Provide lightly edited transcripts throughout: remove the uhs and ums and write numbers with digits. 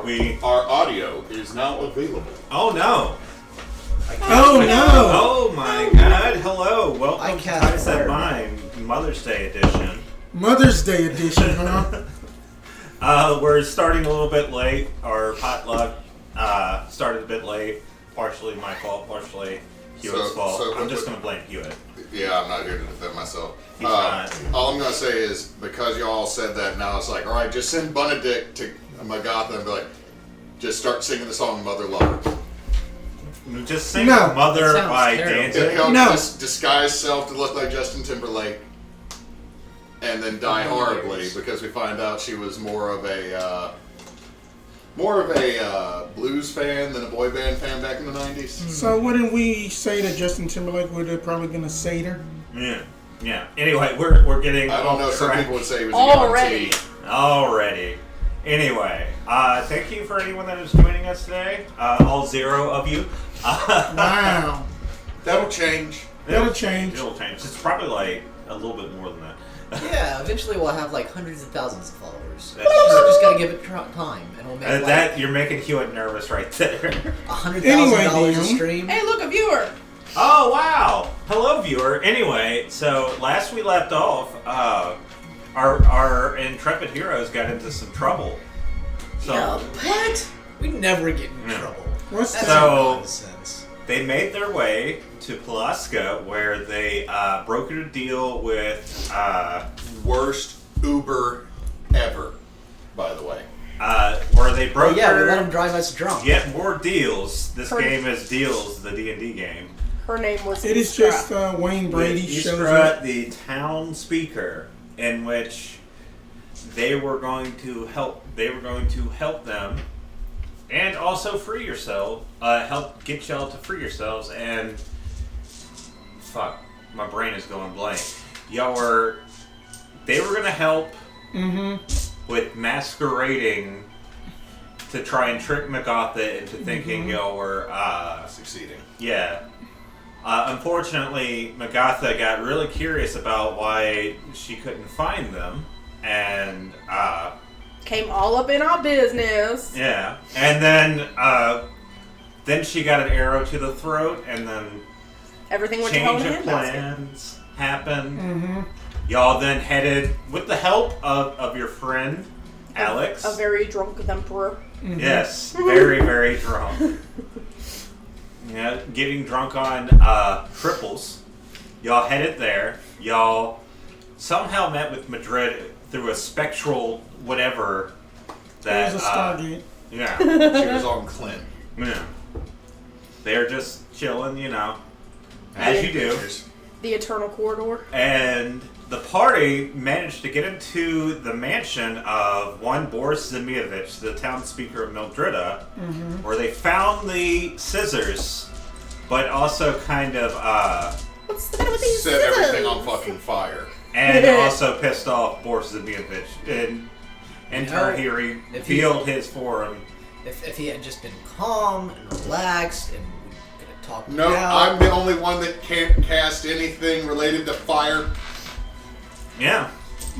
Are we? Our audio is now available. Oh no! Oh no! Oh my God! Hello, welcome to cast I Said Fire. Mine, Mother's Day edition. Mother's Day edition, huh? We're starting a little bit late. Our potluck started a bit late. Partially my fault, partially Hewitt's fault. I'm just going to blame Hewitt. Yeah, I'm not here to defend myself. He's not. All I'm going to say is, because y'all said that, now it's like, alright, just send Bunedict to Magatha and be like, just start singing the song Mother Lover. Just sing No. Mother That sounds by terrible. Dancing. He'll No. just disguise self to look like Justin Timberlake and then die horribly because we find out she was more of a blues fan than a boy band fan back in the 90s. So wouldn't we say that Justin Timberlake would have probably been a satyr? Yeah. Anyway, we're getting I don't know, off some track people would say he was Already. already. Anyway, thank you for anyone that is joining us today. All 0 of you. Wow. That'll change. That'll change. It'll change. It's probably like a little bit more than that. Yeah, eventually we'll have like hundreds of thousands of followers. That's Just gotta give it time, and we'll make that you're making Hewitt nervous right there. $100,000 Anyway, a DM. stream. Hey, look, a viewer. Oh wow! Hello, viewer. Anyway, so last we left off, our intrepid heroes got into some trouble. So Yeah, what? We never get in Yeah. trouble. What's That's that? So- nonsense. they made their way to Pulaska, where they brokered a deal with Worst Uber ever, by the way. where they Oh brokered. yeah, we let them drive us drunk. Get more deals. This Her- game is deals. The D&D game. Her name was It is Istra. just Wayne Brady With shows Istra, up. the town speaker, in which they were going to help. They were going to help them, and also free yourself. Help get y'all to free yourselves. And fuck, my brain is going blank. Y'all were. They were gonna help with masquerading to try and trick Magatha into thinking y'all were Succeeding. yeah. Unfortunately, Magatha got really curious about why she couldn't find them, and Came all up in our business. yeah, and then she got an arrow to the throat, and then Everything went to hell in change a of handbasket. plans happened. Y'all then headed with the help of your friend Alex. A very drunk emperor. Yes, very very drunk. Yeah, getting drunk on triples. Y'all headed there. Y'all somehow met with Madrid through a spectral whatever. It That was a Stargate. yeah, She was on Clint. yeah. They're just chilling, you know, as you do. The Eternal Corridor. And the party managed to get into the mansion of one Boris Zemievich, the town speaker of Meldrida, where they found the scissors, but also kind of, What's the matter with these Set scissors? everything on fucking fire. and also pissed off Boris Zemievich. And in turn, he revealed his forum. If he had just been calm and relaxed and we could have talked No, it out. I'm the only one that can't cast anything related to fire. Yeah.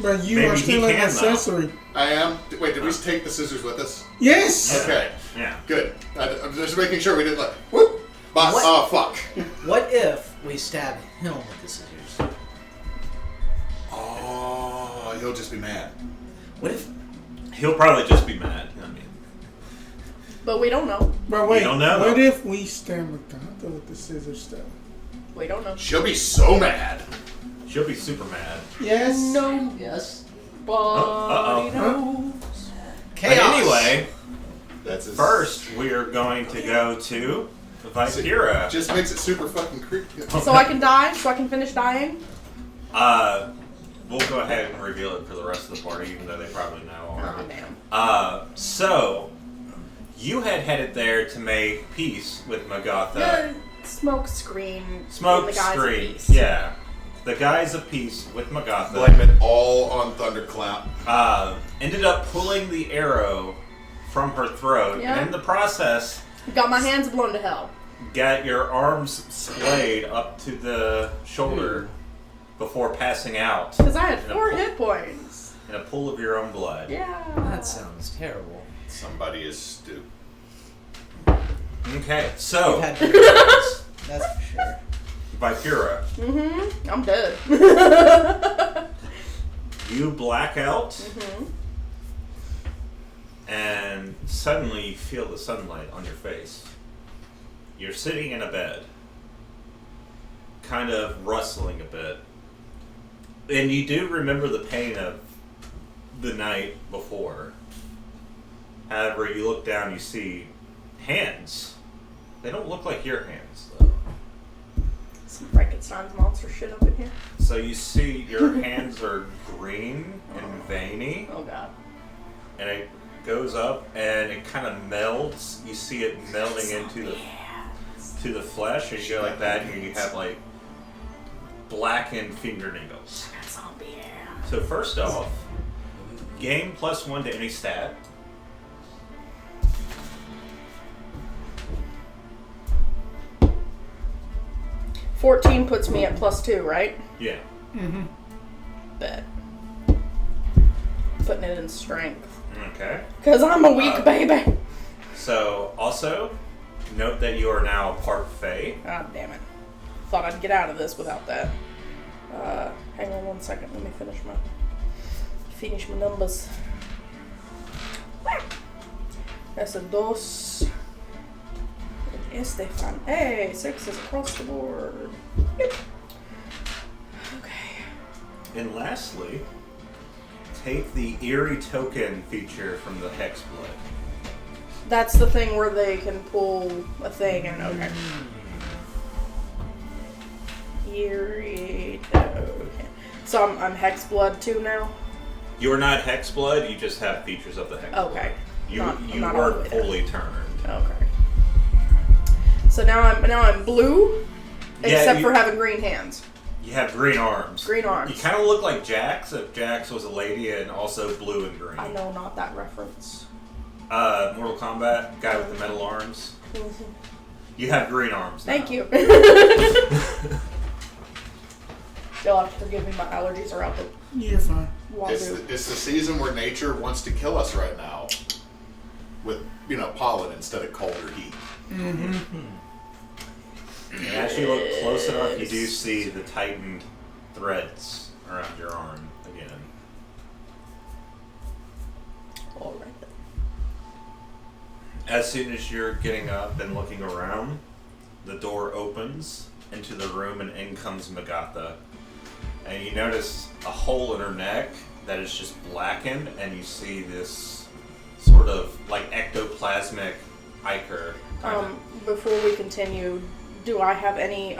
But you Maybe are he still an can, though. accessory. I am. Wait, did we take the scissors with us? Yes! Okay, Yeah. good. I'm just making sure we didn't like, whoop, but, What? fuck. What if we stab him with the scissors? Oh, he'll just be mad. What if... He'll probably just be mad. I mean, But we don't know. But wait, don't know. what if we stab Magatha with the scissors stuff? We don't know. She'll be so mad. she'll be super mad. Yes. No. Yes. Body Huh? knows. Chaos. But anyway, That's his, first we are going to go to Vipera. Just makes it super fucking creepy. So I can die? So I can finish dying? We'll go ahead and reveal it for the rest of the party, even though they probably know Oh, already. damn. So, you had headed there to make peace with Magatha. Smoke screen. Smoke in the guise of screen. peace. Yeah. The guys of peace with Magatha. Blame it all on Thunderclap. Ended up pulling the arrow from her throat. Yeah. And in the process, Got my hands blown to hell. got your arms splayed up to the shoulder before passing out. Because I had In a 4 pool- hit points. In a pool of your own blood. Yeah. That sounds terrible. Somebody is stupid. Okay, so We've had times, that's for sure. Vipera, I'm dead. you black out, and suddenly you feel the sunlight on your face. You're sitting in a bed, kind of rustling a bit, and you do remember the pain of the night before. However, you look down, you see hands. They don't look like your hands, though. Some Frankenstein's monster shit up in here. So you see your hands are green and veiny, Oh god. and it goes up and it kind of melds. You see it melding into the flesh, and you go like that, and you have like blackened fingernails. So first off, gain +1 to any stat. $14 puts me at +2, right? Yeah. Bet. Putting it in strength. Okay. Because I'm a weak baby. So also, note that you are now part Fae. God damn it. Thought I'd get out of this without that. Hang on 1 second. Let me finish my numbers. That's a dos. Estefan. Hey, 6 is across the board. Yep. Okay. And lastly, take the eerie token feature from the Hex Blood. That's the thing where they can pull a thing and okay. Eerie token. So I'm Hex Blood too now? You are not Hex Blood, you just have features of the Hex Blood. Okay. You I'm not all the weren't way there. fully turned. Okay. So now I'm blue, except you- for having green hands. You have green arms. Green arms. You kind of look like Jax, if Jax was a lady and also blue and green. I know not that reference. Mortal Kombat, guy with the metal arms. You have green arms now. Thank you. You'll have to forgive me, my allergies are out the You're fine. wazoo. It's the season where nature wants to kill us right now. With, pollen instead of cold or heat. And as you look close enough, you do see the tightened threads around your arm again. Alright then. As soon as you're getting up and looking around, the door opens into the room and in comes Magatha. And you notice a hole in her neck that is just blackened, and you see this sort of like ectoplasmic ichor. Before we continue, do I have any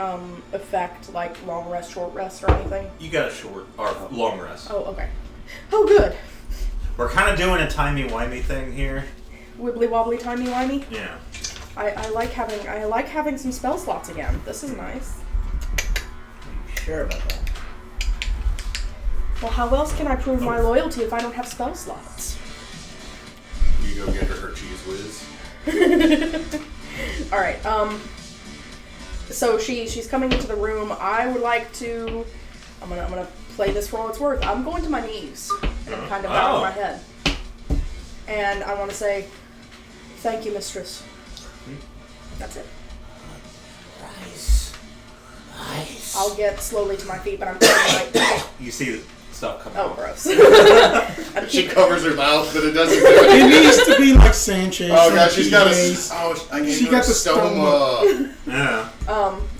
effect like long rest, short rest, or anything? You got a short or long rest. Oh, okay. Oh, good. We're kind of doing a timey-wimey thing here. Wibbly wobbly, timey wimey. Yeah. I like having some spell slots again. This is nice. Sure about that. Well, how else can I prove my loyalty if I don't have spell slots? You go get her cheese whiz. All right. So she's coming into the room. I would like to. I'm gonna play this for all it's worth. I'm going to my knees and kind of bowing my head, and I want to say, "Thank you, mistress." That's it. Nice. I'll get slowly to my feet, but I'm kind of You see stuff coming oh, out. gross. She covers her mouth, but it doesn't do it. It needs to be like Sanchez. Oh god, she's got a. PAs. I gave She her got a the stoma. Yeah.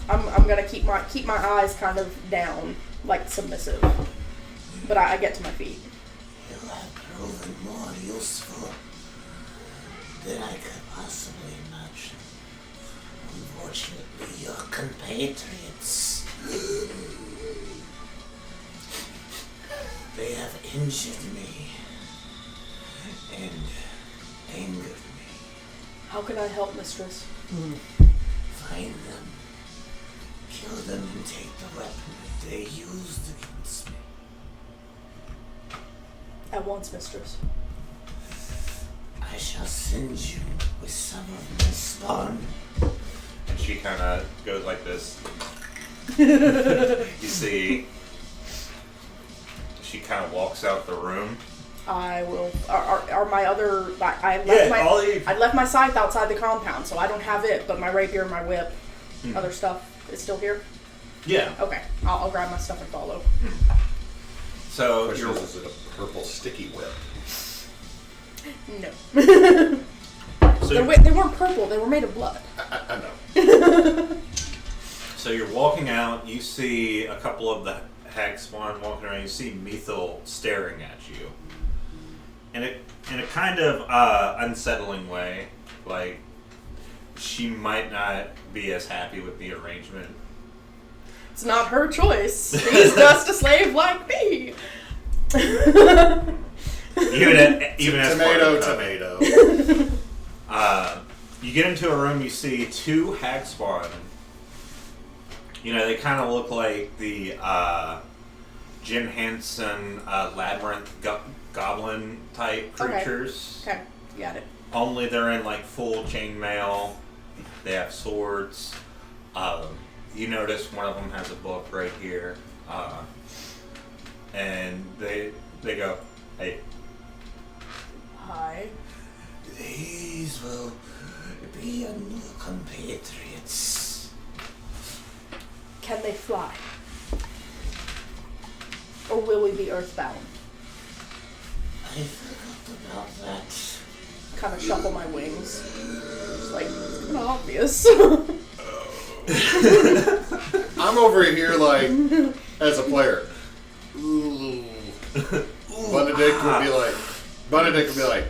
I'm gonna keep my eyes kind of down, like submissive, but I get to my feet. You have proven more useful than I could possibly imagine. Unfortunately, your compatriots, they have injured me and angered me. How can I help, mistress? Find them, kill them, and take the weapon that they used against me. At once, mistress. I shall send you with some of my spawn. And she kind of goes like this. You see, she kind of walks out the room, I will. Are my other? I left my scythe outside the compound, so I don't have it. But my rapier, my whip, other stuff is still here. Yeah. Okay, I'll grab my stuff and follow. So Question is it a purple sticky whip? No. So they weren't purple. They were made of blood. I know. So you're walking out. You see a couple of the hag spawn walking around. You see Methil staring at you, in a kind of unsettling way. Like she might not be as happy with the arrangement. It's not her choice. She's just a slave like me. Even as tomato. You get into a room. You see two hag spawn. You know, they kind of look like the Jim Henson labyrinth goblin type creatures. Okay, got it. Only they're in like full chainmail. They have swords. You notice one of them has a book right here, and they go, "Hey." Hi. These will be your new compatriots. Can they fly? Or will we be earthbound? I forgot about that. Kind of shuffle my wings. It's like, it's kind of obvious. I'm over here like, as a player. Ooh. Bunedict would be like,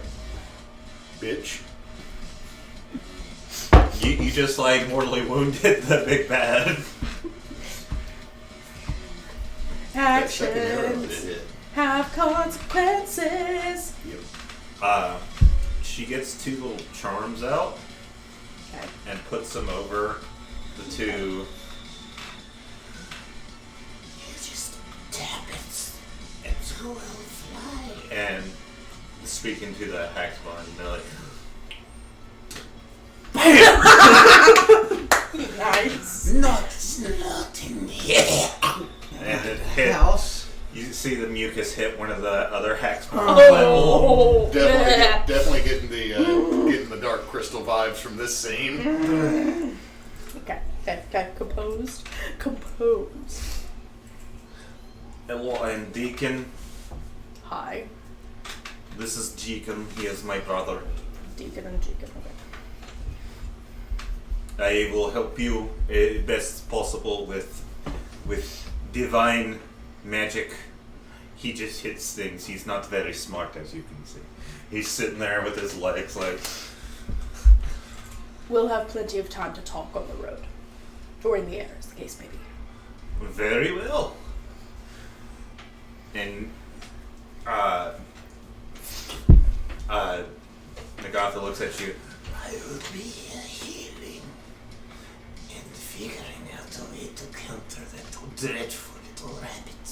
bitch. You just like mortally wounded the big bad. Actions have consequences. She gets two little charms out and puts them over the two. You just tap it and it will fly. And speaking to the hag spawn, they're like, Nice. Not in here. and it hit. House. You see the mucus hit one of the other hag spawns. Oh. Definitely getting the dark crystal vibes from this scene. Okay. Composed. Hello, I'm Deacon. Hi. This is Deacon. He is my brother. Deacon and Deacon. I Okay. will help you best possible with divine magic. He just hits things. He's not very smart, as you can see. He's sitting there with his legs like... We'll have plenty of time to talk on the road. Or in the air, as the case may be. Very well. And Nagatha looks at you. I will be here healing and figuring out a way to counter that dreadful little rabbit.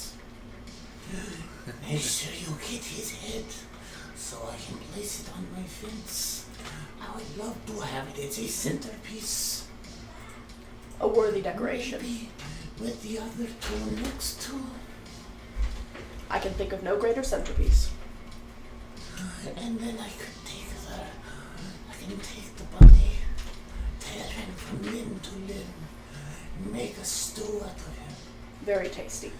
Make sure you get his head so I can place it on my fence. I would love to have it as a centerpiece. A worthy decoration. Maybe with the other two next to. I can think of no greater centerpiece. And then I can take the body, tear him from limb to limb, make a stew out of him. Very tasty.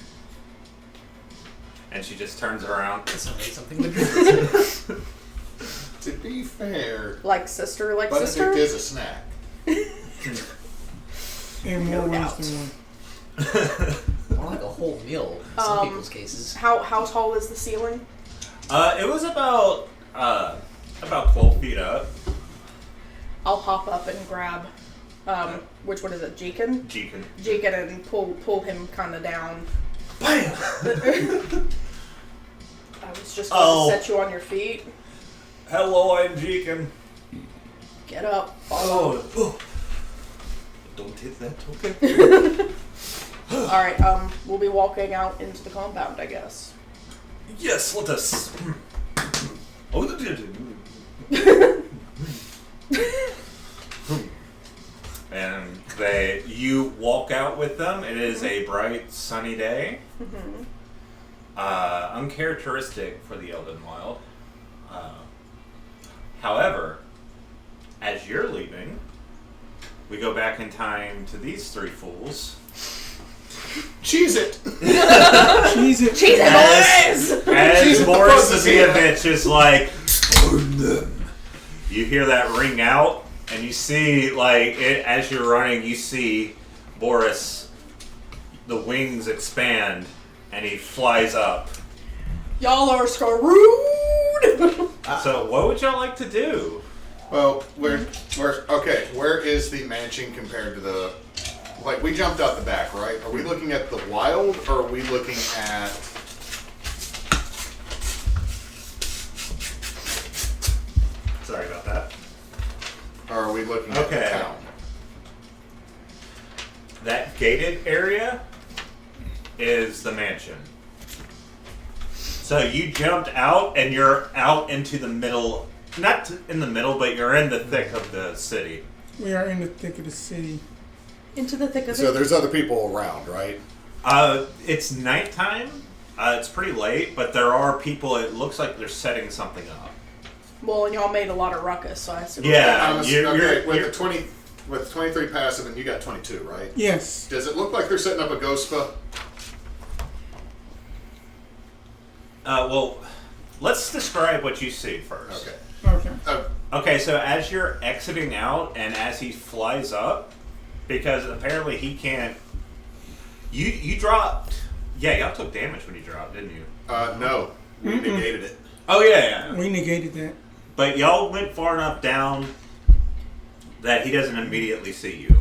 And she just turns around. That sounds like something to do. To be fair, Like sister, like Bunedict sister? is a snack. In more ways than one. More like a whole meal in some people's cases. How tall is the ceiling? It was about 12 feet up. I'll hop up and grab, which one is it, Jeekin? Jeekin. And pull him kind of down. Bam! I was just going to set you on your feet. Hello, I'm Jeekin. Get up. Follow. Oh. Don't hit that, okay? Alright, we'll be walking out into the compound, I guess. Yes, let us. Oh, and you walk out with them. It is a bright, sunny day. uncharacteristic for the Eldenwyld. However, as you're leaving, we go back in time to these three fools. Cheese it! Cheese it. Cheese it, boys! As Boris Zazievich is like, burn them. You hear that ring out, and you see, like, as you're running, you see Boris, the wings expand, and he flies up. Y'all are screwed! So, what would y'all like to do? Well, where is the mansion compared to the... Like, we jumped out the back, right? Are we looking at the wild, or are we looking at... Sorry about that. Or are we looking at the town? That gated area is the mansion. So you jumped out, and you're out into the middle... Not in the middle, but you're in the thick of the city. We are in the thick of the city. Into the thick of So it. there's other people around, right? It's nighttime. It's pretty late, but there are people. It looks like they're setting something up. Well, and y'all made a lot of ruckus, so I assume. Yeah, With 23 passive, and you got 22, right? Yes. Does it look like they're setting up a ghost spa? Well, let's describe what you see first. Okay. Okay. Okay, so as you're exiting out, and as he flies up, because apparently he can't. You dropped. Yeah, y'all took damage when you dropped, didn't you? No. We negated it. Oh yeah. We negated that. But y'all went far enough down that he doesn't immediately see you.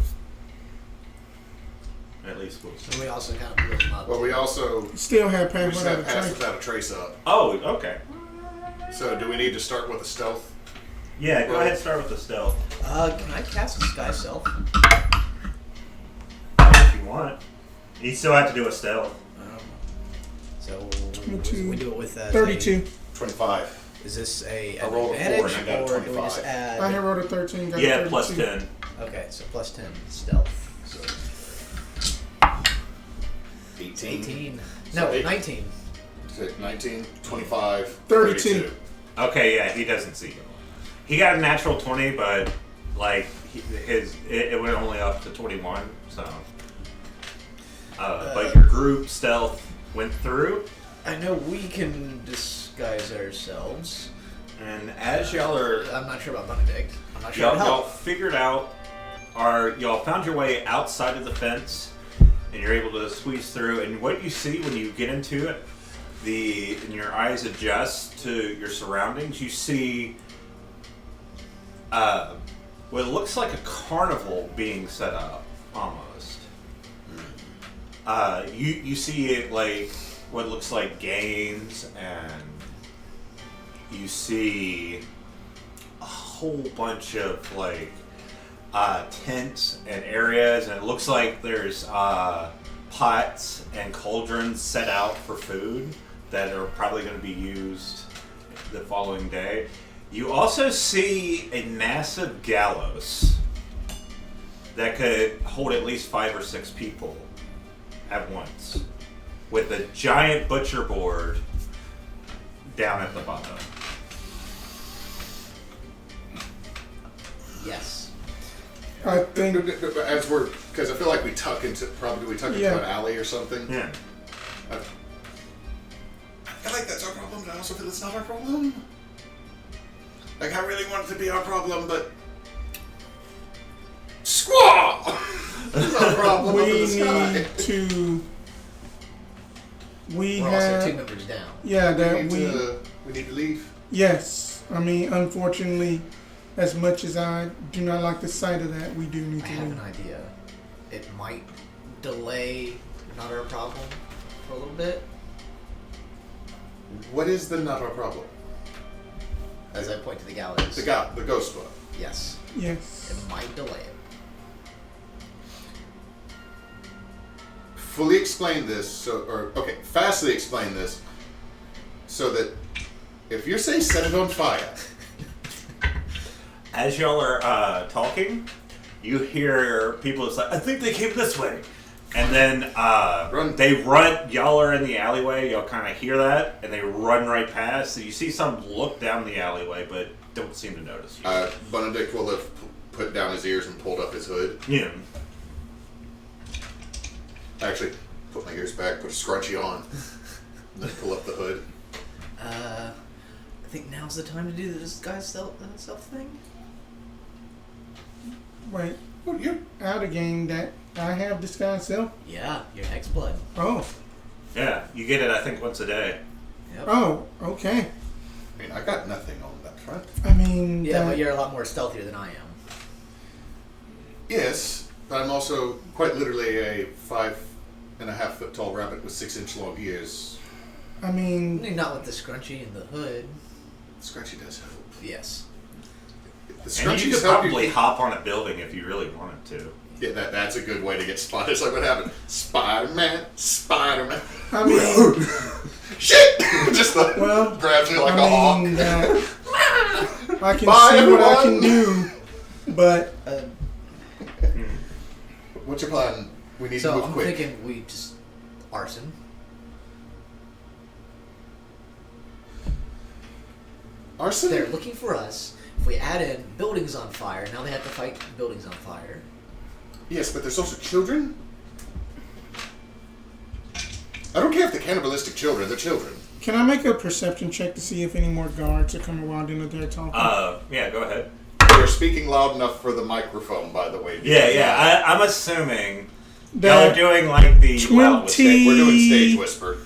At least we'll see. And we also kind of blew him up. Well, we also Still have we pass just without have a pass trace. without a trace up. Oh, okay. So do we need to start with a stealth? Yeah, go ahead and start with the stealth. Can I cast Sky Self? If you want. You still have to do a stealth. So 22, we do it with 32. 25. Is this I rolled a 4 and I got a or do we just 25. add? I had rolled a 13. Got a Yeah, 32. plus 10. Okay, so plus 10 stealth. So 18. No, So 19. 19, 25, 32. Okay, yeah, he doesn't see you. He got a natural 20, but like it went only up to 21. So, but your group stealth went through, I know we can disguise ourselves. and as y'all are I'm not sure about Bunedict. I'm not sure y'all, about y'all help. figured out, y'all found your way outside of the fence, and you're able to squeeze through. And what you see when you get into it, and your eyes adjust to your surroundings, you see what looks like a carnival being set up, almost. You see it like what looks like games, and you see a whole bunch of like tents and areas, and it looks like there's pots and cauldrons set out for food that are probably going to be used the following day. You also see a massive gallows that could hold at least 5 or 6 people at once, with a giant butcher board down at the bottom. Yes. I think. As we're, because I feel like we tuck into Yeah. an alley or something. Yeah. I feel like that's our problem, but I also feel it's not our problem. Like, I really want it to be our problem, but... Squaw! It's our problem We up in the sky. need to. We We're also 2 have. numbers down. Yeah, that We need to leave. Yes. I mean, unfortunately, as much as I do not like the sight of that, we do need I to have leave. an idea. It might delay not our problem for a little bit, What is the not our problem? as I point to the gallows. The ghost one. Yes. Yes. It might delay it. Fully explain this, fastly explain this, so that if you say set it on fire, As y'all are talking, you hear people. It's like, I think they came this way. And then Run. they run. Y'all are in the alleyway. Y'all kind of hear that, and they run right past. So you see some look down the alleyway, but don't seem to notice you. Bunedict will have put down his ears and pulled up his hood. Yeah. Actually, put my ears back, put a scrunchie on, and then pull up the hood. I think now's the time to do the disguise self thing. Wait, Oh, you. out of game that I have disguise self. Yeah, your next blood. Oh, Yeah, you get it, I think, once a day. Yep. oh, okay. I mean, I got nothing on that front. I mean, Yeah, that- but you're a lot more stealthier than I am. Yes, but I'm also quite literally a 5.5 foot tall rabbit with 6-inch long ears. I mean, Not with the scrunchie and the hood. Scrunchie does help. Yes. The And you scrunchies could help probably you. hop on a building if you really wanted to. Yeah, that's a good way to get spotted. It's like what happened. Spider-Man, Spider-Man. I mean, Shit! Just well, grabs you like a I hawk. mean that I can Bye, see what I can everyone. do, but What's your plan? We need to So move I'm quick. thinking we just arson. Arson? They're looking for us. If we add in buildings on fire, now they have to fight buildings on fire. Yes, but there's also children. I don't care if they're cannibalistic children. They're children. can I make a perception check to see if any more guards are coming while they're talking? Yeah, go ahead. You're speaking loud enough for the microphone, by the way. Yeah. I'm assuming y'all That are doing like the Wild West. 20 We're doing stage whisper.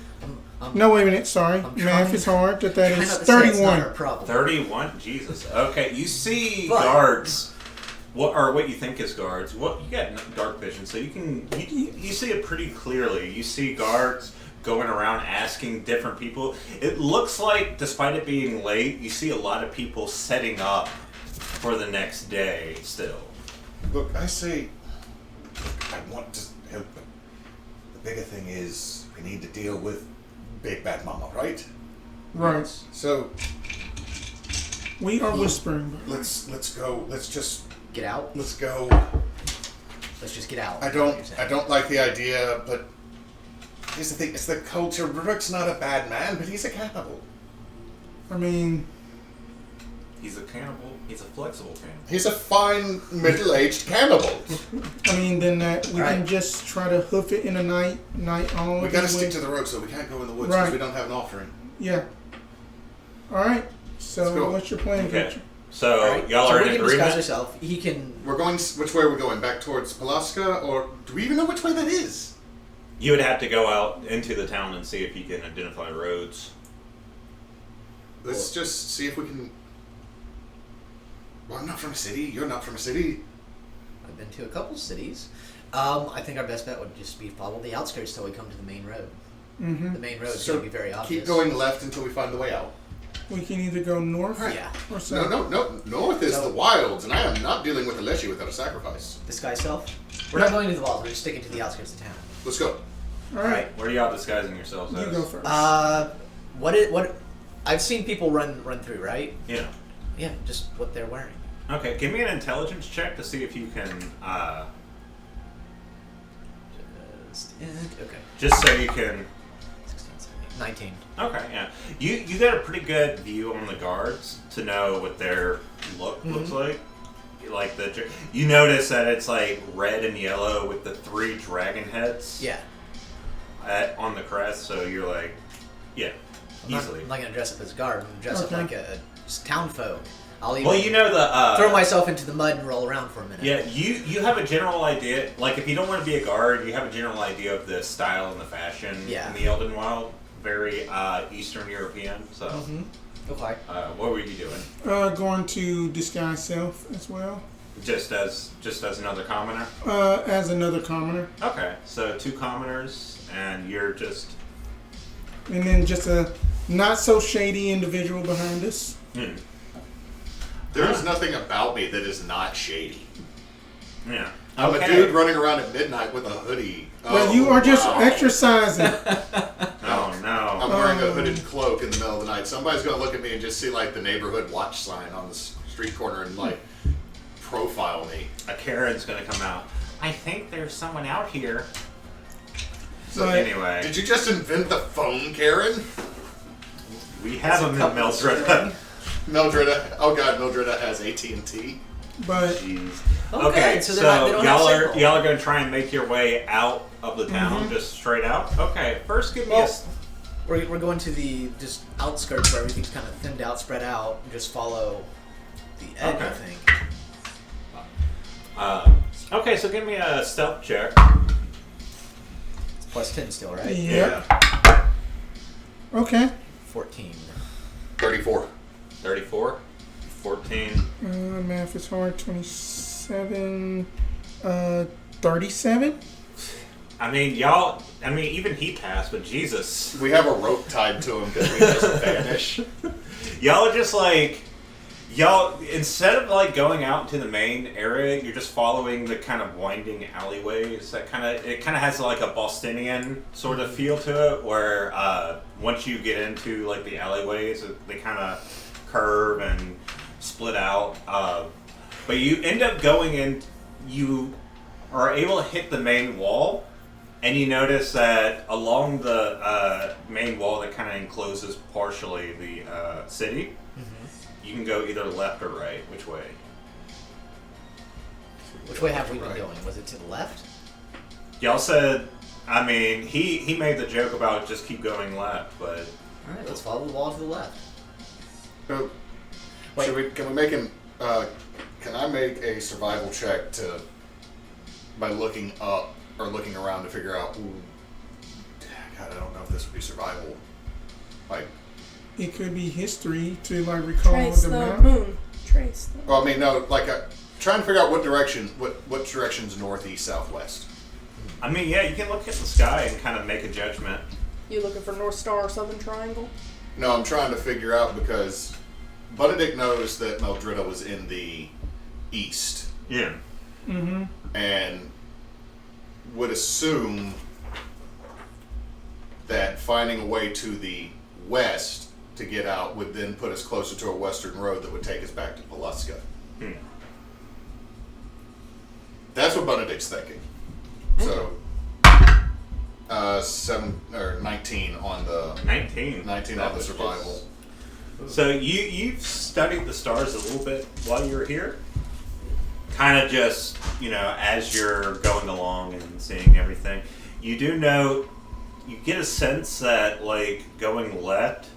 no, wait a minute. Sorry, I'm math trying- is hard. That Try is not to say it's not our 31. problem. 31? Jesus. Okay, you see But- guards. What you think is guards. You got dark vision, so you see it pretty clearly. You see guards going around asking different people. It looks like, despite it being late, you see a lot of people setting up for the next day still. Look, I say, I want to help, but the bigger thing is we need to deal with Big Bad Mama, right? Right. So We are whispering. let's go. Let's Get out. go. Let's just get out. I don't like the idea, but here's the thing: it's the culture. Rook's not a bad man, but he's a cannibal. I mean, He's a cannibal. He's a flexible cannibal. He's a fine middle-aged cannibal. then that we Right. can just try to hoof it in a night on. We gotta stick to the road, so we can't go in the woods because Right. we don't have an offering. Yeah. All right. Let's So go. what's your plan, Okay. Victor? So Alright, y'all so are we in can disguise agreement. ourselves. He can. We're going. Which way are we going? Back towards Palaska, or do we even know which way that is? You would have to go out into the town and see if you can identify roads. Let's just see if we can. Well, I'm not from a city. You're not from a city. I've been to a couple cities. I think our best bet would just be follow the outskirts till we come to the main road. Mm-hmm. The main road is So going to be very obvious. keep going left until we find the way out. We can either go north Yeah. or south. No. North is So- the wilds, and I am not dealing with a Leshy without a sacrifice. Disguise self. We're not going to the walls. We're just sticking to the outskirts of town. Let's go. All right. Where are y'all disguising yourselves You as? go first. What? I've seen people run through, right? Yeah. Yeah, just what they're wearing. Okay, give me an intelligence check to see if you can, Okay. just so you can. 16, 17, 19. Okay, yeah. You got a pretty good view on the guards to know what their look looks like. Like you notice that it's like red and yellow with the 3 dragon heads. Yeah. On the crest, so you're like, yeah, easily. I'm not going to dress up as a guard. I'm going to dress up Okay. like a town folk. I'll even Well, you know the throw myself into the mud and roll around for a minute. Yeah, you have a general idea. Like, if you don't want to be a guard, you have a general idea of the style and the fashion in the Eldenwyld. Very Eastern European. So, Okay. what were you doing? Going to disguise self as well. Just as another commoner. As another commoner, Okay, so 2 commoners, and you're just. and then just a not so shady individual behind us. There is nothing about me that is not shady. Yeah. I'm Okay. a dude running around at midnight with a hoodie. Well, you are just wow. exercising. Oh no. I'm wearing a hooded cloak in the middle of the night. Somebody's gonna look at me and just see like the neighborhood watch sign on the street corner and like profile me. A Karen's gonna come out. I think there's someone out here. So anyway, did you just invent the phone, Karen? we have them in Meldrida. Meldrida. Oh god, Meldrida has AT&T. But Jeez. Oh, Okay, good. so So they're not- they don't have signal. y'all are gonna try and make your way out of the town, just straight out. Okay, first give me Well, we're going to the just outskirts where everything's kind of thinned out, spread out, and just follow the edge, I Okay. think. okay, so give me a stealth check. It's plus 10 still, right? yeah. Okay. 14. 34. 34, 14. Math is hard. 27. 37. I mean, even he passed, but Jesus. We have a rope tied to him because we just vanish. Y'all are just like, instead of like going out into the main area, you're just following the kind of winding alleyways that it kind of has like a Bostonian sort of feel to it, where once you get into like the alleyways, they kind of curve and split out. But you end up going in, you are able to hit the main wall, and you notice that along the main wall that kind of encloses partially the city, you can go either left or right. Which way? Which way have we been going? Was it to the left? Y'all said, I mean, he made the joke about just keep going left, but Alright, let's follow the wall to the left. So, Wait. can we make an? Can I make a survival check by looking up or looking around to figure out? Ooh, God, I don't know if this would be survival. Like, It could be history to like recall Trace the the map. moon. Trace the well, I mean, no, like trying to figure out what direction's northeast, southwest. I mean, yeah, you can look at the sky and kind of make a judgment. You looking for North Star or Southern Triangle? No, I'm trying to figure out because Bunedict knows that Meldrida was in the east Yeah. Mm-hmm. and would assume that finding a way to the west to get out would then put us closer to a western road that would take us back to Pulaska. That's what Bunedict's thinking. So, 19 on the 19. 19 on the survival. So you've studied the stars a little bit while you were here? Kind of just, as you're going along and seeing everything. You do know, you get a sense that, like, going left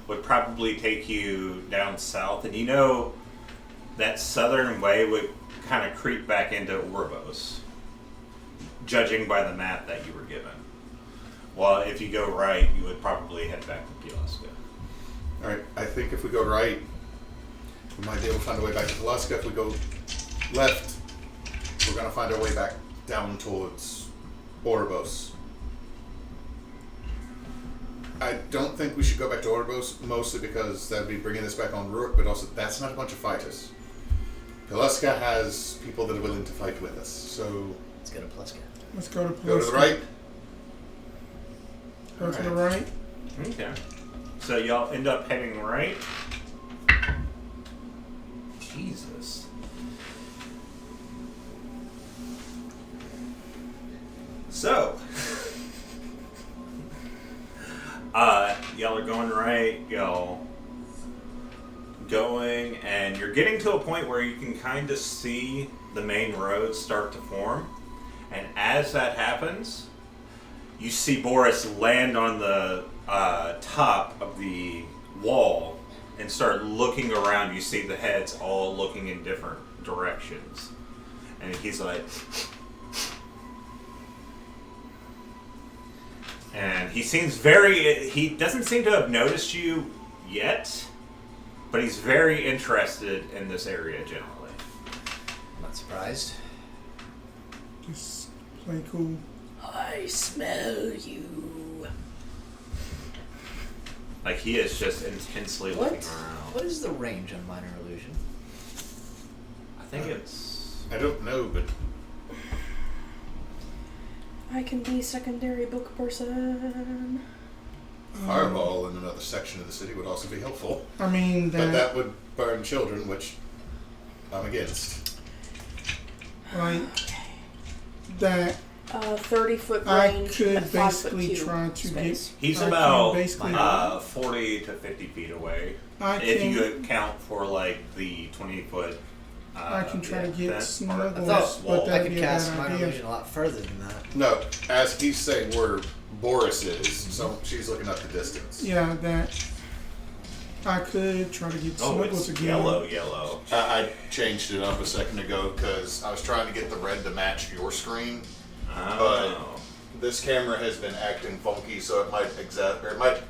would probably take you down south, and you know that southern way would kind of creep back into Orbos, judging by the map that you were given. Well, if you go right, you would probably head back to Pulaska. Alright, I think if we go right, we might be able to find a way back to Pulaska. If we go left, we're going to find our way back down towards Orbos. I don't think we should go back to Orbos, mostly because that would be bringing us back on Rook, but also that's not a bunch of fighters. Pulaska has people that are willing to fight with us, so Let's go to Pulaska. Let's go to go to the right. Go to the right. Okay. So y'all end up heading right. Jesus. So, y'all are going right, y'all going, and you're getting to a point where you can kind of see the main road start to form. And as that happens, you see Boris land on the top of the wall and start looking around. You see the heads all looking in different directions. And he's like... And he seems he doesn't seem to have noticed you yet, but he's very interested in this area generally. I'm not surprised. Just play cool. I smell you. Like, he is just intensely looking around. What is the range on minor illusion? I think it's... I don't know, but I can be secondary book person. Fireball in another section of the city would also be helpful. I mean, But that would burn children, which I'm against. like that 30-foot I range. could at 5 foot basically cube try to space. He's I can about basically- 40 to 50 feet away. I If can, you account for like the 20-foot. I can try to get that Snuggles, part of thought- this but wall. I that'd could be a cast bad my idea. illusion a lot further than that. No, as he's saying where Boris is, so she's looking up the distance. Yeah, that. I could try to get Oh, Snuggles it's again. yellow. I changed it up a second ago because I was trying to get the red to match your screen. Oh. This camera has been acting funky, so it might it might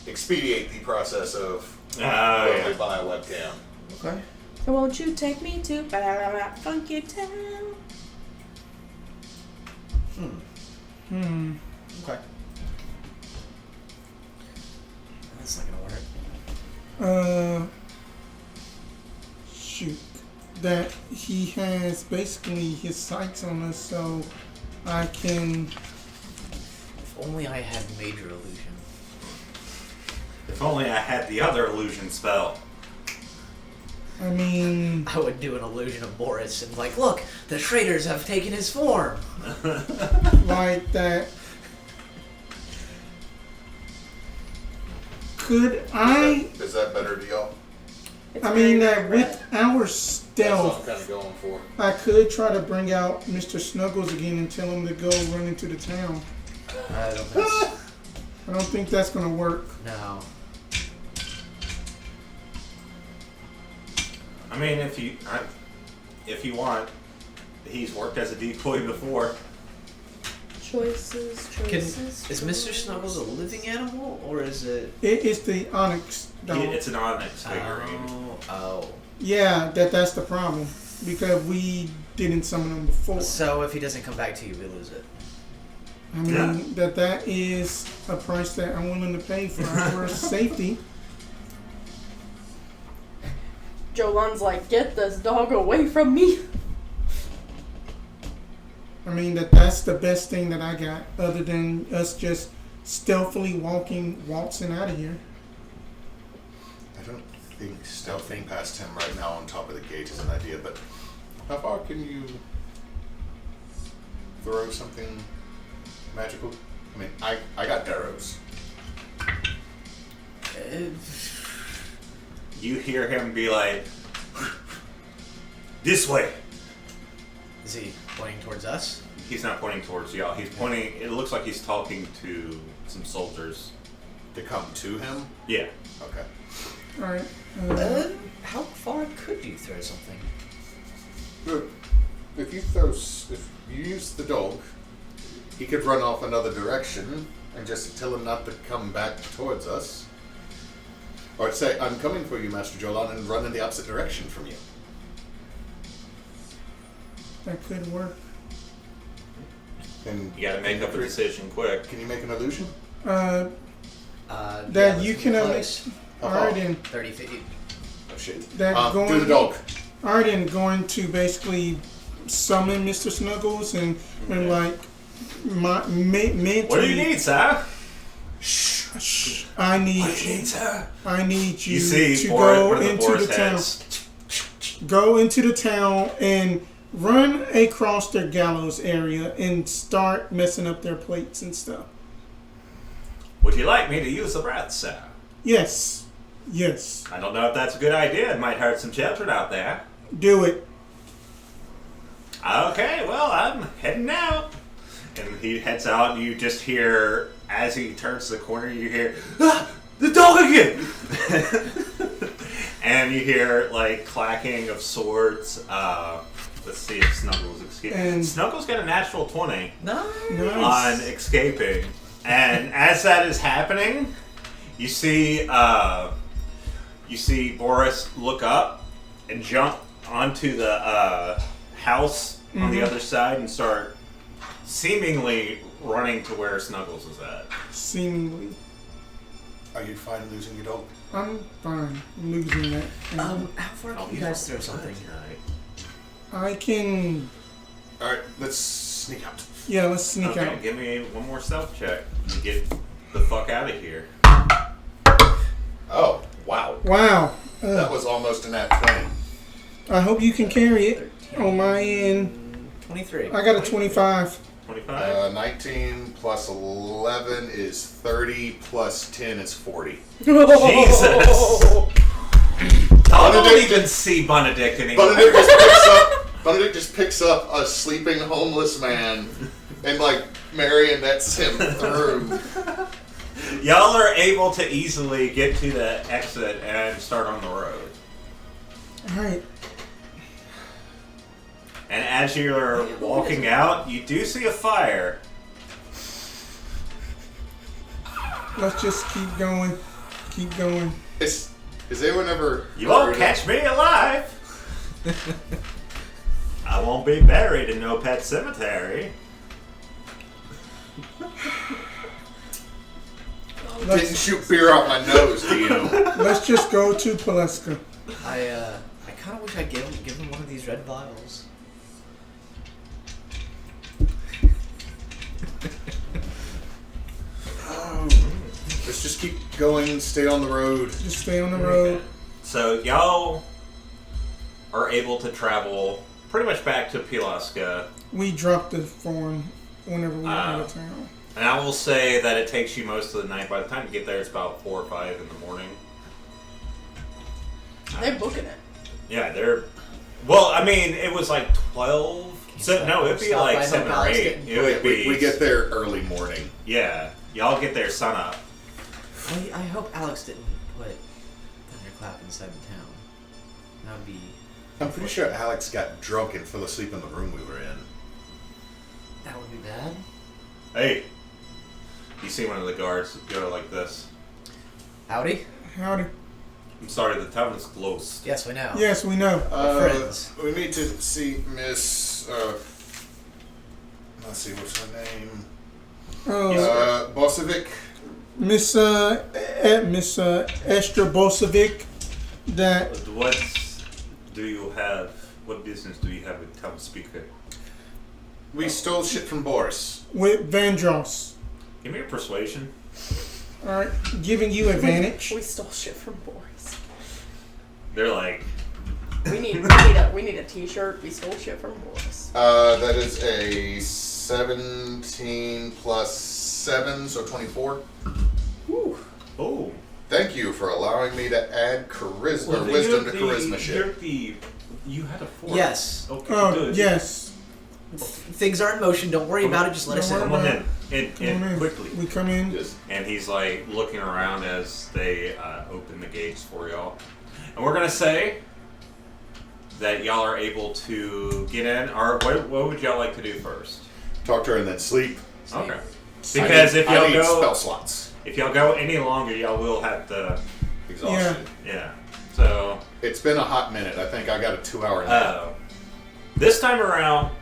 expedite the process of yeah. buy a webcam. Okay. So won't you take me to Funky Town? Okay. That's not gonna work. Shoot. That he has basically his sights on us, so I can. If only I had major illusion. If only I had the other illusion spell. I mean, I would do an illusion of Boris and like, look, the traitors have taken his form. like that. Could I? Is that better to y'all? It's I mean, very, very with red. our That's what I'm stealth, kind of going for. I could try to bring out Mr. Snuggles again and tell him to go run into the town. I don't think so. I don't think that's gonna work. No. I mean, if you want, he's worked as a decoy before. Choices. Is Mr. Snuggles a living animal or is it? It is the Onyx dog. It's an onyx figurine. Oh. Yeah, that's the problem because we didn't summon him before. So if he doesn't come back to you, we lose it. I mean that is a price that I'm willing to pay for our safety. Jolan's like, get this dog away from me. I mean that's the best thing that I got, other than us just stealthily waltzing out of here. I don't think stealthing past him right now on top of the gate is an idea, but how far can you throw something magical? I mean, I got arrows. You hear him be like, "This way." Is he pointing towards us? He's not pointing towards y'all. He's pointing. It looks like he's talking to some soldiers. To come to him? Yeah. Okay. All right. How far could you throw something? Good. If you use the dog, he could run off another direction and just tell him not to come back towards us. Or say, I'm coming for you, Master Jolan, and run in the opposite direction from you. That could work. And You gotta make up a decision quick. Can you make an illusion? That Yeah, you let's can get only. close. All right, then. 30 feet. Oh shit. That Do the dog. All right, then going to basically summon Mr. Snuggles and like mentally. What do you need, sir? Shh, I need sir? I need you, You see, to Boris, go one of the into Boris the town. heads. Go into the town and run across their gallows area and start messing up their plates and stuff. Would you like me to use the breath, sir? Yes. Yes. I don't know if that's a good idea. It might hurt some children out there. Do it. Okay, well, I'm heading out. And he heads out, and you just hear, as he turns the corner, you hear, "Ah, the dog again!" And you hear, like, clacking of swords. Let's see if Snuggles escapes. And- Snuggles got a natural 20 Nice. Nice. on escaping. And as that is happening, you see Boris look up and jump onto the house on the other side and start seemingly running to where Snuggles is at. Seemingly. Are you fine losing your dog? I'm fine losing that. How far can you guys throw something? I can. Alright, let's sneak out. Yeah, let's sneak Okay, out. give me one more stealth check and get the fuck out of here. Oh, wow. Wow. That was almost a nat 20. I hope you can carry it. On my end, 23. I got a 25. 25. 19 plus 11 is 30 plus 10 is 40. Jesus! I don't Bunedict- even see Bunedict anymore. Bunedict just picks up a sleeping homeless man and like marionettes him through. Y'all are able to easily get to the exit and start on the road. Alright. And as you're walking out, you do see a fire. Let's just keep going. Keep going. Is anyone ever? You won't catch me alive. I won't be buried in no pet cemetery. Didn't shoot beer out my nose, do you? Let's just go to Paleska. I kind of wish I'd give him one of these red vials. Let's just keep going. Stay on the road. Just stay on the road. So y'all are able to travel pretty much back to Pilaska. We dropped the form whenever we were out of town. And I will say that it takes you most of the night. By the time you get there, it's about 4 or 5 in the morning. They're booking it. Yeah, they're... Well, I mean, it was like 12... So, no, it'd be Stop like by 7 or Palace 8. getting It would be... We get there early morning. Yeah. Y'all get there sun up. I hope Alex didn't put Thunderclap inside the town. That would be... I'm pretty sure Alex got drunk and fell asleep in the room we were in. That would be bad. Hey. You see one of the guards go like this. Howdy. Howdy. I'm sorry, the town is closed. Yes, we know. Yes, we know. Friends. We need to see Miss. Let's see, what's her name? Bosovic. Miss Estra Bosovic. That What do you have? What business do you have with town speaker? We stole shit from Boris. with Vandross. Give me a persuasion. All right, giving you advantage. We stole shit from Boris. They're like, We need a T-shirt. We stole shit from Boris. That is a 17 plus 7, so 24. Ooh. oh. Thank you for allowing me to add charisma, wisdom to charisma shit. You had a 4. Yes. Okay, Oh, good. yes. Things are in motion. Don't worry about it. Just let us Don't in. Come worry on in. Come In in. quickly. We come in. Yes. And he's like looking around as they open the gates for y'all. And we're gonna say that y'all are able to get in. Or what would y'all like to do first? Talk to her and then sleep. Okay. Because if I y'all need go, spell slots. if y'all go any longer, y'all will have to. Exhausted. Yeah. So. It's been a hot minute. I think I got a 2-hour nap. This time around.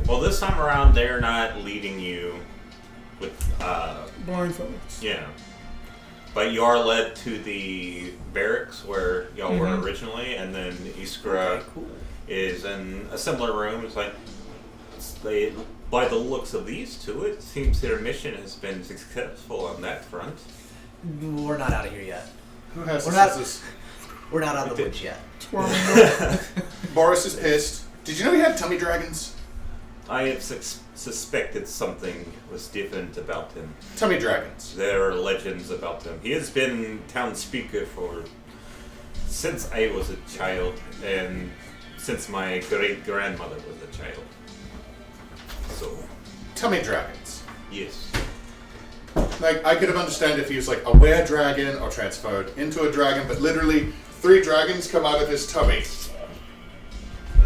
Well, this time around, they're not leading you with, Blindfolds. yeah. But you are led to the barracks where y'all were originally, and then Iskra is in a similar room. It's like, by the looks of these two, it seems their mission has been successful on that front. We're not out of here yet. Who has We're this? not- Is this? We're not out of the woods yet. Boris is pissed. Did you know he had tummy dragons? I have suspected something was different about him. Tummy dragons. There are legends about him. He has been town speaker since I was a child, and since my great grandmother was a child. So, Tummy dragons. yes. Like, I could have understood if he was like a were-dragon or transferred into a dragon, but literally 3 dragons come out of his tummy.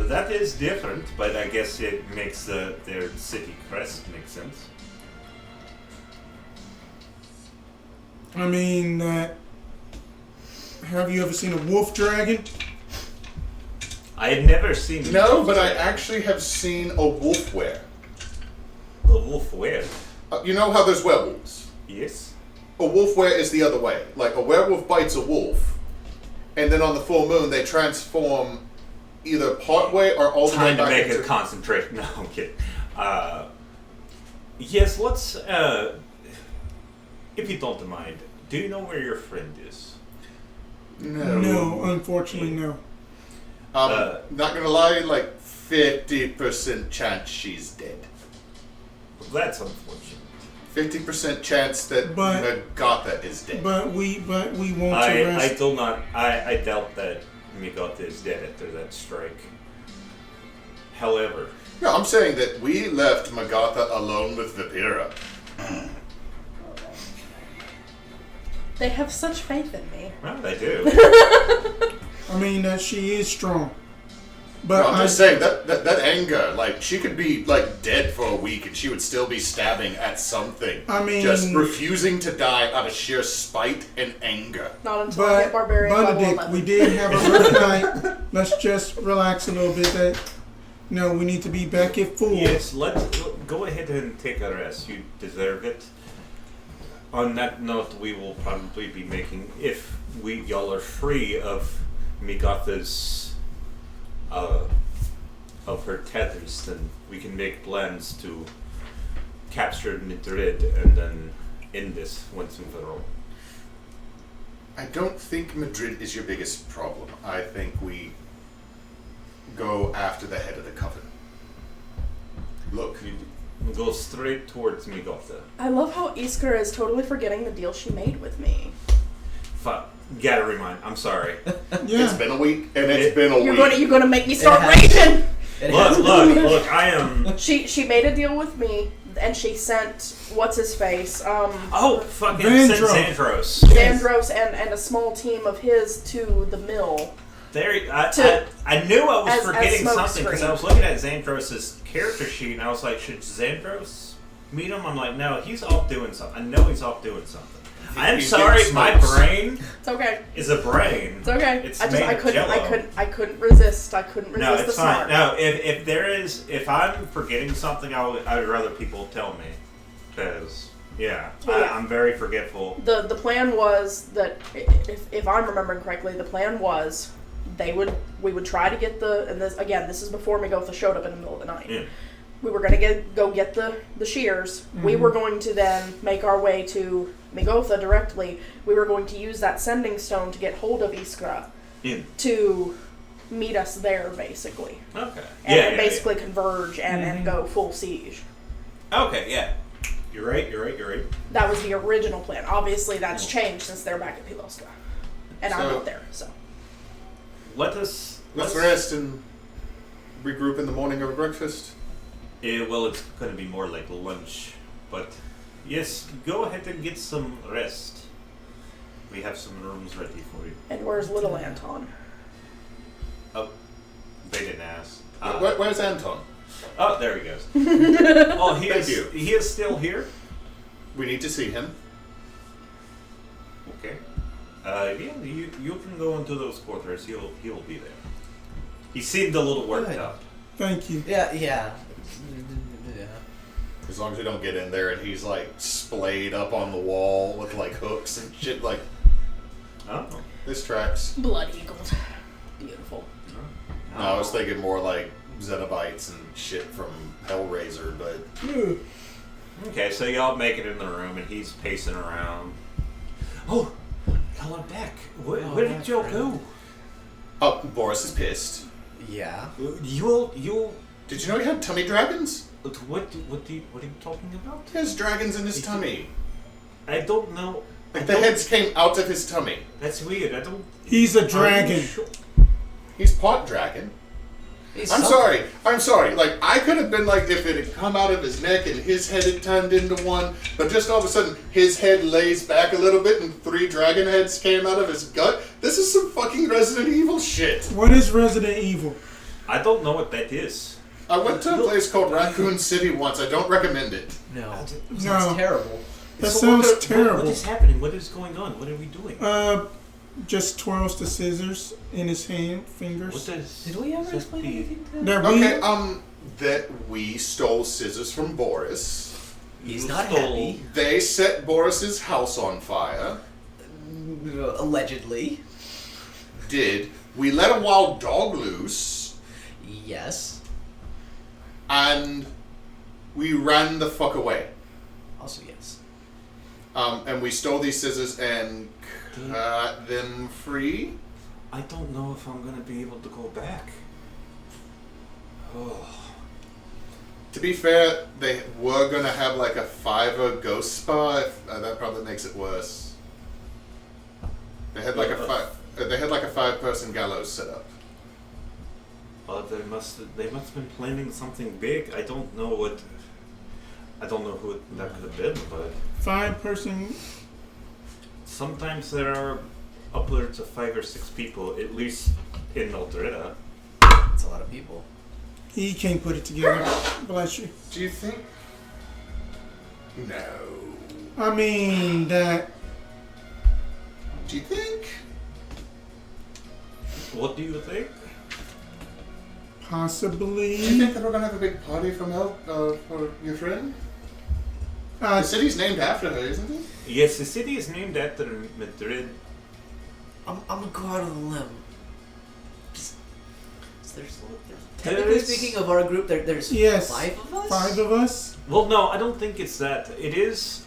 That is different, but I guess it makes their city crest make sense. I mean, have you ever seen a wolf dragon? I had never seen No, but I actually have seen a wolf were. a wolf where? You know how there's werewolves? Yes. A wolf were is the other way. Like, a werewolf bites a wolf, and then on the full moon they transform either part way or all the way Time to back make into... a concentration. No, I'm kidding. Yes, let's. If you don't mind, do you know where your friend is? No, unfortunately, no. Not gonna lie, like 50% chance she's dead. That's unfortunate. 50% chance that Nagata is dead. But we won't I arrest. I doubt that Migota is dead after that strike. However, No, I'm saying that we left Nagata alone with Vipera. They have such faith in me. well, they do. I mean, she is strong. But No, I'm just saying that anger, like she could be like dead for a week and she would still be stabbing at something. I mean- just refusing to die out of sheer spite and anger. Not until I get But barbarian level Bunedict, 11. we did have a rough night. Let's just relax a little bit. That we need to be back at full. Yes, let's go ahead and take a rest. You deserve it. On that note, we will probably be making, if y'all are free of Migota's of her tethers, then we can make plans to capture Madrid and then end this once and for all. I don't think Madrid is your biggest problem. I think we go after the head of the coven. Look, You go straight towards Migota. I love how Iskra is totally forgetting the deal she made with me. Fuck. Gotta remind. I'm sorry. Yeah. it's been a week, and it's been a You're week. gonna make me start has- raging. Look, I am... She made a deal with me, and she sent what's his face, Oh, fucking Vandros. Xandros. Xandros and a small team of his to the mill. There, To- I knew I was as forgetting smoke something because I screen. was looking at Xandros' character sheet and I was like, should Xandros meet him? I'm like, no, he's off doing something. I know he's off doing something. I'm he's sorry, getting my smokes. brain It's okay. is a brain. It's okay. It's I made of Jell-O. couldn't resist. I couldn't resist No, the it's smart. fine. No, if I'm forgetting something, I would rather people tell me, because Well, yeah. I'm very forgetful. The plan was that if I'm remembering correctly, the plan was we would try to get this is before Migotha showed up in the middle of the night. Yeah. We were gonna go get the shears. We were going to then make our way to Migotha directly. We were going to use that sending stone to get hold of Iskra Yeah. to meet us there, basically. Okay. And yeah, then yeah, basically converge and go full siege. yeah. Okay. Yeah. You're right. That was the original plan. Obviously, that's changed since they're back at Piloska. And I'm So- not there, so. Let's rest and regroup in the morning over breakfast. Well, it's going to be more like lunch, but yes, go ahead and get some rest. We have some rooms ready for you. And where's little Anton? Oh, they didn't ask. Where's Anton? Oh, there he goes. Oh, Thank you. He is still here. We need to see him. Okay. Yeah, you can go into those quarters. He'll be there. He seemed a little worked Good. up. Thank you. Yeah. As long as we don't get in there and he's like splayed up on the wall with like hooks and shit. Like, Oh. this tracks. Blood eagled. Beautiful. No, I was thinking more like Xenobites and shit from Hellraiser, but Okay, so y'all make it in the room, and he's pacing around. Oh, y'all are back. Where did y'all go? oh, Boris is pissed. Yeah. You'll. Did you know he had tummy dragons? What are you talking about? He has dragons in his tummy. I don't know. Like the heads came out of his tummy. That's weird. I don't. He's a Are you dragon. sure? He's pot dragon. He's I'm something. sorry. Like, I could have been like if it had come out of his neck and his head had turned into one, but just all of a sudden his head lays back a little bit and 3 dragon heads came out of his gut. This is some fucking Resident Evil shit. What is Resident Evil? I don't know what that is. I went to a place called Raccoon City once. I don't recommend it. No. No. Sounds terrible. That So sounds what terrible. is happening? What is going on? What are we doing? Just twirls the scissors in his fingers. What does? Did we ever that explain be? anything to him? That Okay, that we stole scissors from Boris. He's You not stole- happy. They set Boris's house on fire. Allegedly. We let a wild dog loose, Yes. and we ran the fuck away. Also yes. And we stole these scissors and cut them free. I don't know if I'm gonna be able to go back. Oh. To be fair, they were gonna have like a 5 ghost spa. That probably makes it worse. They had like a 5-person gallows set up. They must have been planning something big. I don't know who that could have been, but 5-person. sometimes there are upwards of 5 or 6 people, at least in Meldrida. That's a lot of people. He can't put it together. Bless you. Do you think? No. I mean that. Do you think? What do you think? Possibly. Do you think that we're gonna have a big party for your friend? The city's named after her, isn't it? Yes, the city is named after Madrid. I'm gonna go out on a limb. Technically speaking of our group, there's Yes. 5 of us? 5 of us? Well, no, I don't think it's that. It is,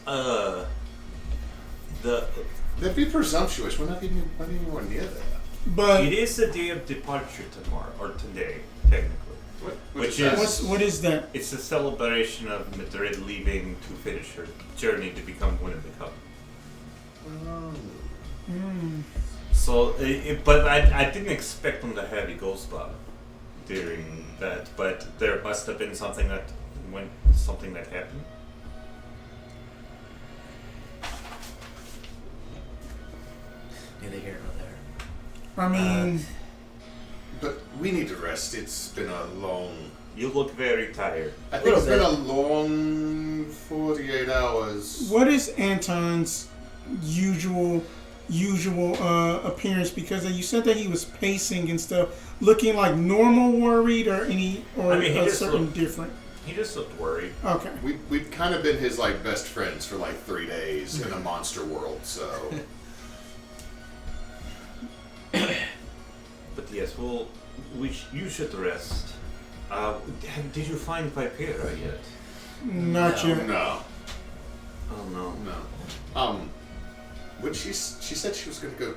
That'd be presumptuous. We're not anywhere near that. But it is the day of departure tomorrow, or today, technically. Which is, what is that? it's a celebration of Madrid leaving to finish her journey to become one of the coven. So, but I didn't expect them to have a ghost spot during that, but there must have been something that happened. Neither here nor there. I mean, But we need to rest. It's been a long. You look very tired. I think it's been a long 48 hours. what is Anton's usual appearance? Because you said that he was pacing and stuff, looking like normal worried or I mean, he just something looked- different. He just looked worried. Okay. We've kind of been his like best friends for like 3 days in a monster world. So But yes, well, you should rest. Did you find Vipera yet? Not No. yet. no, Oh no. no. When she said she was going to go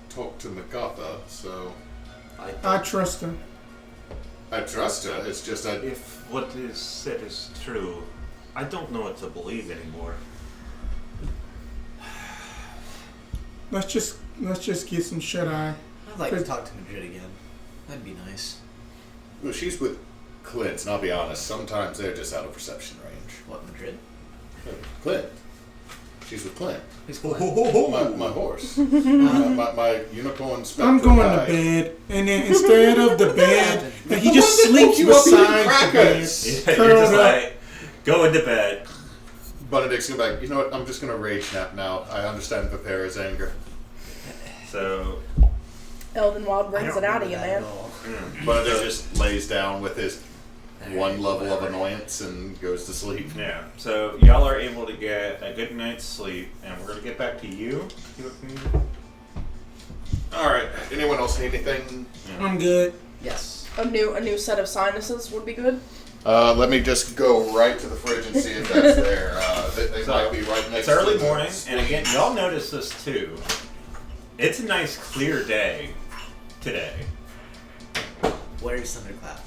talk to MacArthur, so I trust him. I trust her. It's just If what is said is true, I don't know what to believe anymore. Let's just get some shut eye. I'd like to talk to Madrid again. That'd be nice. well, she's with Clint, and I'll be honest. Sometimes they're just out of perception range. What, Madrid? Clint. She's with Clint. Who's Clint? My horse. my unicorn spectral I'm going guide. to bed, and then instead of the bed, and he The just one that woke sleeps you up eating beside the bed, crackers. You're curled just up. like, go into bed. Bunedict's gonna be like, you know what? I'm just gonna rage nap now. I understand Vipera's anger. So, Eldenwyld I brings don't it out of remember you, that man. at all. Bunedict just lays down with his Alright, one level of whatever. annoyance and goes to sleep. yeah. So, y'all are able to get a good night's sleep, and we're going to get back to you. Alright, anyone else need anything? I'm good. Yes. A new set of sinuses would be good. Let me just go right to the fridge and see if that's there. They So, might be right next It's to early the morning, and again, screens. y'all notice this too. It's a nice clear day today. Where's Thunderclap?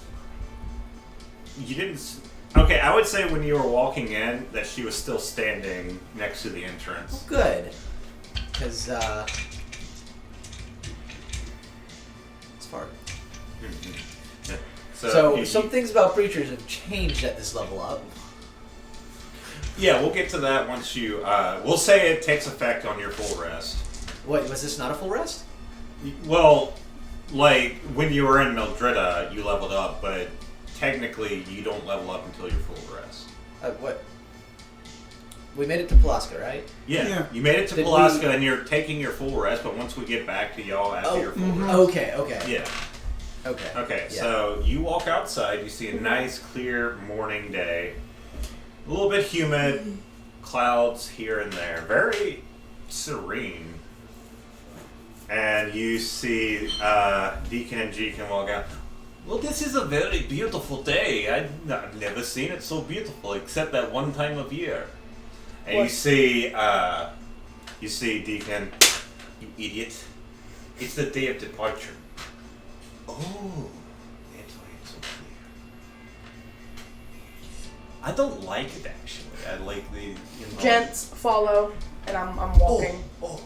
You didn't. Okay, I would say when you were walking in that she was still standing next to the entrance. Good. Because, it's far. Yeah. So, you- some things about preachers have changed at this level up. Yeah, we'll get to that once you. We'll say it takes effect on your full rest. Wait, was this not a full rest? Well, like when you were in Meldrida, you leveled up, but technically you don't level up until your full rest. What? We made it to Pulaska, right? Yeah, Yeah. you made it to Did Pulaska, we- and you're taking your full rest. But once we get back to y'all after your full rest, Okay. yeah. Okay. Okay, Yeah. so you walk outside, you see a nice clear morning day. A little bit humid, clouds here and there. Very serene. And you see Deacon and Jeacon walk out. Well, this is a very beautiful day. I've never seen it so beautiful, except that one time of year. And What? you see Deacon, you idiot. It's the day of departure. Oh, that's why it's so clear. I don't like it actually. I like the Gents, follow, and I'm walking. Oh,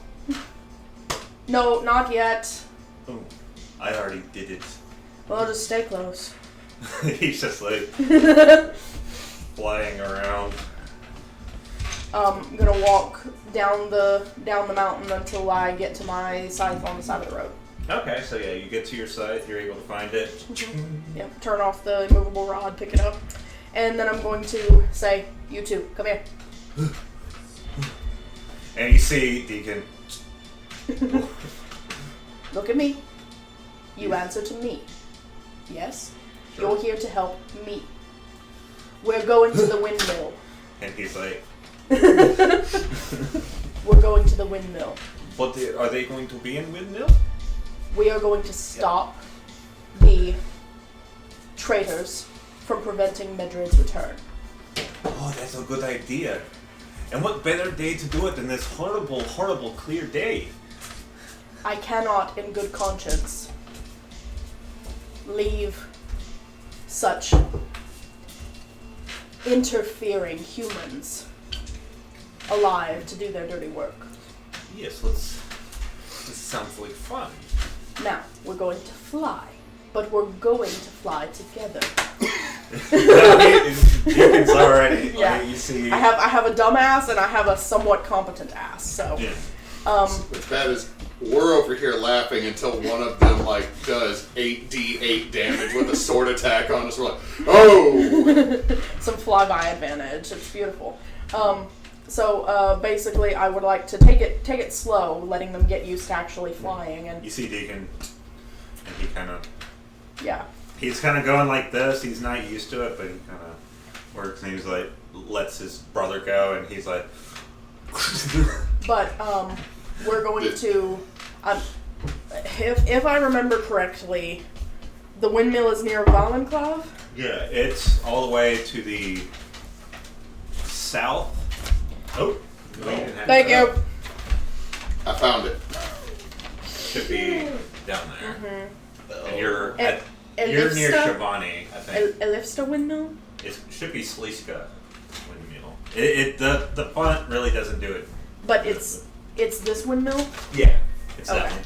No, not yet. oh, I already did it. Well, just stay close. He's just like flying around. I'm gonna walk down the mountain until I get to my scythe on the side of the road. Okay, so yeah, you get to your scythe, you're able to find it. Yep, turn off the immovable rod, pick it up, and then I'm going to say, "You two, come here." And you see Deacon. Look at me. You answer to me. Yes? Sure. You're here to help me. We're going to the windmill. And he's like, We're going to the windmill. "What? Are they going to be in Windmill?" We are going to stop the traitors from preventing Meldrid's return. Oh, that's a good idea. And what better day to do it than this horrible, horrible clear day? I cannot, in good conscience, leave such interfering humans alive to do their dirty work. Yes, this sounds like fun. Now, we're going to fly, but we're going to fly together. Deacon's already. Yeah. Like, you see. I have a dumb ass and I have a somewhat competent ass, so. Yeah. What's bad is we're over here laughing until one of them like does 8d8 damage with a sword attack on us. We're like, oh! Some flyby advantage. It's beautiful. So basically, I would like to take it slow, letting them get used to actually flying, and You see Deacon, and he kind of. yeah. He's kind of going like this. He's not used to it, but he kind of works, and he's like lets his brother go, and he's like. But we're going to, if I remember correctly, the windmill is near Valenclave. Yeah, it's all the way to the south. Oh, Thank you. I found it. Should be down there. And you're El- you're near Elifsta? Shivani, I think. Elifsta windmill? It should be Sliska windmill. The font really doesn't do it. But it's this windmill? Yeah, it's that Okay. one.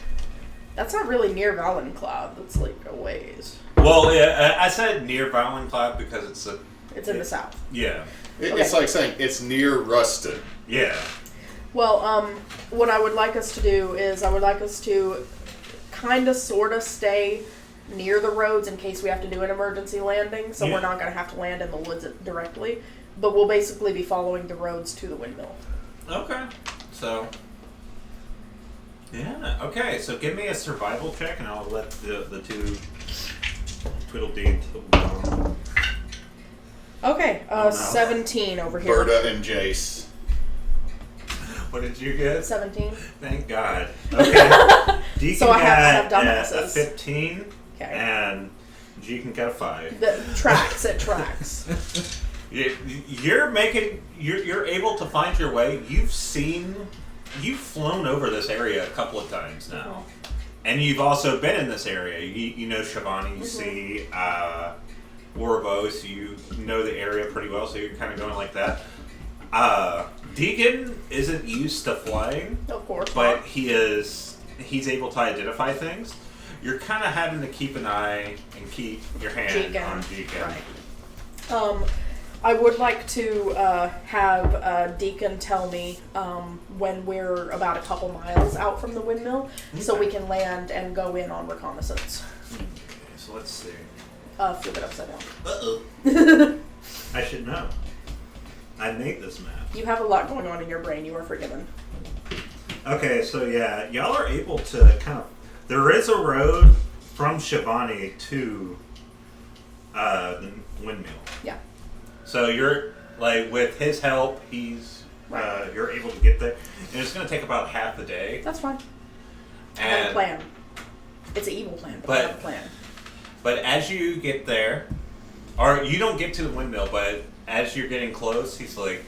That's not really near Valenclave. That's like a ways. Well, yeah, I said near Valenclave because it's a. It's in the south. Yeah. It's like saying it's near Ruston. Yeah. Well, what I would like us to do is I would like us to kind of sort of stay near the roads in case we have to do an emergency landing, so Yeah. we're not going to have to land in the woods directly, but we'll basically be following the roads to the windmill. Okay. So. Yeah. Okay. So give me a survival check, and I'll let the two Tweedledee. Okay, Oh, no. 17 over here. Berta and Jace. What did you get? 17. Thank God. Okay. Deacon So I have got dumbasses. a 15, Okay. and Deacon got a 5. The tracks, it tracks. You're able to find your way. You've flown over this area a couple of times now, and you've also been in this area. You know Shivani, you see Ouroboros, you know the area pretty well, so you're kind of going like that. Deacon isn't used to flying, Of course. but he's able to identify things. You're kind of having to keep an eye and keep your hand Deacon. on Deacon. Right. I would like to have Deacon tell me when we're about a couple miles out from the windmill, so we can land and go in on reconnaissance. Okay, so let's see. Flip it upside down. Uh-oh. I should know. I made this map. You have a lot going on in your brain. You are forgiven. Okay, so yeah, y'all are able to kind of... There is a road from Shivani to the windmill. Yeah. So you're, like, with his help, Right. you're able to get there. And it's going to take about half the day. That's fine. I have a And, plan. It's an evil plan, but I have a plan. but as you get there, or you don't get to the windmill, but as you're getting close, he's like,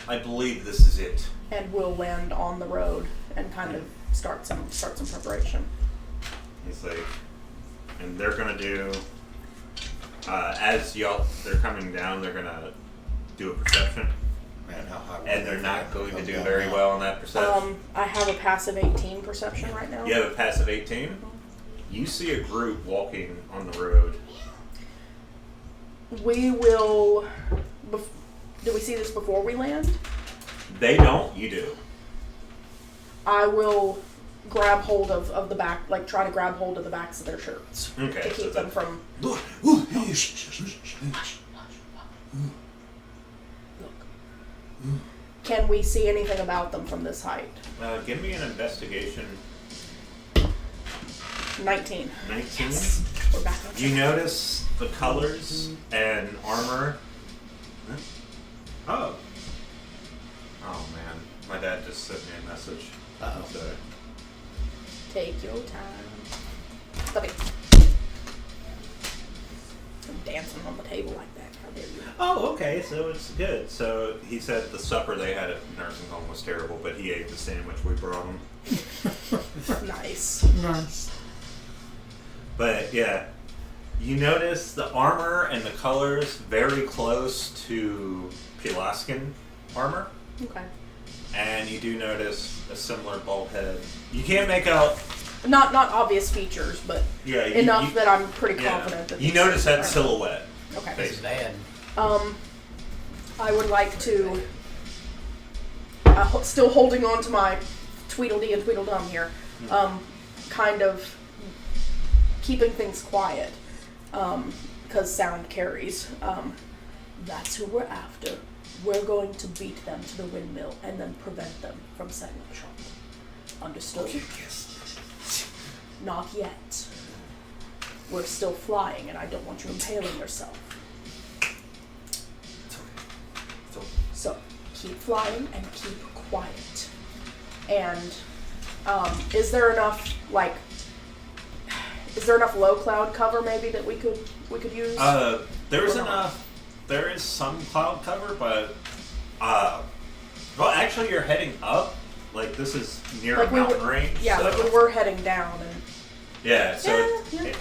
I believe this is it. And we'll land on the road and kind of start some preparation. He's like, and they're gonna do as they're coming down. They're gonna do a perception, Man, how high? and they're not going to do very well on that perception. I have a passive 18 perception right now. You have a passive 18. You see a group walking on the road. We will. Do we see this before we land? They don't. You do. I will grab hold of the back, like try to grab hold of the backs of their shirts Okay. to keep them from. Look. Can we see anything about them from this height? Give me an investigation. 19. 19. Yes. We're back on You track. notice the colors and armor. Huh? Oh. Oh man, my dad just sent me a message. Uh-oh. So, Take your time. Okay. I'm dancing on the table like that. How dare you? oh, okay, so it's good. So he said the supper they had at the nursing home was terrible, but he ate the sandwich we brought him. Nice. Nice. But yeah, you notice the armor and the colors very close to Pilaskin armor. Okay. And you do notice a similar bald head. You can't make out. Not obvious features, but Yeah, enough that I'm pretty confident that you these notice that are- silhouette. Okay. This is bad. I would like to, still holding on to my Tweedledee and Tweedledum here, kind of keeping things quiet, because sound carries. That's who we're after. We're going to beat them to the windmill and then prevent them from setting up shop. Understood? Not yet. We're still flying, and I don't want you impaling yourself. So, keep flying and keep quiet. And, is there enough low cloud cover maybe that we could use? There's Or not? enough. There is some cloud cover, but well, actually, you're heading up. Like this is near a mountain range. Yeah, so, like we were heading down, and yeah. So Yeah.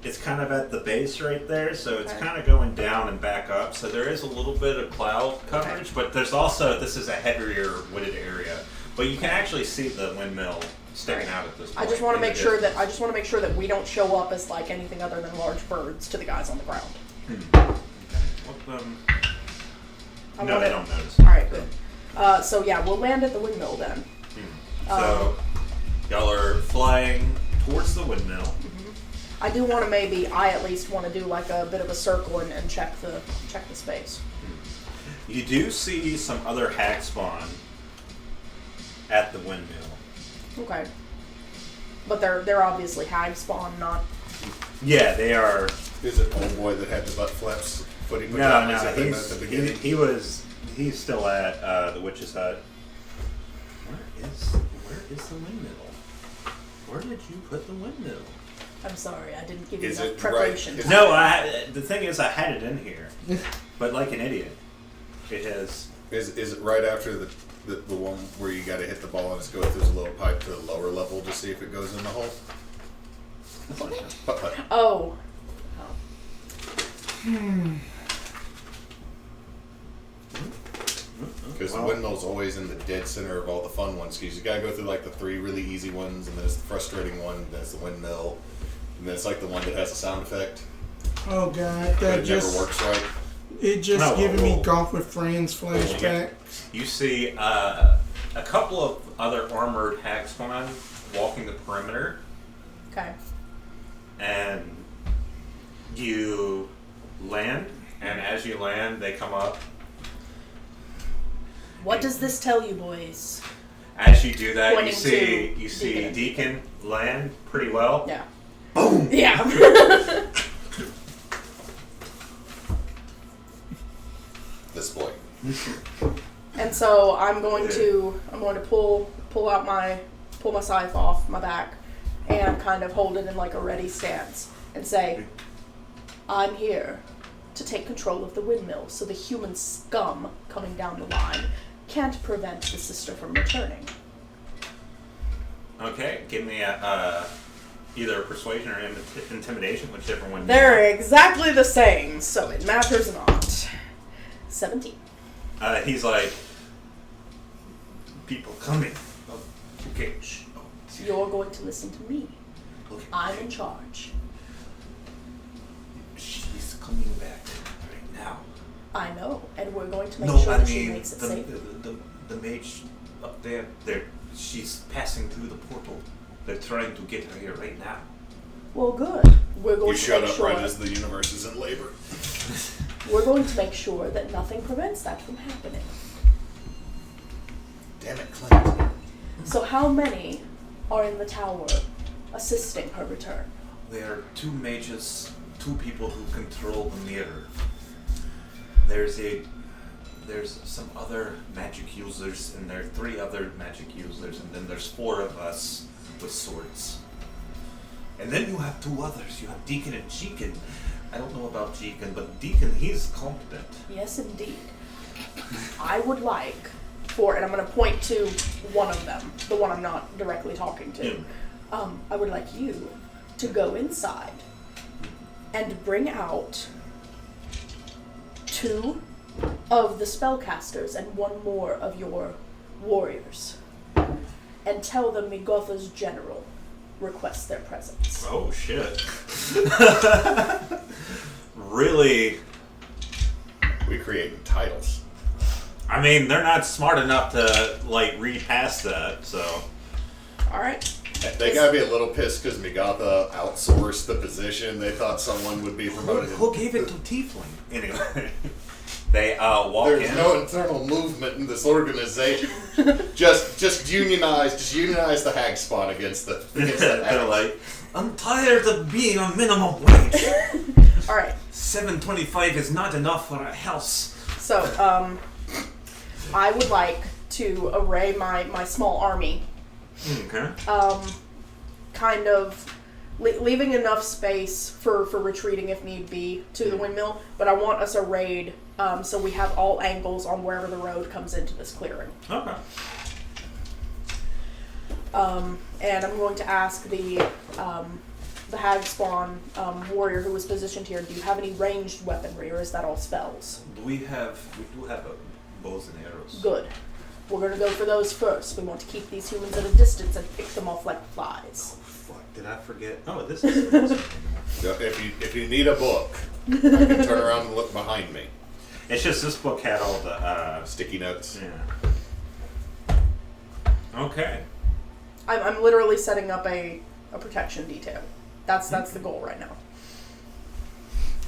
it's kind of at the base right there. So it's Okay. kind of going down and back up. So there is a little bit of cloud coverage, but there's also this is a heavier wooded area. But you can actually see the windmill sticking out at this point. I just want to in the make sure distance. that we don't show up as like anything other than large birds to the guys on the ground. Well, I no, want they it- don't notice. All right, good. So yeah, we'll land at the windmill then. So y'all are flying towards the windmill. I do want to I at least want to do like a bit of a circle and check the space. You do see some other hack spawn at the windmill. Okay. But they're obviously hag spawn, not. Yeah, they are. Is it old boy that had the butt flaps? What he put No, down? no, Is that him at the beginning? he's still at the witch's hut. Where is the windmill? Where did you put the windmill? I'm sorry, I didn't give you Is enough it right- preparation. is- No, the thing is, I had it in here, but like an idiot, it has. Is it right after the one where you got to hit the ball and it's go through the little pipe to the lower level to see if it goes in the hole? Putt-putt. Oh. Because the windmill's always in the dead center of all the fun ones. Because you got to go through like the 3 really easy ones, and then it's the frustrating one, then it's the windmill, and then it's like the one that has a sound effect, Oh god, but that it just never works right. it just No, giving me well, golf with friends flashback. You see a couple of other armored hack spawn walking the perimeter, Okay. and you land, and as you land, they come up. What does this tell you, boys? As you do that, Pointing to you see Deacon. Deacon land pretty well. Yeah. Boom. Yeah. This boy. And so I'm going to pull out my scythe off my back and kind of hold it in like a ready stance and say, I'm here to take control of the windmill so the human scum coming down the line can't prevent the sister from returning. Okay, give me either persuasion or intimidation, whichever one. They're exactly the same, so it matters not. 17. He's like, people coming. Oh, okay. You're going to listen to me. Okay. I'm in charge. She's coming back right now. I know, and we're going to make sure that she makes it safe. The mage up there, she's passing through the portal. They're trying to get her here right now. Well, good. We're going You to shut make up sure. right as the universe is in labor. We're going to make sure that nothing prevents that from happening. Damn it, Clint. So how many are in the tower assisting her return? There are 2 mages, 2 people who control the mirror. There's some other magic users, and there are 3 other magic users, and then there's 4 of us with swords. And then you have 2 others. You have Deacon and Jeekin. I don't know about Jeekin, but Deacon, he's competent. Yes, indeed. I would like and I'm going to point to one of them, the one I'm not directly talking to. I would like you to go inside and bring out 2 of the spellcasters and 1 more of your warriors, and tell them Migotha's general requests their presence. Oh, shit. Really? We creating titles. I mean, they're not smart enough to, read past that, so... Alright. They gotta be a little pissed because Migotha outsourced the position. They thought someone would be promoted. Who gave it to Tiefling? Anyway. They walk in. There's no internal movement in this organization. just unionize the hag spawn against the They're like, I'm tired of being on minimum wage. Alright. $7.25 is not enough for a house. So, I would like to array my small army. Okay. Kind of leaving enough space for retreating if need be to the windmill, but I want us arrayed so we have all angles on wherever the road comes into this clearing. Okay. And I'm going to ask the hag spawn warrior who was positioned here, do you have any ranged weaponry, or is that all spells? We do have bows and arrows. Good. We're going to go for those first. We want to keep these humans at a distance and pick them off like flies. Oh, fuck. Did I forget? Oh, this is... So if you need a book, I can turn around and look behind me. It's just this book had all the... Sticky notes. Yeah. Okay. I'm literally setting up a protection detail. That's the goal right now.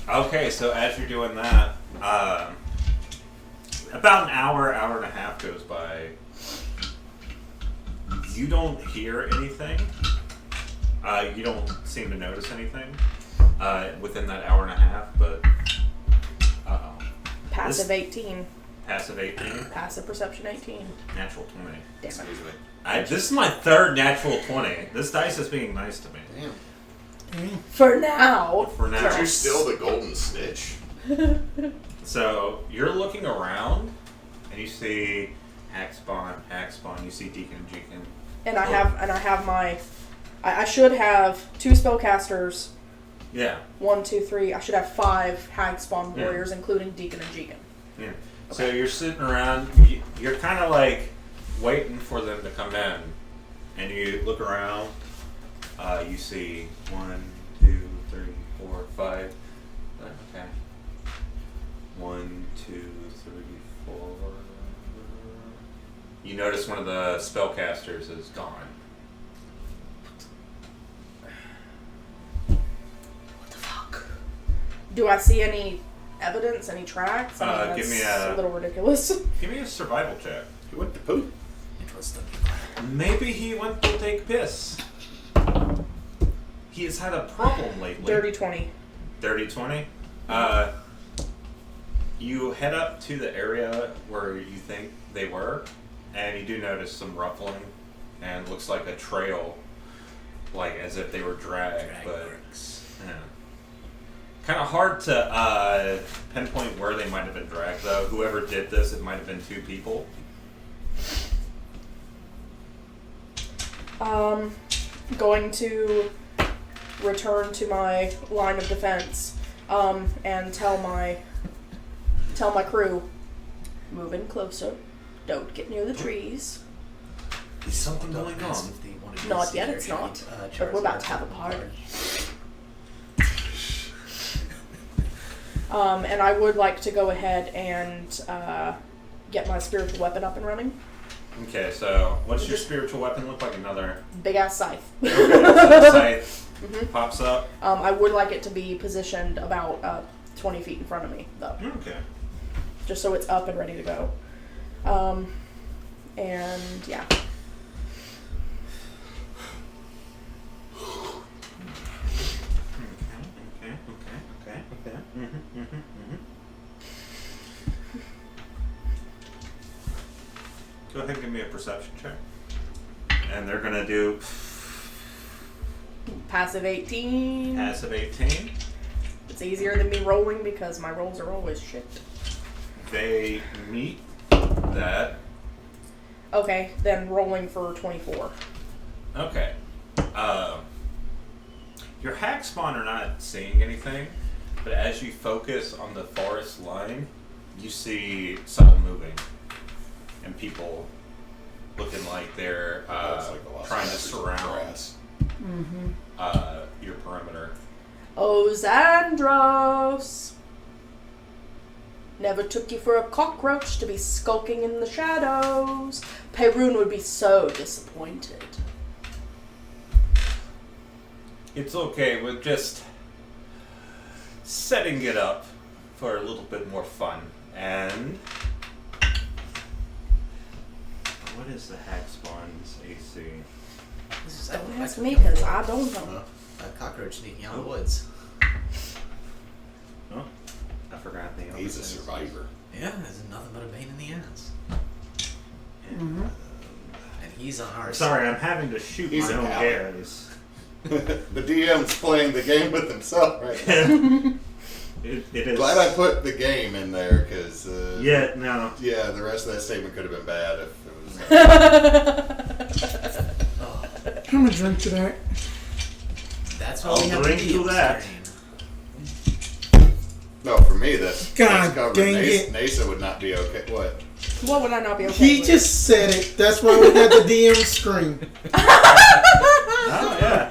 Okay, so as you're doing that, about an hour and a half goes by. You don't hear anything. You don't seem to notice anything within that hour and a half, but Passive 18. Passive 18? Passive perception 18. Natural 20. Damn Excuse it. me. This is my 3rd natural 20. This dice is being nice to me. Damn. For now. For now. But you're still the golden snitch. So you're looking around, and you see Hack Spawn. You see Deacon and Jeekin. And I have my. I should have 2 spellcasters. Yeah. 1, 2, 3. I should have 5 hag spawn warriors, including Deacon and Jeekin. Yeah. So you're sitting around. You're kind of waiting for them to come in, and you look around. You see 1, 2, 3, 4, 5. Okay. 1, 2, 3, 4. You notice one of the spellcasters is gone. What the fuck? Do I see any evidence, any tracks? I mean, give me that's a- a little ridiculous. Give me a survival check. He went to poop. It was the Maybe he went to take piss. He has had a problem lately. Dirty 20. Dirty 20. You head up to the area where you think they were, and you do notice some ruffling, and it looks like a trail, as if they were dragged, but works. yeah, Kind of hard to pinpoint where they might have been dragged, though. Whoever did this, it might have been 2 people. Going to return to my line of defense, and tell my crew, move in closer, don't get near the trees. Is something going on? Not yet, it's not. But we're about to have a party. And I would like to go ahead and get my spiritual weapon up and running. Okay, so what's your spiritual weapon look like? Another Big ass scythe. Okay, so the scythe pops up. I would like it to be positioned about 20 feet in front of me, though. Okay. Just so it's up and ready to go. And yeah. Go ahead and give me a perception check. And they're gonna do Passive 18. passive 18. It's easier than me rolling because my rolls are always shit. They meet that. Okay, then rolling for 24. Okay. Your hack spawn are not seeing anything, but as you focus on the forest line, you see something moving. And people looking like they're trying to surround your perimeter. Oh, Xandros! Never took you for a cockroach to be skulking in the shadows. Perun would be so disappointed. It's okay, we're just setting it up for a little bit more fun. And what is the hack spawn's AC? This is Don't ask me because I don't know. A cockroach sneaking out of the woods. Oh, I forgot the other He's a things. survivor. Yeah, there's nothing but a pain in the ass. And, And he's on our sorry, I'm having to shoot He's my a own coward. guys. The DM's playing the game with himself right now. It is. Glad I put the game in there because the rest of that statement could have been bad if it was. I'm gonna drink to that. That's why I'll we have drink the to that. screen. No, for me that's God covered. dang it. Neysa would not be okay. What? What would I not be okay He with? just said it. That's why we got the DM screen. Oh, yeah.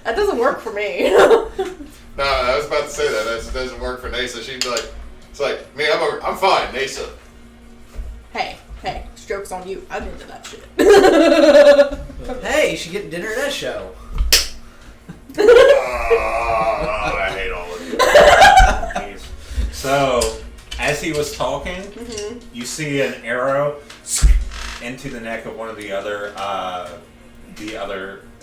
That doesn't work for me. No, I was about to say that. That doesn't work for Neysa. She'd be like, it's like, me, I'm fine, Neysa. Hey, this joke's on you. I'm into that shit. Hey, you should get dinner at that show. Oh, I hate all of you. Jeez. So, as he was talking, you see an arrow into the neck of one of the other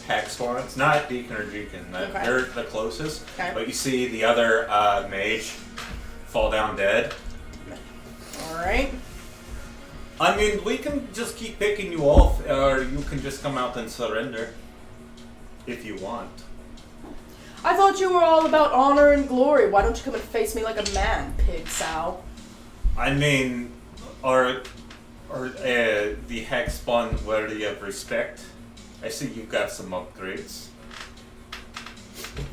hack squads. Not Deacon or Deacon. Okay. They're the closest. Okay. But you see the other mage fall down dead. Alright. I mean, we can just keep picking you off, or you can just come out and surrender. If you want. I thought you were all about honor and glory. Why don't you come and face me like a man, pig sow? I mean, are the hack spawn worthy of respect? I see you've got some upgrades.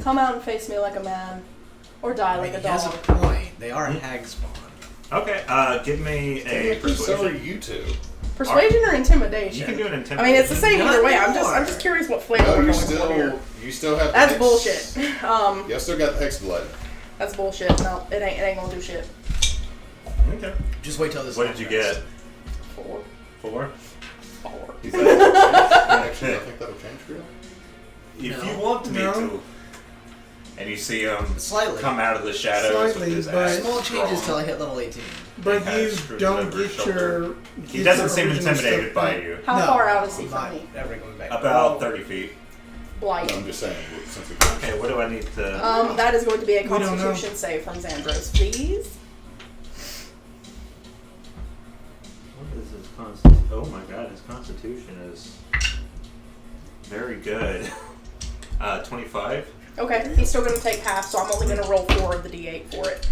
Come out and face me like a man. Or die like a He has a dog. point. They are hag spawn. Okay, give me a So are persuasion. you two. Persuasion or intimidation? You can do an I intimidation. mean, it's the same either way. I'm Not just curious what flavor No, we're you going for here. still have. That's the bullshit. You still got the hex blood. That's bullshit. No, it ain't gonna do shit. Okay. Just wait till this. What did you get? 4. 4? 4. Is that actually, I think that'll change for you. If No. you want me No. to. And you see him Slightly. come out of the shadows Slightly, with his but- ass Small changes till drawn. I hit level 18. But He has you screws don't over his get shoulder. your. He get doesn't your seem original intimidated stuff by back. you. How No, far out is he I'm from not me? ever going back. About 30 feet. Blight. I'm just saying, since we Okay, what do I need to... That is going to be a We don't know. Constitution save from Xandros, please. What is his constitution? Oh my god, his constitution is very good. 25? Okay, he's still going to take half, so I'm only going to roll 4 of the d8 for it.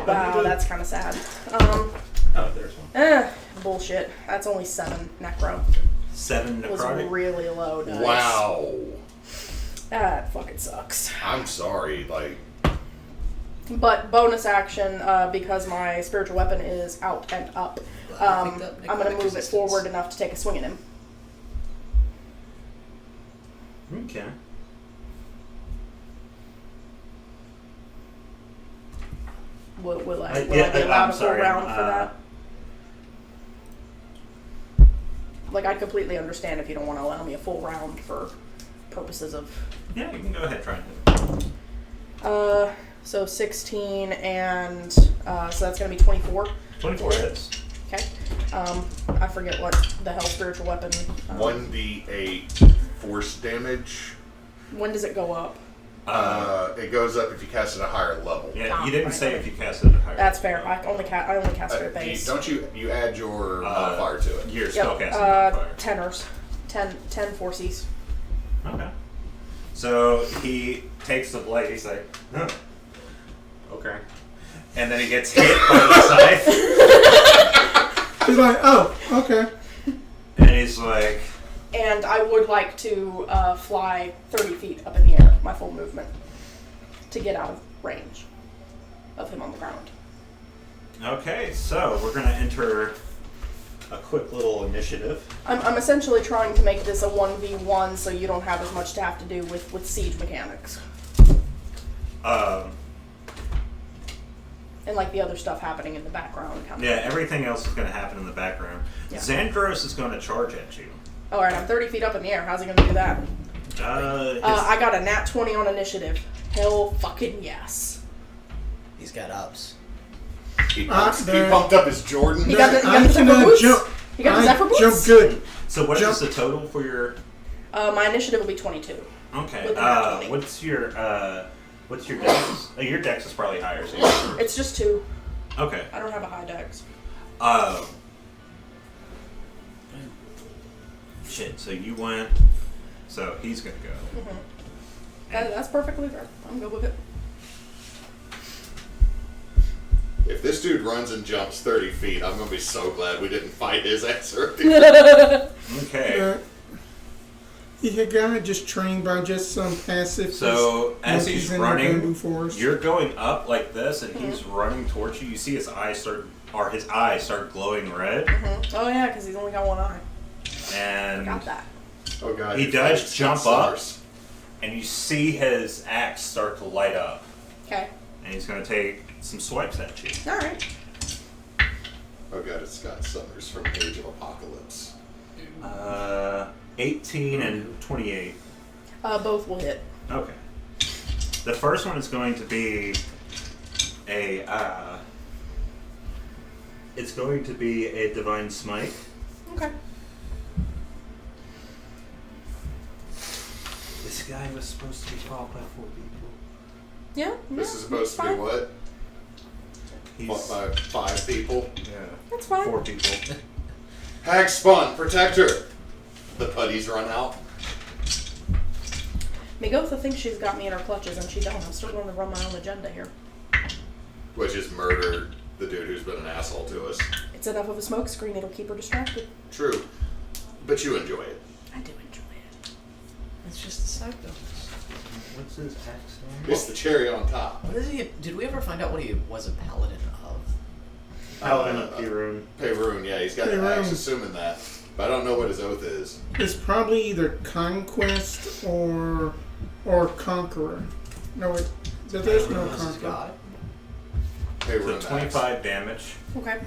Wow, that's kind of sad. Oh, there's one. Bullshit. That's only 7 necro. 7 It was necrotic? really low dice. Wow. That fucking sucks. I'm sorry. Like, But bonus action, because my spiritual weapon is out and up, I'm going to move it forward enough to take a swing at him. Okay. Will I be allowed a full round for that? Like, I completely understand if you don't want to allow me a full round for purposes of... Yeah, you can go ahead and try and hit it. So 16 and... so that's going to be 24. 24 hits. Okay. I forget what the hell spiritual weapon... 1d8 force damage. When does it go up? It goes up if you cast it at a higher level. Yeah, you didn't right, say okay. if you cast it at higher. That's fair. I only cast it at base. You add your modifier to it. You're spellcasting modifier. Tenors. 10 forces. Okay. So he takes the blade. He's like, huh. Okay. And then he gets hit by the scythe. He's like, oh, okay. And he's like... And I would like to fly 30 feet up in the air, my full movement, to get out of range of him on the ground. Okay, so we're going to enter a quick little initiative. I'm essentially trying to make this a 1v1 so you don't have as much to have to do with siege mechanics. And like the other stuff happening in the background. Yeah, everything else is going to happen in the background. Yeah. Xandros is going to charge at you. Alright, I'm 30 feet up in the air. How's he going to do that? I got a nat 20 on initiative. Hell fucking yes. He's got ups. He pumped up his Jordan. He got the Zephyr boots? He got the Zephyr boots? Jump good. So what is the total for your... my initiative will be 22. Okay. With a nat 20. What's your dex? Your dex is probably higher. So It's just 2. Okay. I don't have a high dex. Shit, so you went... So he's going to go. Mm-hmm. That's perfectly fair. I'm good with it. If this dude runs and jumps 30 feet, I'm going to be so glad we didn't fight his ass earlier. Okay. He had got just trained by just some passive. So as he's running, force. you're going up like this, and he's running towards you. You see his eyes start glowing red. Mm-hmm. Oh yeah, because he's only got one eye. And Got that. Oh god. he does jump up, and you see his axe start to light up. Okay. And he's going to take some swipes at you. All right. Oh god, it's got Summers from Age of Apocalypse. 18 and 28. Both will hit. Okay. The first one is going to be a it's going to be a divine smite. Okay. This guy was supposed to be fought by 4 people. Yeah. This is supposed to be what? Fought by 5 people? Yeah. That's fine. 4 people. Hag Spawn, Protector! The putties run out. Migotha thinks she's got me in her clutches, and she don't. I'm still going to run my own agenda here. Which is murder the dude who's been an asshole to us. It's enough of a smokescreen, it'll keep her distracted. True. But you enjoy it. I do enjoy it. It's just a side bonus. What's his axe name? It's the cherry on top. What is he? Did we ever find out what he was a paladin of? Paladin of Pirun. Payroon, yeah, he's got an axe, assuming that. But I don't know what his oath is. It's probably either conquest or conqueror. No, there's no conqueror. God. Payroon So 25 damage. Okay.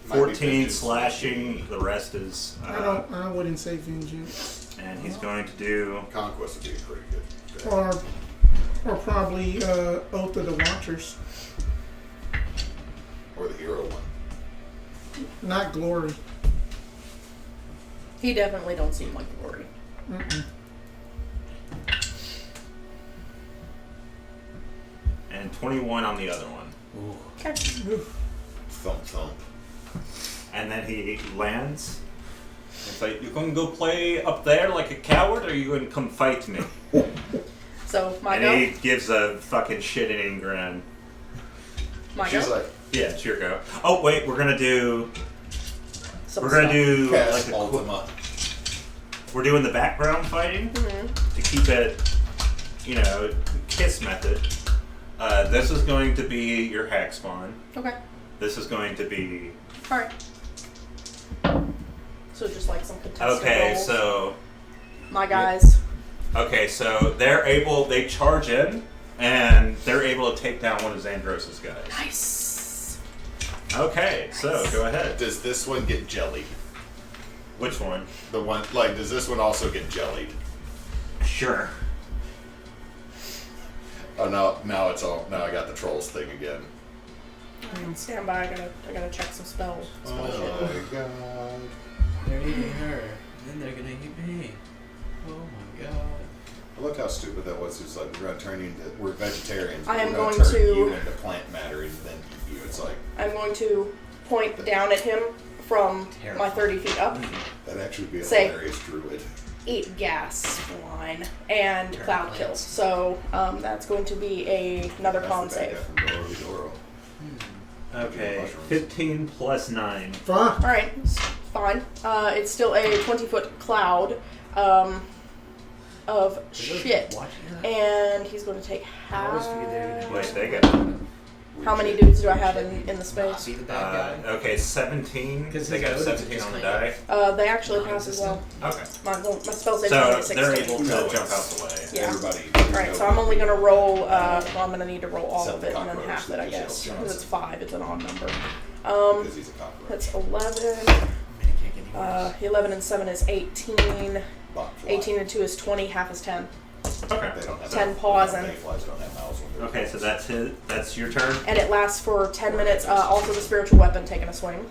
14 slashing. The rest is. I wouldn't say vengeance. And he's going to do. Conquest would be pretty good. Or probably Oath of the Watchers. Or the hero one. Not glory. He definitely don't seem like Glory. Mm-mm. And 21 on the other one. Ooh. Okay. Thump thump. And then he lands. It's like, you going to go play up there like a coward, or are you going to come fight me? So So my And go. he gives a fucking shit-eating grin. My She's go. like, Yeah, it's your go. Oh wait, we're gonna do Some we're gonna stuff. do cast like a Ultima. we're doing the background fighting to keep it, you know, kiss method. This is going to be your hack spawn. Okay. This is going to be All right. So just like some contested okay. rolls. So My guys. okay, so they charge in and they're able to take down one of Xandros' guys. Nice. Okay, so go ahead. Does this one get jellied? Which one? The one, like, does this one also get jellied? Sure. Oh, now it's all. Now I got the trolls thing again. Stand by. I gotta check some spell shit. Oh my god. They're eating her, and then they're gonna eat me. Oh my god. Look how stupid that was. It's like we're gonna turn you into we're vegetarians. I am we're gonna going turn to- you into plant matter and then eat you. It's like I'm going to point down at him from my 30 feet up. that'd actually be a Say- hilarious druid. Eat gas line and cloud kill. So that's going to be another con That's the bad save. guy from Doro to Doro. Okay, Mushrooms. 15 plus 9. Fine. All right, it's fine. It's still a 20-foot cloud of shit, Watching that? and he's going to take I always figured they were half. gonna Wait, they got How many dudes do I have in the Not space? be the bad guy. okay, 17. 'Cause They his got motives are 17 just on the kind die. of- They actually pass as well. Okay. My spell save is So only 16. they're able to No, jump it's- out the way. Yeah. Everybody. Alright, so I'm only going to roll, well, I'm going to need to roll all Except of it and then cockroach, half it, I Michelle guess. Johnson. Because it's 5, it's an odd number. Because he's a cockroach. That's 11. I mean, it can't get any worse. 11 and 7 is 18. Botfly. 18 and 2 is 20, half is 10. Okay. They don't have 10 paws and- Mayflies don't have mouths on their Okay, so that's your turn. And it lasts for 10 minutes. Also, the spiritual weapon taking a swing.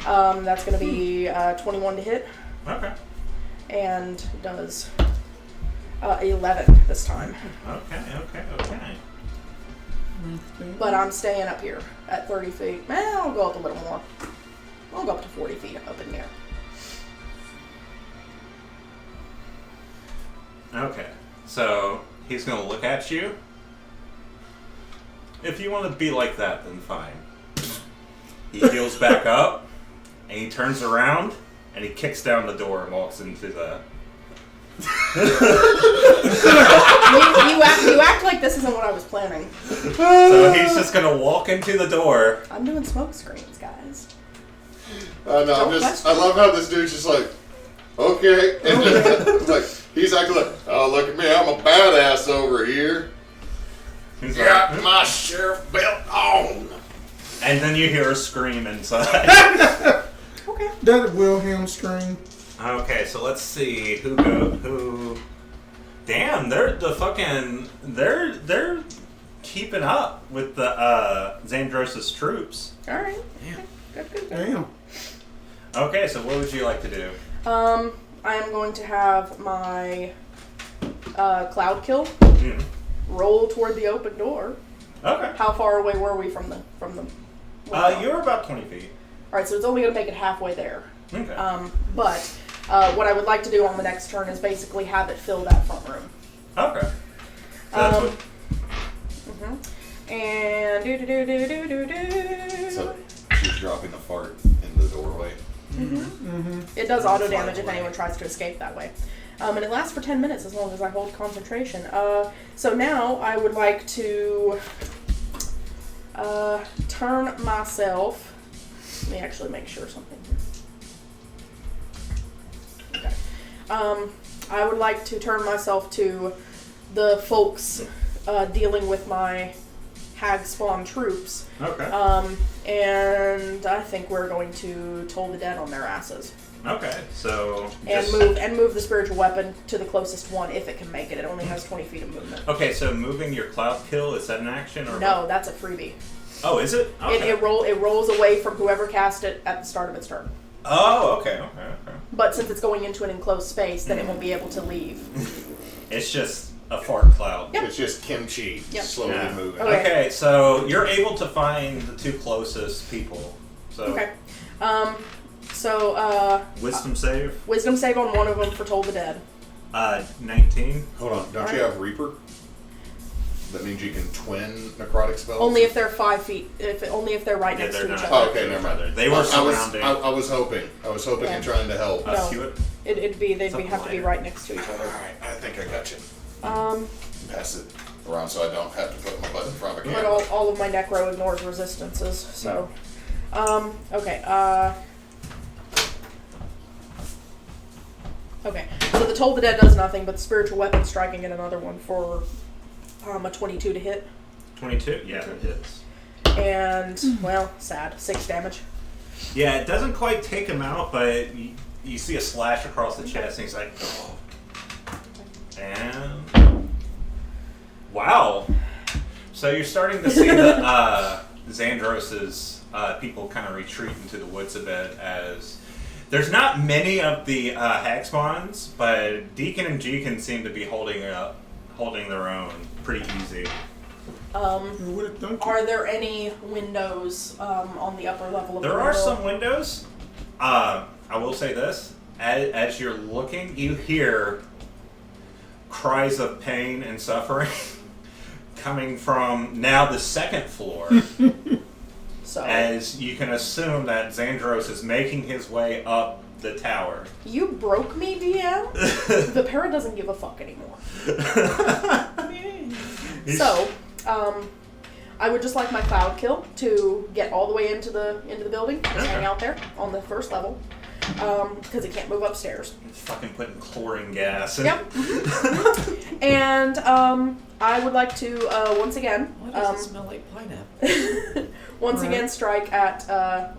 That's going to be 21 to hit. Okay. And does 11 this time. Okay. But I'm staying up here at 30 feet. I'll go up a little more. I'll go up to 40 feet up in here. Okay. So he's gonna look at you. If you want to be like that, then fine. He heals back up, and he turns around, and he kicks down the door and walks into the. You act like this isn't what I was planning. So he's just gonna walk into the door. I'm doing smoke screens, guys. No, Don't I question. love how this dude's just like, okay. And then, like, he's acting like, oh, look at me, I'm a badass over here. He's Got like, my sheriff belt on. and then you hear a scream inside. Okay. That Wilhelm scream. Okay, so let's see who. Damn, they're keeping up with the Xandros' troops. Alright. Damn. Good. Damn. Okay, so what would you like to do? I am going to have my cloud kill Hmm. roll toward the open door. Okay. How far away were we from the You were about 20 feet. Alright, so it's only going to make it halfway there. Okay. But what I would like to do on the next turn is basically have it fill that front room. Okay. So that's Um, what. And do. So she's dropping a fart in the doorway. It does auto damage if anyone tries to escape that way. And it lasts for 10 minutes as long as I hold concentration. So now I would like to turn myself. Let me actually make sure something here. Okay. I would like to turn myself to the folks dealing with my hag spawn troops. Okay. And I think we're going to toll the dead on their asses. Okay. So. And just- move the spiritual weapon to the closest one if it can make it. It only has 20 feet of movement. Okay, so moving your cloud kill, is that an action or? No, that's a freebie. Oh, is it? Okay. It rolls away from whoever cast it at the start of its turn. Oh, okay. But since it's going into an enclosed space, then it won't be able to leave. It's just a fart cloud. Yep. It's just kimchi Yep. slowly Yeah. moving. Okay. Okay, so you're able to find the two closest people. So Okay. So wisdom save. wisdom save on one of them for toll the dead. 19. Hold on, don't Alright. you have Reaper? That means you can twin necrotic spells? Only if they're 5 feet. Only if they're right next they're to each not. other. Oh, okay, never mind. They were surrounding. I was hoping. Yeah. And trying to help. No. Hewitt. They'd Something have to be lighter. right next to each other. Alright, I think I got you. Pass it around so I don't have to put my butt in front of a But camera. all of my necro ignores resistances, so. Okay, okay, so the Toll the Dead does nothing, but spiritual weapon striking in another one for a 22 to hit. 22? Yeah, it hits. And, well, sad. 6 damage. Yeah, it doesn't quite take him out, but you see a slash across the chest, and he's like, oh. And wow. So you're starting to see the Xandros's people kind of retreat into the woods a bit, as there's not many of the Hexmons, but Deacon and Jeacon seem to be holding their own pretty easy. Are there any windows on the upper level of the There are window? some windows. I will say this: as you're looking, you hear cries of pain and suffering coming from now the second floor. So As you can assume that Xandros is making his way up the tower. you broke me, DM. Vipera doesn't give a fuck anymore. So, I would just like my cloud kill to get all the way into the building, just hang out there on the first level, because it can't move upstairs. It's fucking putting chlorine gas in. Yep. And I would like to once again, Why does it smell like pineapple? once again strike at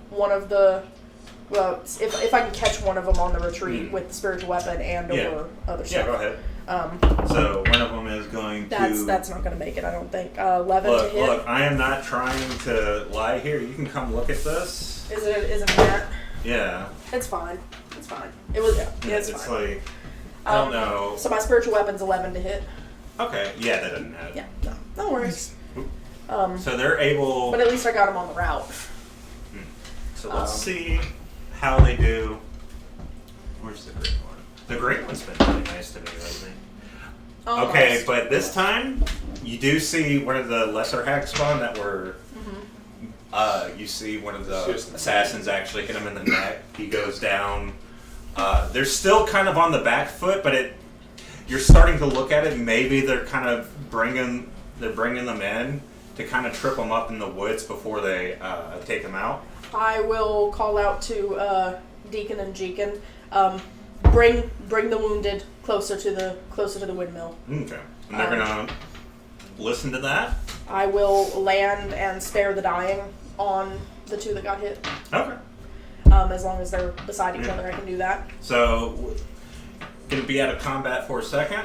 one of the. Well, if I can catch one of them on the retreat with the spiritual weapon and or other stuff. Yeah, go ahead. So one of them is going to. That's not going to make it, I don't think. 11 to hit. Look, I am not trying to lie here. You can come look at this. Is it that? Yeah. It's fine. It's fine. It was it's It's fine. like I don't know. So my spiritual weapon's 11 to hit. Okay, yeah, that doesn't have. Yeah, no worries. So they're able. But at least I got him on the route. So let's see how they do. Where's the green one? The green one's been really nice to me lately. Oh, Okay, nice. but this time you do see one of the lesser hacks spawn that were. You see one of the assassins actually hit him in the neck. He goes down. They're still kind of on the back foot, but you're starting to look at it. Maybe they're kind of bringing them in to kind of trip them up in the woods before they take them out. I will call out to Deacon and Jeacon. Bring the wounded closer to the windmill. Okay, and they're gonna listen to that. I will land and spare the dying on the 2 that got hit. Okay. As long as they're beside each other, I can do that. So, gonna be out of combat for a second.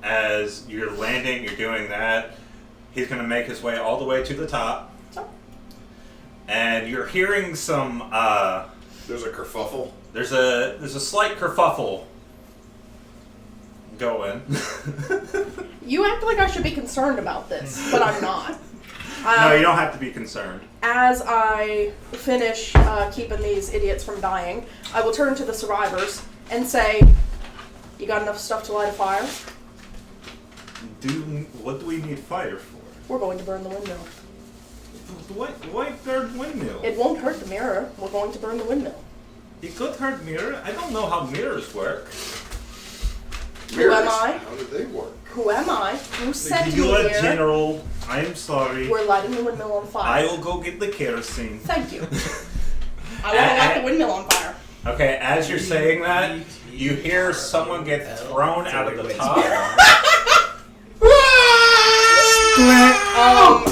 As you're landing, you're doing that. He's gonna make his way all the way to the top, So, and you're hearing some. There's a kerfuffle. There's a slight kerfuffle going. you act like I should be concerned about this, but I'm not. No, you don't have to be concerned. As I finish keeping these idiots from dying, I will turn to the survivors and say, "You got enough stuff to light a fire? What do we need fire for? We're going to burn the windmill. Why burn windmill? It won't hurt the mirror. We're going to burn the windmill." It could hurt mirror. I don't know how mirrors work. Who am I? How do they work? Who am I? Who sent You me are here? General. I am sorry. We're lighting the windmill on fire. I will go get the kerosene. Thank you. I want to light the windmill on fire. Okay, as you're saying that, you hear someone get thrown out of the top.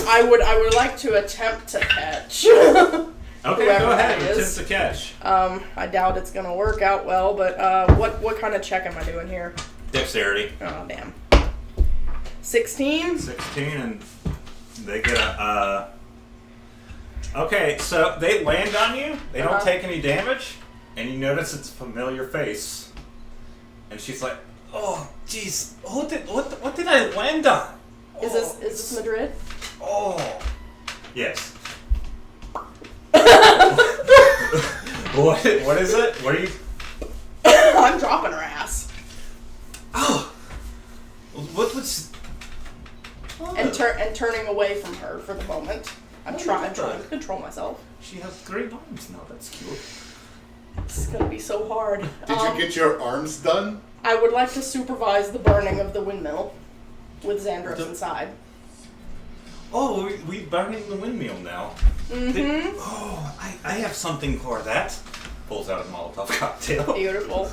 I would like to attempt to catch. Okay, Whoever go ahead. that is. Attempt to catch. I doubt it's gonna work out well, but what kind of check am I doing here? Dexterity. Oh damn. 16. 16, and they get a. Okay, so they land on you. They don't take any damage, and you notice it's a familiar face. And she's like, "Oh, jeez, what did I land on? Is this Madrid? Oh, yes." What is it? What are you? I'm dropping her ass. Oh, what was? And turning away from her for the moment. I'm trying to control myself. She has great arms now. That's cute. It's gonna be so hard. Did you get your arms done? I would like to supervise the burning of the windmill with Xandros inside. Oh, we burning the windmill now. Mm-hmm. I have something for that. Pulls out a Molotov cocktail. Beautiful.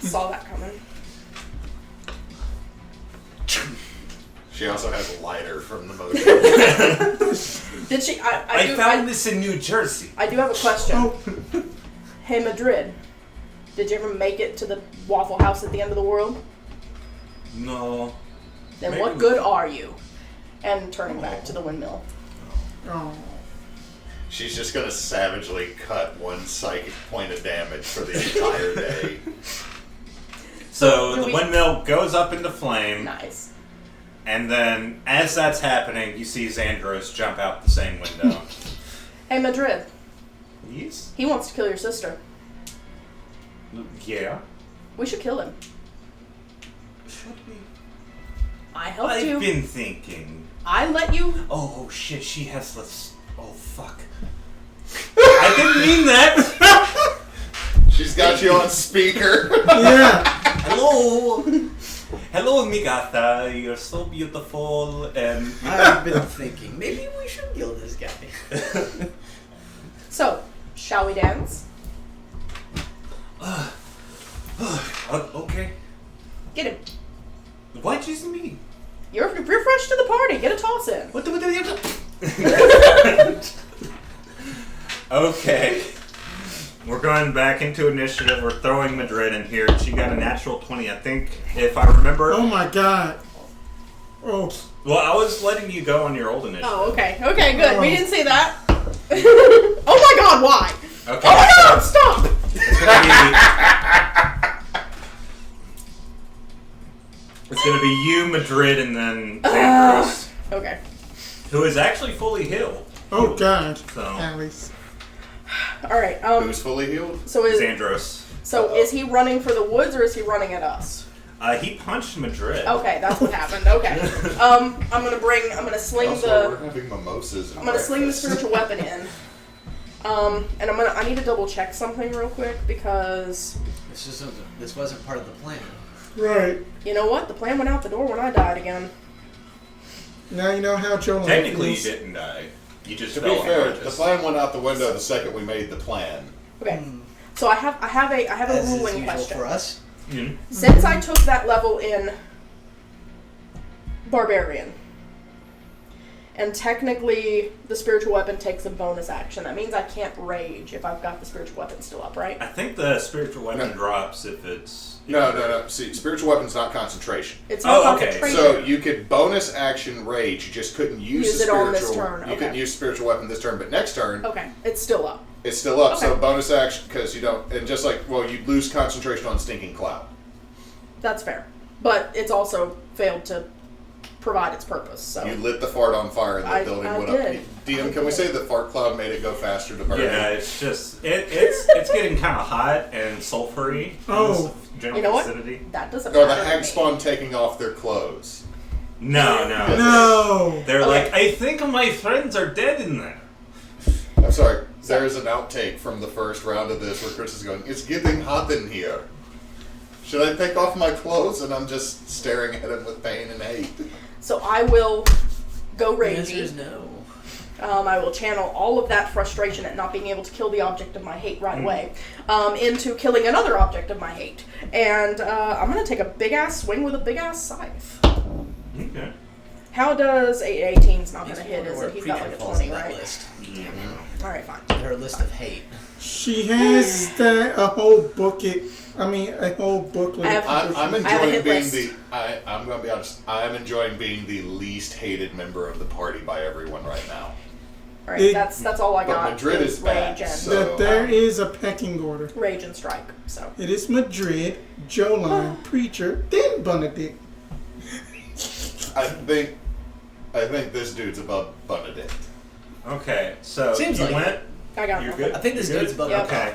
Saw that coming. She also has a lighter from the motion. Did she? I found this in New Jersey. I do have a question. Oh, Hey, Madrid. Did you ever make it to the Waffle House at the end of the world? No. Then Maybe what good are you? And turning back to the windmill. oh. She's just gonna savagely cut one psychic point of damage for the entire day. So do the we- windmill goes up into flame, Nice. and then as that's happening, you see Xandros jump out the same window. Hey, Madrid. Yes? He wants to kill your sister. Yeah. We should kill him. Should we? I helped I've you. been thinking. I let you. Oh shit, she has this. Oh fuck. I didn't mean that! She's got you on speaker. Yeah. Hello! Hello, Migata. You're so beautiful and. I've been thinking, maybe we should kill this guy. So, shall we dance? Okay. Get him. Why'd you see me? You're fresh to the party. Get a toss in. What the? Okay. We're going back into initiative. We're throwing Madrid in here. She got a natural 20, I think, if I remember. Oh my god. Oh. Well, I was letting you go on your old initiative. Oh, okay. Okay, good. We didn't see that. Oh my god, why? Okay. Oh my god, so stop! it's gonna be you, Madrid, and then Xandros, Okay. who is actually fully healed. Oh god. So Alice. Alright, Who's fully healed? so is Xandros. is he running for the woods or is he running at us? He punched Madrid. Okay, that's what happened. Okay. I'm gonna sling Also, we're having mimosas. And I'm gonna sling the breakfast. spiritual weapon in. And I need to double check something real quick because This wasn't part of the plan. Right. you know what? The plan went out the door when I died again. Now you know how Jolan Technically, you feels. didn't die. You just To fell be fair, the unconscious. plan went out the window the second we made the plan. Okay. So I have a As is ruling usual question. for us. Mhm. Since I took that level in Barbarian, and technically the spiritual weapon takes a bonus action, that means I can't rage if I've got the spiritual weapon still up, right? I think the spiritual weapon No. drops if it's. No. See, spiritual weapon's not concentration. It's not Oh, okay. concentration. So you could bonus action rage. You just couldn't use Use the it on spiritual. this turn, You couldn't okay. use spiritual weapon this turn, but next turn Okay, it's still up. it's still up. So Okay. bonus action because you don't, and just like you lose concentration on stinking cloud. That's fair. But it's also failed to provide its purpose, so. You lit the fart on fire and the I building went did. up. DM, can we say the fart cloud made it go faster to burn? Yeah, it's just it's getting kind of hot and sulfury. Oh. in this general You know what? vicinity. That doesn't Or matter. the to hag me. spawn taking off their clothes. No. No. They're Okay. like, I think my friends are dead in there. I'm sorry. There's an outtake from the first round of this where Chris is going, "It's getting hot in here. Should I take off my clothes?" And I'm just staring at him with pain and hate. So I will go The answer is ragey. no. I will channel all of that frustration at not being able to kill the object of my hate right away into killing another object of my hate. And I'm going to take a big-ass swing with a big-ass scythe. Okay. How does 18's not going to hit? Is Where it? He's got Preacher like a falls 20, on that right? list. All right, fine. Her list of hate. She has a whole bucket. I mean, a whole booklet. I have- I'm I have a enjoying hit being list. I'm going to be honest. I'm enjoying being the least hated member of the party by everyone right now. All right, It- that's all I But got. Madrid is bad, rage and so- That there is a pecking order. rage and strike. So It is Madrid, Jolan, Preacher, then Bunedict. I think this dude's above Bunedict. Okay. So Seems you like went. I got You're nothing. good. I think this You're dude's good? above Okay.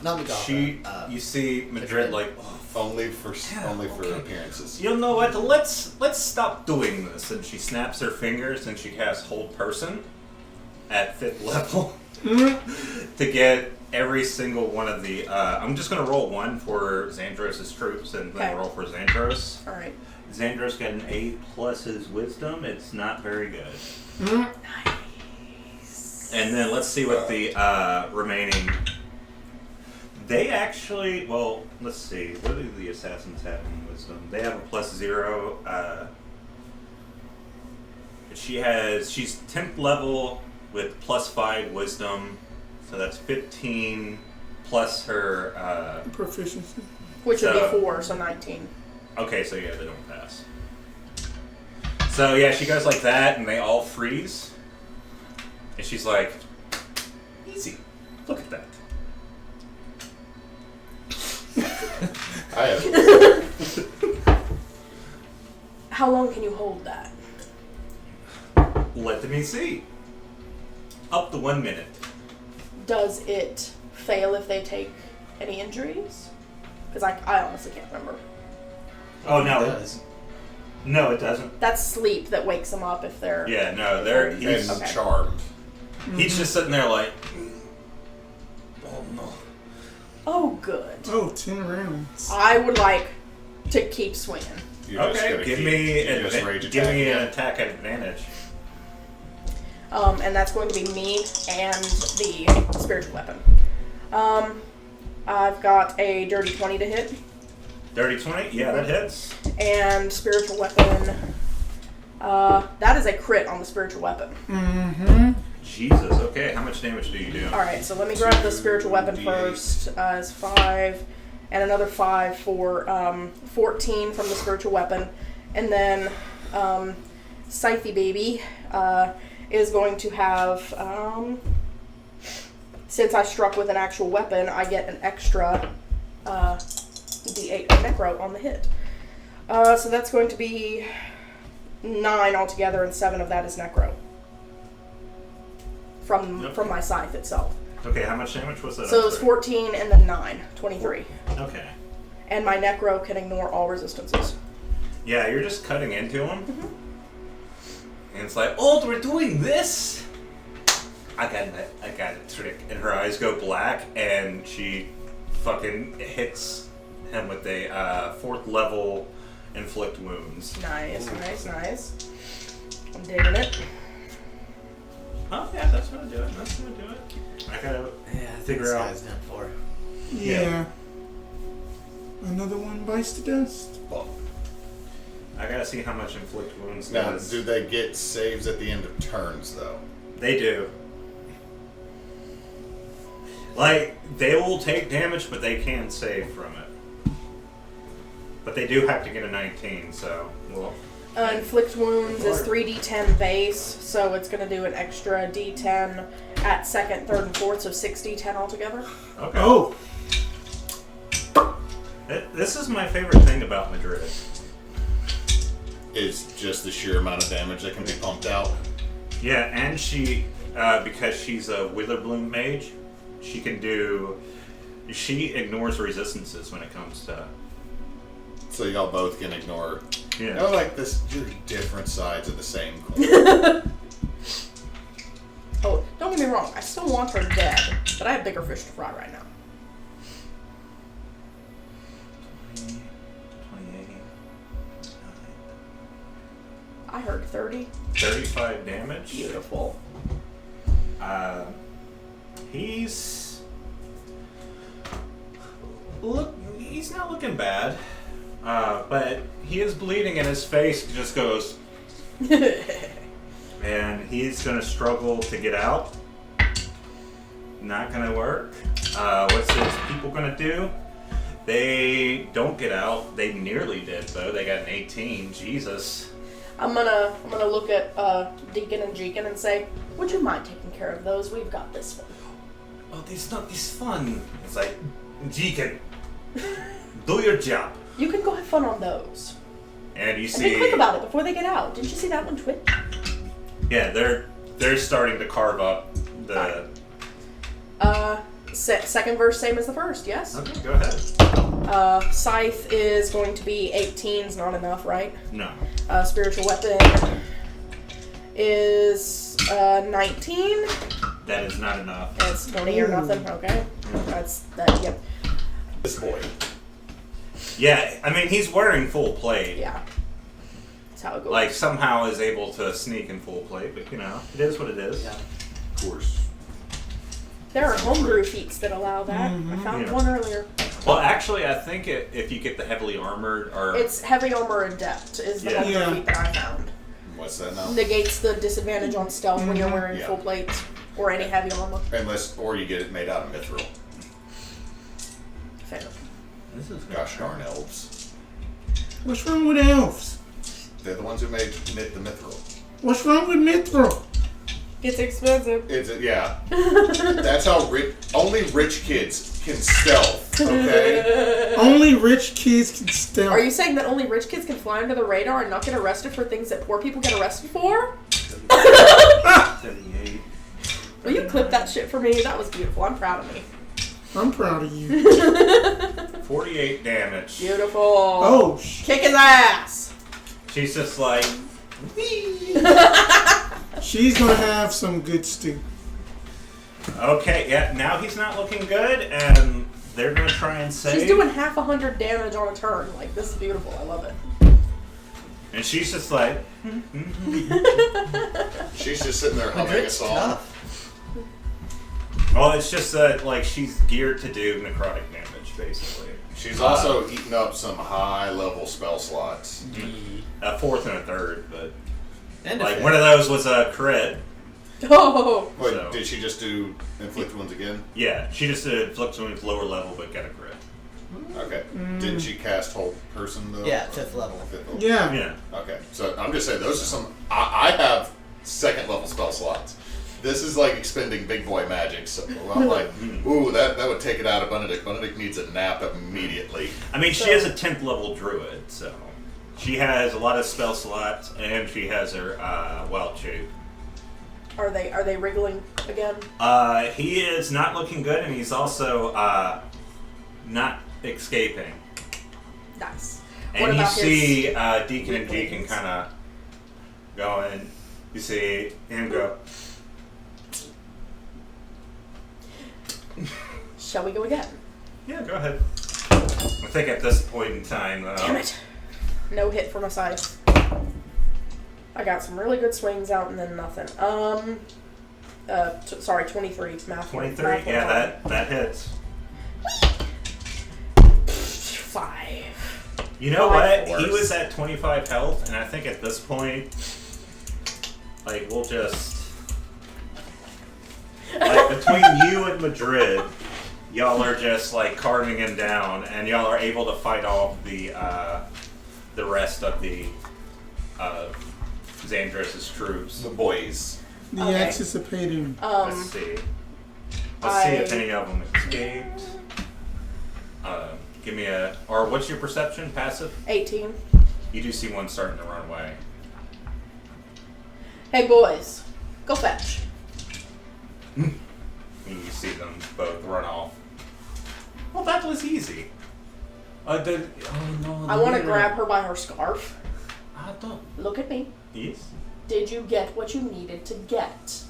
Not she, Meldrida. you see Madrid like, Only for okay. appearances. you know what? Let's stop doing this. And she snaps her fingers and she casts Hold Person at 5th level to get every single one of the. I'm just gonna roll one for Xandros' troops and then Okay. roll for Xandros. All right. Xandros got an 8 plus his wisdom. It's not very good. And then let's see what the remaining. They actually, well, let's see. What do the assassins have in wisdom? They have a +0. She's 10th level with +5 wisdom, so that's 15 plus her. Proficiency. Which would So- be 4, so 19. Okay, so yeah, they don't pass. So yeah, she goes like that, and they all freeze. And she's like, "Easy, look at that." I have. How long can you hold that? Let me see. Up to 1 minute. Does it fail if they take any injuries? Because I honestly can't remember. Oh It no, does. no, it doesn't. That's sleep that wakes them up if they're. Yeah, no, he's And Okay. charmed. he's just sitting there like, oh no. Oh, good. Oh, 10 rounds. I would like to keep swinging. You just Okay, gotta give keep- me you just rage give attack me an again. attack at advantage. And that's going to be me and the spiritual weapon. I've got a dirty 20 to hit, Dirty 20? Yeah, that hits. and spiritual weapon. That is a crit on the spiritual weapon. Jesus, okay, how much damage do you do? Alright, so let me grab the spiritual weapon 2d8. first. It's 5, and another 5 for 14 from the spiritual weapon. And then Scythe Baby is going to have, since I struck with an actual weapon, I get an extra d8 of necro on the hit. So that's going to be 9 altogether, and 7 of that is necro. From my scythe itself. Okay, how much damage was that? So it was 14 and then 9, 23. Okay. And my necro can ignore all resistances. Yeah, you're just cutting into him. And it's like, oh, we're doing this? I got a trick. And her eyes go black, and she fucking hits him with a 4th level inflict wounds. Nice. I'm digging it. Oh yeah, that's gonna do it. I gotta Yeah, I think figure this out. guy's done for. Yeah. Another one bites the dust. Well, I gotta see how much inflict wounds now, does. do they get saves at the end of turns, though? They do. Like, they will take damage, but they can save from it. But they do have to get a 19, so well. Inflict wounds is 3d10 base, so it's going to do an extra d10 at 2nd, 3rd, and 4th, so 6d10 altogether. Okay. Oh, This is my favorite thing about Madrid. Is just the sheer amount of damage that can be pumped out. Yeah, and she, because she's a Witherbloom mage, she ignores resistances when it comes to. So y'all both can ignore. Yeah. You know, like this, you're different sides of the same coin. Oh, don't get me wrong, I still want her dead, but I have bigger fish to fry right now. 20, 28, 9, I heard 30. 35 damage. Beautiful. He's not looking bad, but he is bleeding, and his face just goes, and he's gonna struggle to get out. Not gonna work. What's his people gonna do? They don't get out. They nearly did though. They got an 18. Jesus. I'm gonna look at Deacon and Jeekin and say, would you mind taking care of those? We've got this one. Oh, it's not this fun. It's like, Deacon, do your job. You can go have fun on those. And you And see, be quick about it before they get out. Didn't you see that one twitch? yeah, they're starting to carve up the. Second verse, same as the first, yes. Okay, go ahead. Scythe is going to be 18's not enough, right? No. Spiritual weapon is 19. That is not enough. It's 20 or nothing. Okay. That's that. Yep. This boy. Yeah, I mean, he's wearing full plate. Yeah. That's how it goes. Like, somehow is able to sneak in full plate, but, you know, it is what it is. Yeah. Of course. There are homebrew feats that allow that. I found Yeah. one earlier. Well, actually, I think if you get the heavily armored, or... It's heavy armor adept is the Yeah. homebrew Yeah. feat that I found. What's that now? Negates the disadvantage on stealth when you're wearing Yeah. full plates or any heavy armor. Or you get it made out of mithril. Fair. This is Gosh darn elves. What's wrong with elves? They're the ones who made the mithril. What's wrong with mithril? It's expensive. Yeah. That's how only rich kids can stealth, okay? Only rich kids can stealth. Are you saying that only rich kids can fly under the radar and not get arrested for things that poor people get arrested for? 78. Will you clip that shit for me? That was beautiful. I'm proud of me. I'm proud of you. 48 damage. Beautiful. Oh, Kick his ass. She's just like... she's gonna have some good stew. Okay, yeah, now he's not looking good, and they're gonna try and save. She's doing half 100 damage on a turn. Like, this is beautiful. I love it. And she's just like... She's just sitting there humming a Madrid's song. tough. Well, it's just that, like, she's geared to do necrotic damage, basically. She's also eating up some high-level spell slots. A fourth and a third, but... And Like, one of those was a crit. Oh. Wait, So- did she just do inflict wounds again? Yeah, she just did flips with lower level, but got a crit. Okay. Didn't she cast whole person though? Yeah, 5th level. Fifth level. Yeah. Yeah. Okay, so I'm just saying those are some. I have second level spell slots. This is like expending big boy magic. So I'm like, ooh, that would take it out of Bunedict. Bunedict needs a nap immediately. I mean, she is a 10th level druid, so... She has a lot of spell slots, and she has her wild shape. Are they wriggling again? He is not looking good, and he's also not escaping. Nice. And What you about see his Deacon and Deacon wings? kind of going. You see him go. Shall we go again? Yeah, go ahead. I think at this point in time, Damn it. No hit for my scythe. I got some really good swings out and then nothing. Sorry, 23. Math. 23. math Yeah, that hits. 5. You know Five what? He force. was at 25 health, and I think at this point, like, we'll just... Like, between you and Madrid, y'all are just, like, carving him down, and y'all are able to fight off the rest of the Xandros' troops. The boys. The Okay. anticipating. Let's see. Let's see if I- any of them escaped. Give me a... Or what's your perception? Passive? 18. You do see one starting to run away. Hey boys, go fetch. And you see them both run off. Well, that was easy. Oh no! I want to grab her by her scarf. I don't. Look at me. Yes. Did you get what you needed to get?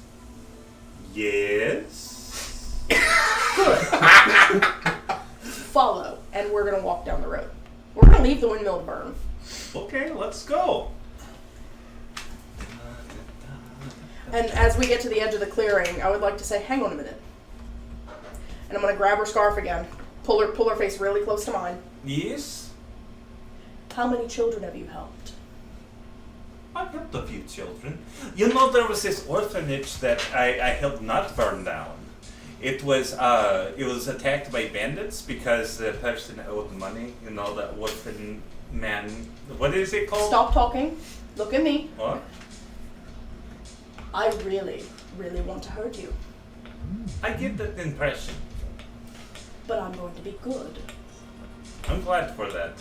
Yes. Good. Follow, and we're gonna walk down the road. We're gonna leave the windmill to burn. Okay, let's go. And as we get to the edge of the clearing, I would like to say, hang on a minute. And I'm gonna grab her scarf again, pull her face really close to mine. Yes. How many children have you helped? I helped a few children. You know, there was this orphanage that I helped not burn down. It was attacked by bandits because the person owed money. You know, that orphan man. What is it called? Stop talking. Look at me. What? I really, really want to hurt you. I get that impression. But I'm going to be good. I'm glad for that.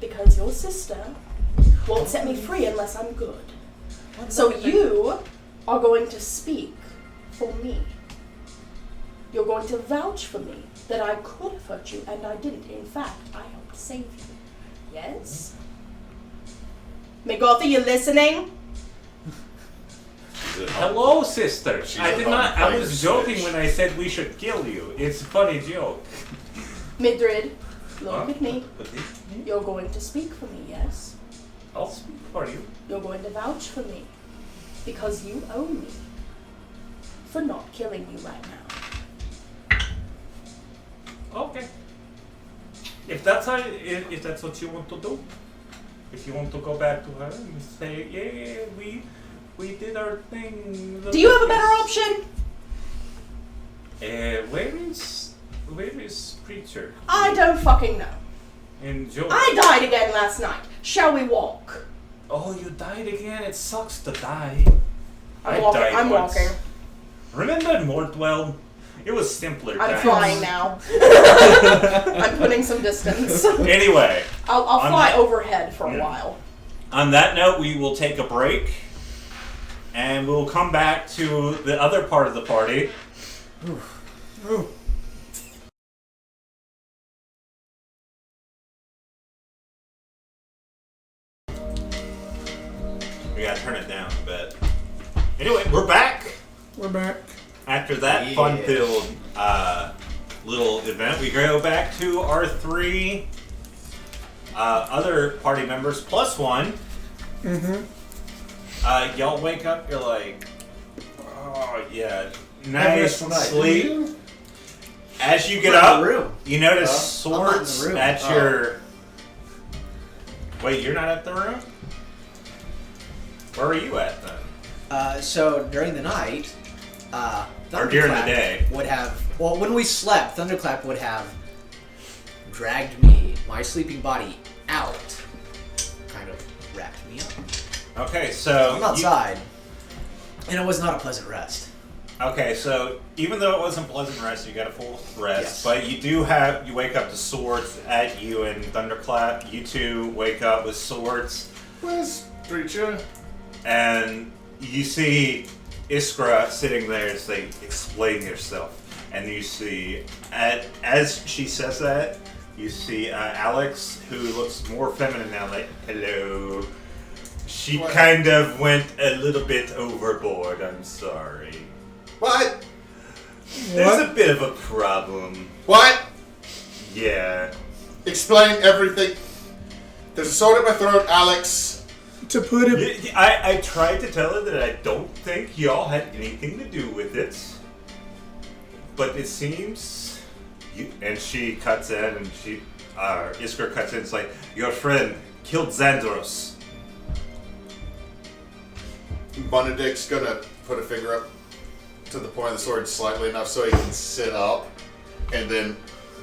Because your sister won't set me free unless I'm good. So you are going to speak for me. You're going to vouch for me that I could have hurt you and I didn't. In fact, I helped save you. Yes? McGothy, you listening? Hello, sister. She's I a did not. I was vampire joking snitch. when I said we should kill you. It's a funny joke. Mildred, look Huh? at me. But this- You're going to speak for me, yes? I'll speak for you. You're going to vouch for me. Because you owe me for not killing you right now. Okay. If that's if that's what you want to do, if you want to go back to her and say, yeah, we did our thing. Do you have a better option? Where is Preacher? I don't fucking know. And Joel. I died again last night. Shall we walk? Oh, you died again. It sucks to die. I died I'm once. walking. Remember Mortwell? It was simpler I'm times. flying now. I'm putting some distance. Anyway, I'll On fly that- overhead for a Yeah. while. on that note, we will take a break, and we'll come back to the other part of the party. We gotta turn it down a bit. Anyway, we're back. We're back. After that Yeah. fun-filled little event, we go back to our three other party members plus one. Mm-hmm. Y'all wake up, you're like, oh yeah, Have nice restful night. sleep. As you get I'm not in up, the room. you notice I'm not in the swords room. at Oh. your. Wait, you're not at the room? Where are you at then? So during the night, Or during the Thunderclap day. would have. Well, when we slept, Thunderclap would have dragged me, my sleeping body, out, kind of wrapped me up. Okay, so I'm outside, and it was not a pleasant rest. Okay, so even though it wasn't pleasant rest, you got a full rest, Yes. but you wake up to swords at you and Thunderclap. You two wake up with swords, Where's Preacher? and you see Iskra sitting there and saying, "Explain yourself." And you see, as she says that, you see Alex, who looks more feminine now, like, "Hello." She What? kind of went a little bit overboard. I'm sorry. What? There's a bit of a problem. What? Yeah. Explain everything. There's a sword in my throat, Alex. To put it, I tried to tell her that I don't think y'all had anything to do with it. But it seems... and she cuts in and Iskra cuts in. It's like, your friend killed Xandros. Bunedict's gonna put a finger up to the point of the sword slightly enough so he can sit up, and then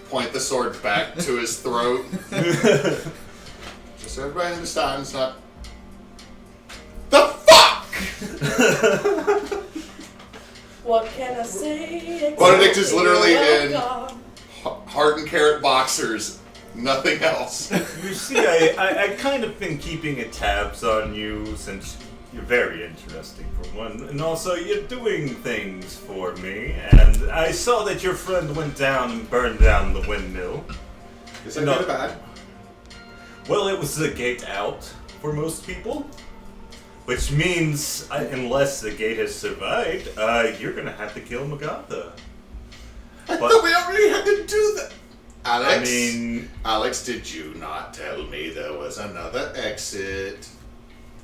point the sword back to his throat. Just so everybody understands, not the fuck. What can I say? Bunedict is literally in Welcome. hardened carrot boxers, nothing else. You see, I kind of been keeping a tabs on you since you're very interesting for one, and also you're doing things for me, and I saw that your friend went down and burned down the windmill. Is that No. good or bad? Well, it was the gate out for most people, which means unless the gate has survived, you're gonna have to kill Magatha. I But- thought we already had to do that. Alex, I mean, Alex, did you not tell me there was another exit?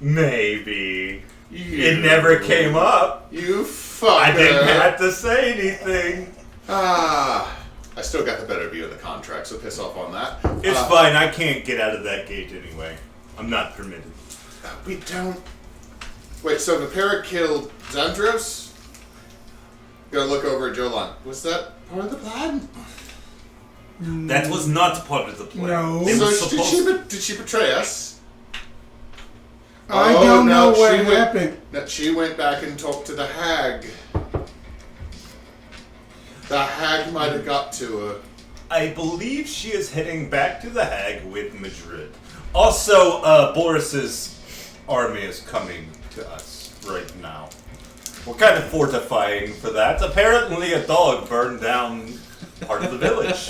maybe. You, It never came up. You fucker. I didn't have to say anything. I still got the better view of the contract, so piss off on that. It's fine, I can't get out of that gate anyway. I'm not permitted. We don't. Wait, so Vipera killed Xandros? Gotta look over at Jolan. Was that part of the plan? That was not part of the plan. No. They So were did supposed she betray us? I Oh, don't no, know what she went- happened. No, she went back and talked to the hag. The hag might have got to her. I believe she is heading back to the Hag with Madrid. Also, Boris's army is coming to us right now. What kind of fortifying for that? Apparently a dog burned down part of the village.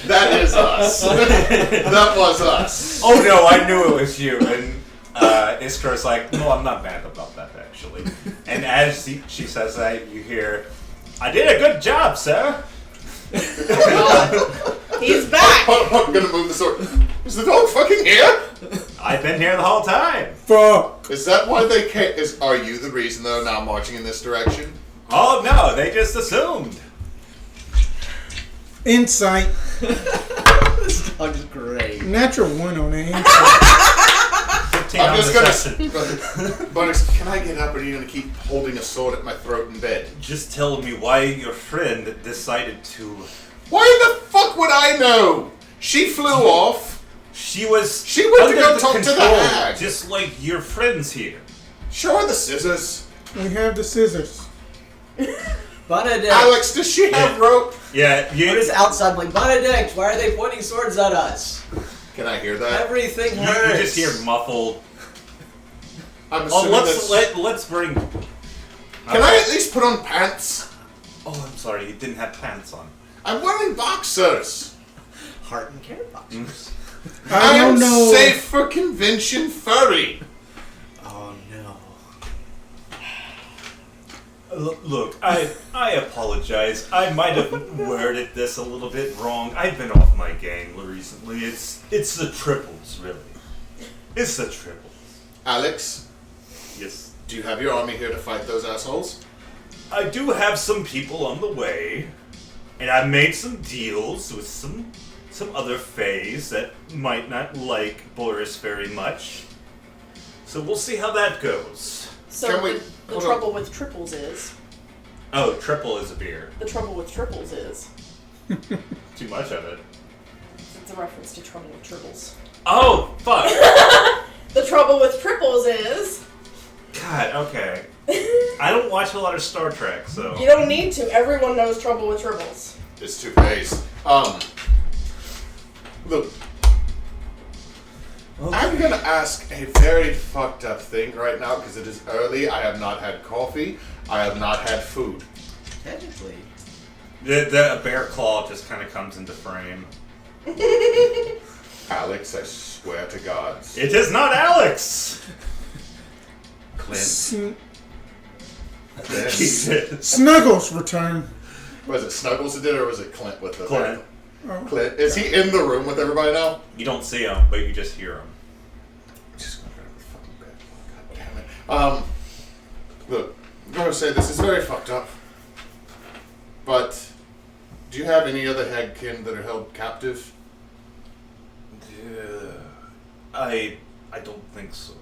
That is us. That was us. Oh no, I knew it was you. And Iskar's like, no, I'm not mad about that, actually. And as she says that, you hear, I did a good job, sir. He's back! I'm gonna move the sword. Is the dog fucking here? I've been here the whole time. Fuck. Is that why they came? Are you the reason they're now marching in this direction? Oh no, they just assumed. Insight. This dog is great. Natural 1 on the insight. 15 I'm on just deception. gonna. Boris, can I get up, or are you gonna keep holding a sword at my throat in bed? Just tell me why your friend decided to... Why the fuck would I know? She flew off. She went to go talk to the hag. just like your friends here. Show her the scissors. We have the scissors. Bunedict. Alex, does she have rope? Yeah, What you... is outside like, Bunedict, why are they pointing swords at us? Can I hear that? Everything You hurts. just hear muffled. I'm Oh, assuming let's bring. Can I at least put on pants? Oh, I'm sorry, you didn't have pants on. I'm wearing boxers. Heart and care boxers. I am don't know. safe for convention furry. Oh no. Look, I apologize. I might have worded this a little bit wrong. I've been off my game recently. It's the triples, really. It's the triples. Alex, Yes. do you have your army here to fight those assholes? I do have some people on the way, and I made some deals with some other fays that might not like Boris very much. So we'll see how that goes. So Can we- the hold trouble on. with triples is... Oh, triple is a beer. The trouble with triples is... Too much of it. It's a reference to trouble with triples. Oh, fuck! The trouble with triples is... God, okay. I don't watch a lot of Star Trek, so... You don't need to. Everyone knows trouble with triples. It's two-faced. Look, I'm gonna ask a very fucked up thing right now because it is early. I have not had coffee. I have not had food. Technically. The bear claw just kind of comes into frame. Alex, I swear to God. It is not Alex! Clint. Snuggles return. Was it Snuggles that did it, or was it Clint with the Clint. Oh. Clint. Is he in the room with everybody now? You don't see him, but you just hear him. Just gonna grab the fucking bed. God damn it. Look, I'm gonna say this is very fucked up. But do you have any other hagkin that are held captive? I don't think so.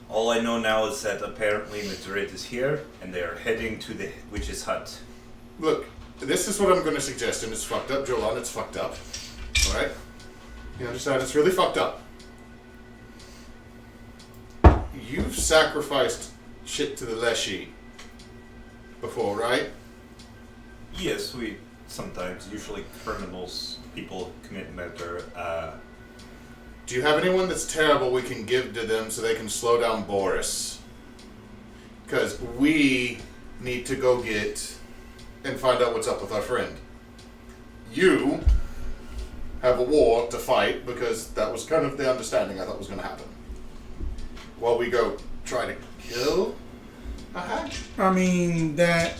All I know now is that apparently Meldrida is here, and they are heading to the witch's hut. Look, this is what I'm gonna suggest, and it's fucked up, Jolan, it's fucked up. Alright? You understand? It's really fucked up. You've sacrificed shit to the Leshy before, right? Yes, we sometimes, usually criminals, people commit murder. Do you have anyone that's terrible we can give to them so they can slow down Boris? Because we need to go get and find out what's up with our friend. You have a war to fight because that was kind of the understanding I thought was going to happen. While we go try to kill a hag? I mean, that...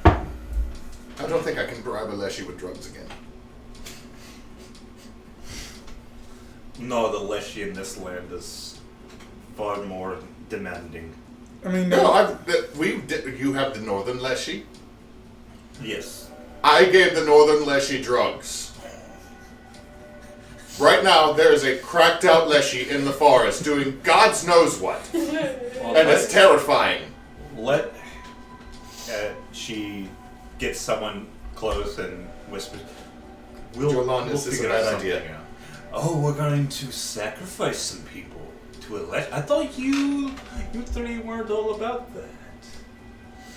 I don't think I can bribe a Leshy with drugs again. No, the Leshy in this land is far more demanding. I mean, No, you have the Northern Leshy. Yes. I gave the Northern Leshy drugs. Right now, there is a cracked out Leshy in the forest doing God's knows what. Well, And it's terrifying. She gets someone close and whispers, Jolan, is this a figure out bad something idea? out." Oh, we're going to sacrifice some people to elect. I thought you three weren't all about that.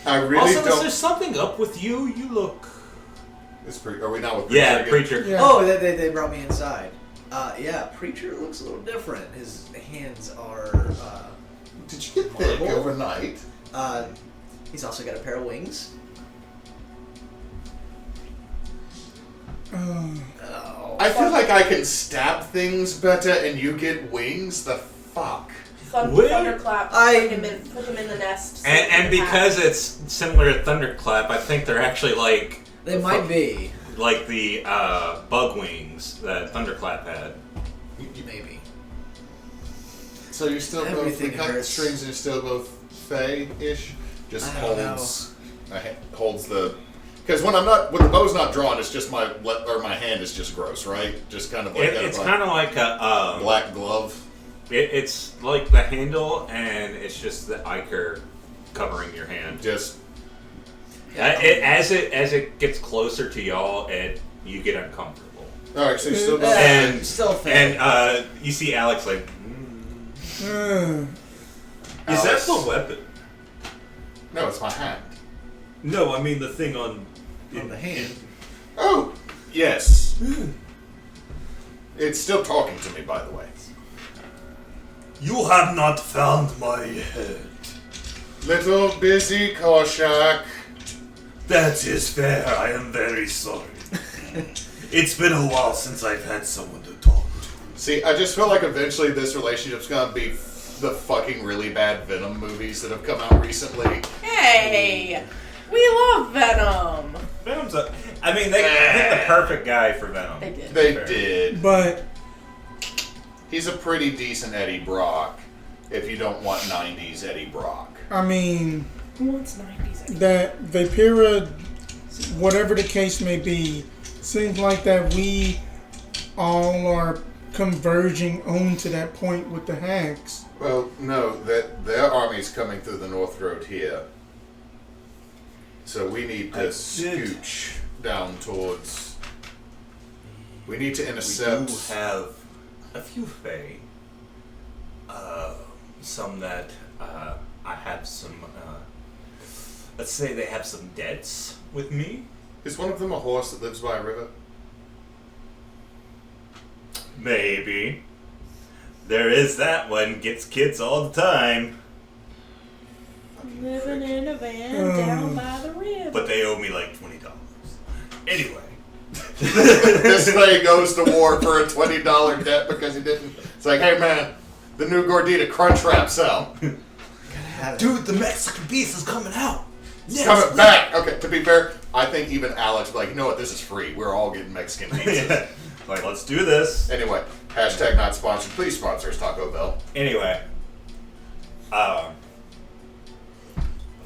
I really Also, is don't. there something up with you? You look... Are we now with Preacher Yeah, again? preacher. Yeah. Oh, they brought me inside. Yeah, Preacher looks a little different. His hands are, Did you get thick Marble? overnight? he's also got a pair of wings. Oh. I feel like I can stab things better and you get wings? The fuck? Thunderclap. I- Put him in the nest. so And he can because hatch. it's similar to Thunderclap, I think they're actually like They might be. like the bug wings that Thunderclap had. Maybe. So you're still both, we Everything cut the hurts. strings and you're still both Fey-ish? Just I don't holds the... Because when the bow's not drawn, it's just my hand is just gross, right? Just kind of like It's kind of like a black glove. It's like the handle, and it's just the ichor covering your hand. Just As it gets closer to y'all, you get uncomfortable. all right. So you still both. And still fair. and you see Alex like. Uh, Is that Alex. the weapon? No, it's my hand. No, I mean the thing on the hand. Oh, yes. It's still talking to me, by the way. You have not found my head. Little busy, Korshak. That is fair. I am very sorry. It's been a while since I've had someone to talk to. See, I just feel like eventually this relationship's gonna be the fucking really bad Venom movies that have come out recently. Hey, we love Venom. Venom's they picked the perfect guy for Venom. They did. They Fair. did. but He's a pretty decent Eddie Brock if you don't want 90s Eddie Brock. I mean, Who wants 90s? that Vipera, whatever the case may be, seems like that we all are converging onto that point with the hags. Well, no, that their army's coming through the North Road here. So we need to scooch down towards... We need to intercept... We do have a few Fae. Some that I have some. Let's say they have some debts with me. Is one of them a horse that lives by a river? Maybe. There is that one. Gets kids all the time. Living in a van down by the river. But they owe me like $20. Anyway. This guy goes to war for a $20 debt because he didn't... It's like, hey man, the new Gordita Crunch Wrap's out. Dude, the Mexican piece is coming out. It's coming back. Okay, to be fair, I think even Alex was like, you know what, this is free. We're all getting Mexican pizzas. Yeah. Like, let's do this. Anyway, hashtag not sponsored. Please sponsor us, Taco Bell. Anyway.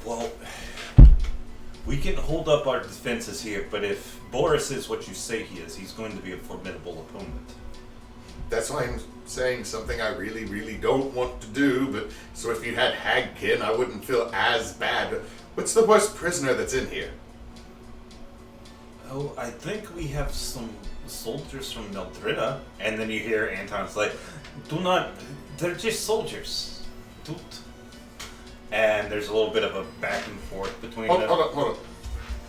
Well, we can hold up our defenses here, but if Boris is what you say he is, he's going to be a formidable opponent. That's why I'm saying something I really, really don't want to do, but so if you had Hagkin, I wouldn't feel as bad. What's the worst prisoner that's in here? Oh, I think we have some soldiers from Meldrida. And then you hear Anton's like, they're just soldiers. Dude. And there's a little bit of a back and forth between them. Hold on.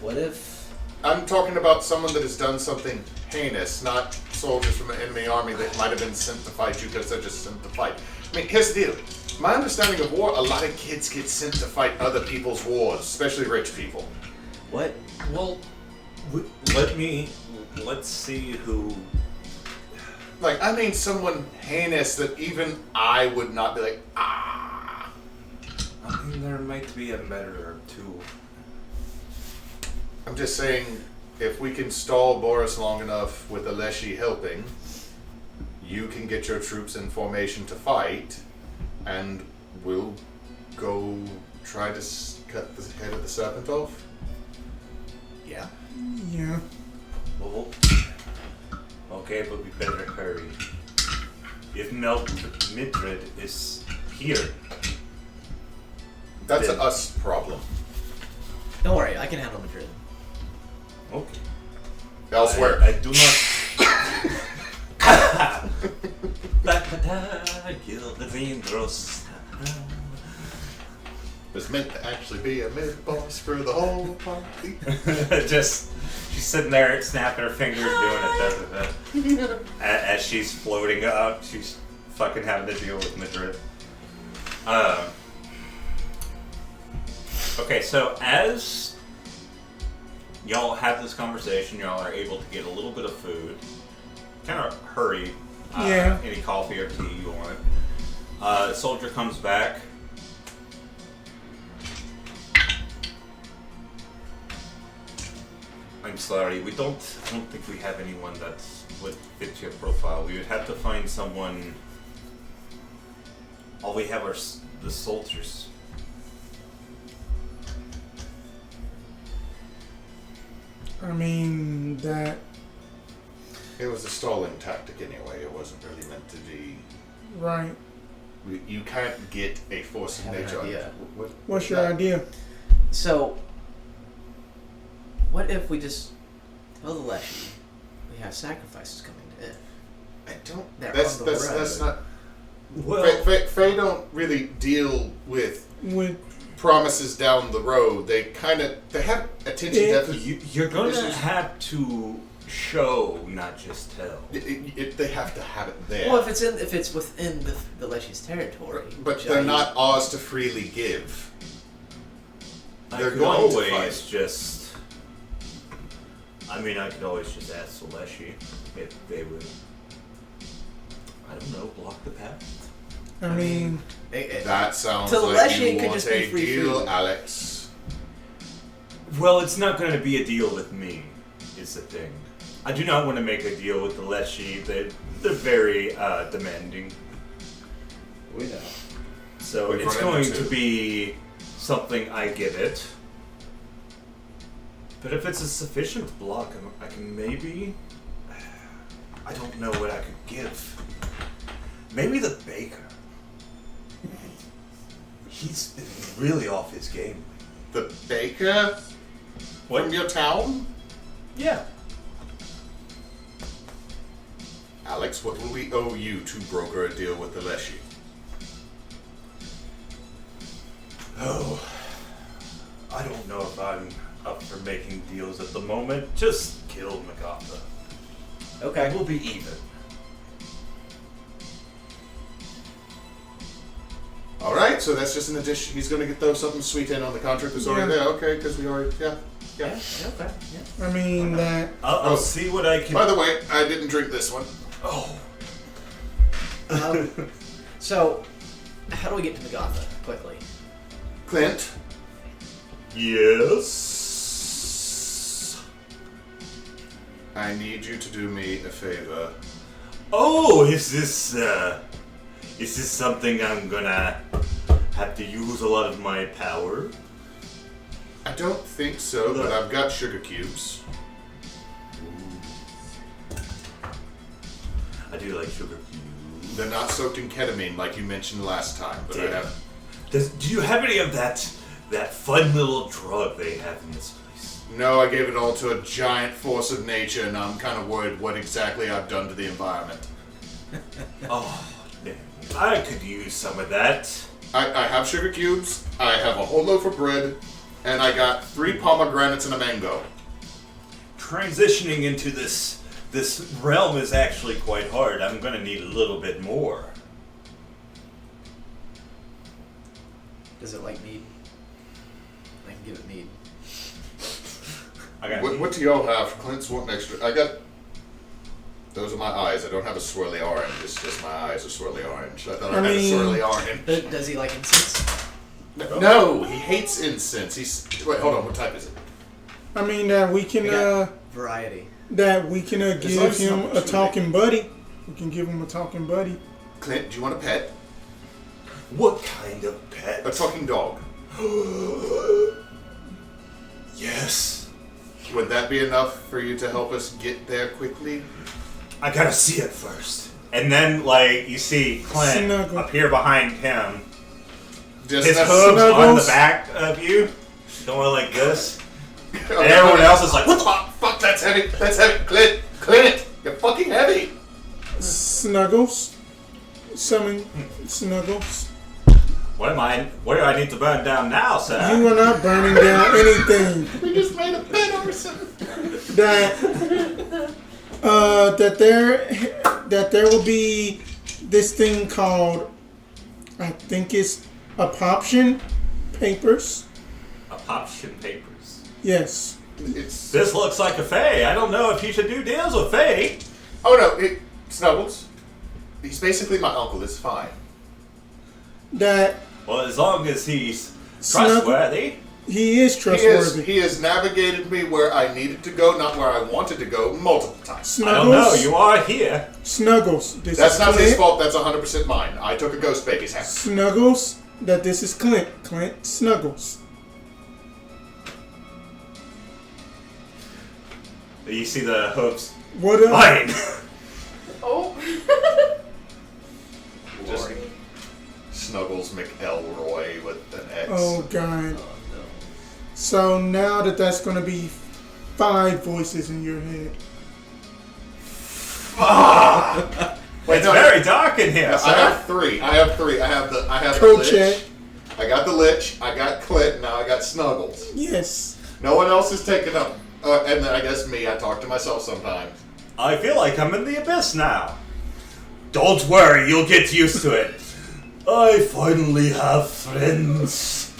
What if... I'm talking about someone that has done something heinous, not soldiers from an enemy army that might have been sent to fight you because they're just sent to fight. I mean, here's the deal. My understanding of war, a lot of kids get sent to fight other people's wars, especially rich people. What? Well, let's see who... Like, I mean someone heinous that even I would not be like, ah. I mean, there might be a better or two. I'm just saying, if we can stall Boris long enough with Aleshi helping, you can get your troops in formation to fight, and we'll go try to cut the head of the serpent off. Yeah. Yeah. Well, okay, but we better hurry. If Meldrida is here... That's Then- an us problem. Don't worry, I can handle Madrid. Okay. Elsewhere. I do not... was meant to actually be a mid-boss for the whole party. Just, she's sitting there snapping her fingers, doing it. As she's floating up, she's fucking having to deal with Madrid. Okay, so as y'all have this conversation, y'all are able to get a little bit of food. Kind of hurry. Any coffee or tea you want. Soldier comes back. I'm sorry, I don't think we have anyone that would fit your profile. We would have to find someone. All we have are the soldiers. I mean, that... It was a stalling tactic anyway. It wasn't really meant to be... Right. You can't get a force of nature. What's your idea? So, what if we just tell the Leshy we have sacrifices coming to it? I don't... They're That's on the road. that's not... Well, Fae don't really deal with promises down the road. They have attention deficit. you're going to have to show, not just tell. They have to have it there. Well, if it's within the Leshy's territory, but they're not ours to freely give. I They're could going to always fight. just... I mean, I could always just ask Celestia if they would, I don't know, block the path. I mean... That sounds to the like Leshy, you it could want just be a free deal, food. Alex. Well, it's not going to be a deal with me, is the thing. I do not want to make a deal with the Leshy. They're very demanding. We know. So We've it's run going into to be something I give it. But if it's a sufficient block, I can maybe... I don't know what I could give. Maybe the baker. He's been really off his game. The baker What? from your town? Yeah. Alex, what will we owe you to broker a deal with the Leshy? Oh, I don't know if I'm up for making deals at the moment. Just kill Magatha. Okay. We'll be even. Alright, so that's just an addition. He's going to throw something sweet in on the contract that's already there. Okay, because we already... Yeah. Okay. Yeah. I mean, that... I'll see what I can... By the way, I didn't drink this one. Oh. So, how do we get to Magatha quickly? Clint, Yes? I need you to do me a favor. Oh, is this something I'm gonna have to use a lot of my power? I don't think so, but I've got sugar cubes. I do like sugar cubes. They're not soaked in ketamine like you mentioned last time, but I Damn. have... Do you have any of that fun little drug they have in this place? No, I gave it all to a giant force of nature, and I'm kind of worried what exactly I've done to the environment. Oh, damn. I could use some of that. I have sugar cubes, I have a whole loaf of bread, and I got 3 pomegranates and a mango. Transitioning into this realm is actually quite hard. I'm gonna need a little bit more. Does it like mead? I can give it mead. I got What do y'all have? Clint's wanting extra. I got... Those are my eyes. I don't have a swirly orange. It's just my eyes are swirly orange. I thought I had a swirly orange. Does he like incense? No, he hates incense. Wait, hold on. What type is it? I mean, that we can, Variety. give like him something a talking buddy. We can give him a talking buddy. Clint, do you want a pet? What kind of pet? A talking dog. Yes. Would that be enough for you to help us get there quickly? I gotta see it first. And then, like, you see Clint Snuggle. up here behind him. Just His enough- hooves on the snuggles. back of you, going like this. And everyone else is like, what the fuck? Fuck, that's heavy. That's heavy. Clint, you're fucking heavy. Snuggles. Summon Snuggles. What do I need to burn down now, sir? You are not burning down anything. We just made a bet or something. That there will be this thing called, I think it's Attribution papers. Attribution papers. Yes. This looks like a Fae. I don't know if you should do deals with Fae. Oh no, Snuggles. He's basically my uncle. It's fine. Well, as long as he's trustworthy. He is trustworthy. He has navigated me where I needed to go, not where I wanted to go, multiple times. Snuggles, I don't know. You are here. Snuggles. That's not his fault. That's 100% mine. I took a ghost baby's hat. Snuggles. That this is Clint. Clint Snuggles. You see the hooves. What up? Mine. Oh. Just Snuggles McElroy with an X. Oh God. So now that's going to be 5 voices in your head. It's very dark in here, sir. I have 3. I have the Coach Lich. I got the Lich. I got Clint. Now I got Snuggles. Yes. No one else is taking up. And then I guess me. I talk to myself sometimes. I feel like I'm in the abyss now. Don't worry, you'll get used to it. I finally have friends.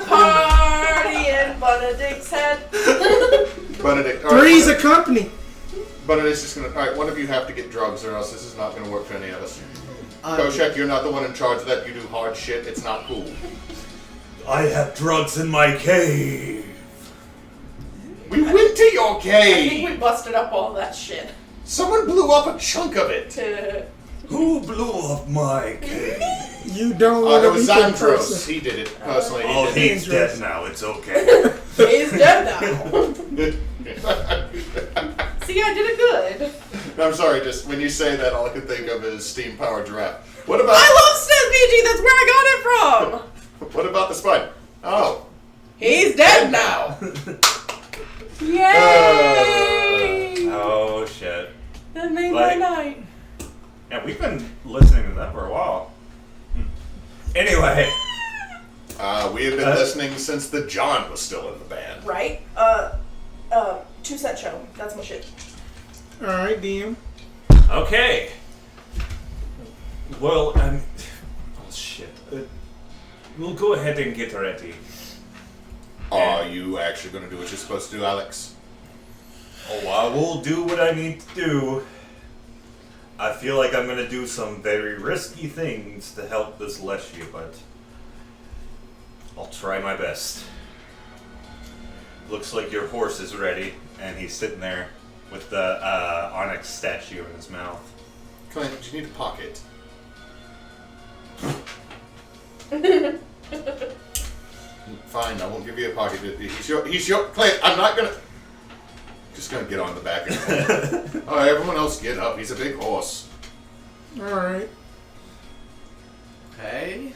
Party in Bunedict's head. Bunedict. Three's a company. Bunedict's just gonna. Alright, one of you have to get drugs, or else this is not gonna work for any of us. Um, Koshek, you're not the one in charge of that. You do hard shit. It's not cool. I have drugs in my cave. We went to your I think we cave. busted up all that shit. Someone blew up a chunk of it. Who blew up my cave? You don't want It to was be that Xandros. person. He did it personally. Oh, He he's dead now. It's okay. He's dead now. did it. See, I did it good. No, I'm sorry. Just when you say that, all I can think of is steam powered giraffe. What about? I love SNES That's where I got it from. What about the spine? Oh, He's dead now. Yay! Oh shit. That made Like- my night. Yeah, we've been listening to that for a while. Anyway. we have been listening since the John was still in the band. Right? 2-set show. That's my shit. All right, DM. Okay. Well, oh shit. We'll go ahead and get ready. Are you actually going to do what you're supposed to do, Alex? Oh, I will do what I need to do. I feel like I'm going to do some very risky things to help this Leshy, but I'll try my best. Looks like your horse is ready, and he's sitting there with the onyx statue in his mouth. Clint, you need a pocket. Fine, I won't give you a pocket. He's your Clint. I'm not gonna. Just gonna get on the back of him. Oh, everyone else get up. He's a big horse. All right. Okay.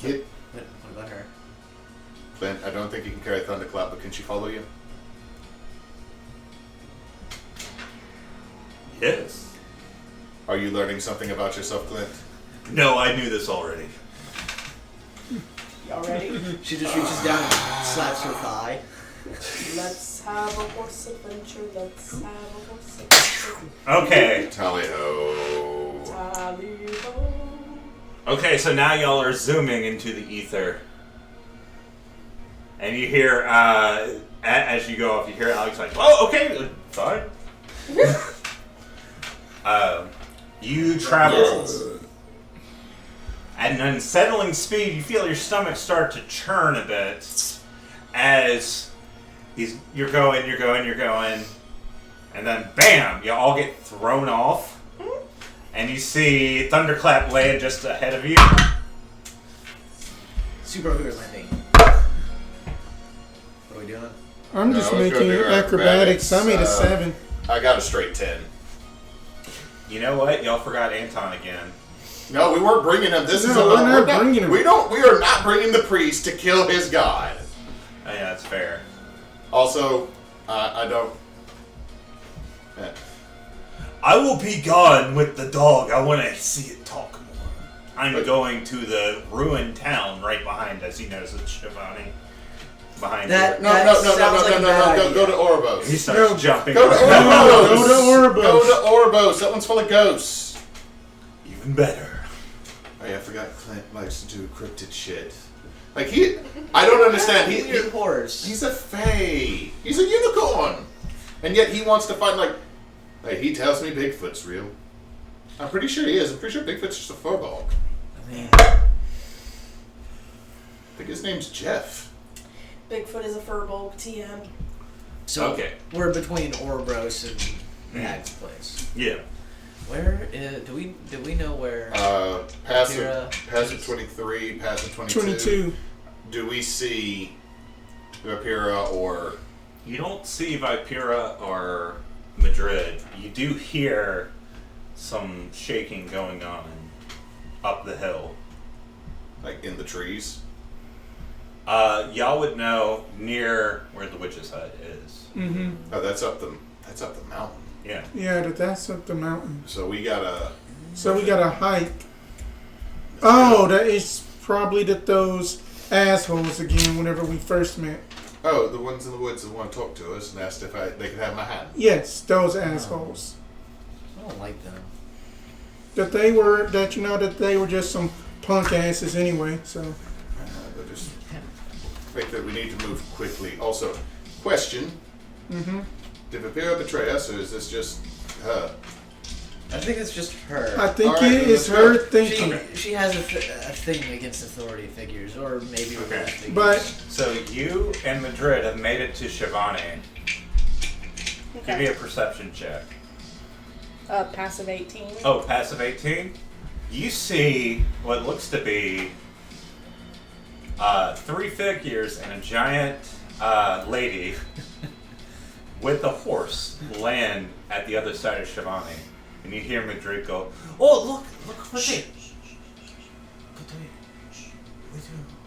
Get What about her? Clint. I don't think you can carry Thunderclap, but can she follow you? Yes. Are you learning something about yourself, Clint? No, I knew this already. Y'all ready? She just reaches down and slaps her thigh. Let's have a horse adventure. Let's have a horse adventure. Okay. Tally ho. Tally-ho. Okay, so now y'all are zooming into the ether. And you hear, as you go off, you hear Alex like, oh, okay, fine. You travel at an unsettling speed. You feel your stomach start to churn a bit as you're going, and then bam, you all get thrown off. And you see Thunderclap land just ahead of you. Superhero landing. What are we doing? I'm just No, let's go making do acrobatics. I made a acrobatics. 7. I got a straight 10. You know what? Y'all forgot Anton again. No, we weren't bringing him. This is No, about. we're not bringing him. We are not bringing the priest to kill his god. Oh, yeah, that's fair. Also, I don't. I will be gone with the dog. I want to see it talk more. I'm going to the ruined town right behind us. He knows it's Shivani. Behind That- you. No, go to Orbos. He starts jumping. Go to around. Orbos! Go to Orbos. Go to Orbos! That one's full of ghosts. Even better. Oh yeah, I forgot Clint likes to do cryptid shit. Like I don't understand. Weird horse. He's a fae. He's a unicorn. And yet he wants to find like he tells me Bigfoot's real. I'm pretty sure he is. I'm pretty sure Bigfoot's just a furball. I mean, I think his name's Jeff. Bigfoot is a furball. TM. so Okay. we're between Ouroboros and Hag's place. Yeah. Where do we know where? Passive 23, passive 22. 22. Do we see Vipera or... You don't see Vipera or Madrid. You do hear some shaking going on up the hill. like in the trees? Y'all would know near where the witch's hut is. Mm-hmm. Oh, that's up the mountain. Yeah. Yeah, that's up the mountain. So we gotta... So we gotta hike. Oh, that is probably those assholes again whenever we first met. Oh, the ones in the woods that want to talk to us and asked if they could have my hand. Yes, those assholes. I don't like them. That they were just some punk asses anyway, so. But just think that we need to move quickly. Also, question. Mm-hmm. Did Vipera betray us, or is this just her? I think it's just her. I think Alright, it then is let's her go. thinking. She has a thing against authority figures, or maybe Okay. religious figures. But So you and Madrid have made it to Shivani. Give me a perception check. Passive 18. Oh, passive 18? You see what looks to be 3 figures and a giant lady with a horse land at the other side of Shivani. And you hear Madrid go, "Oh, look what they..."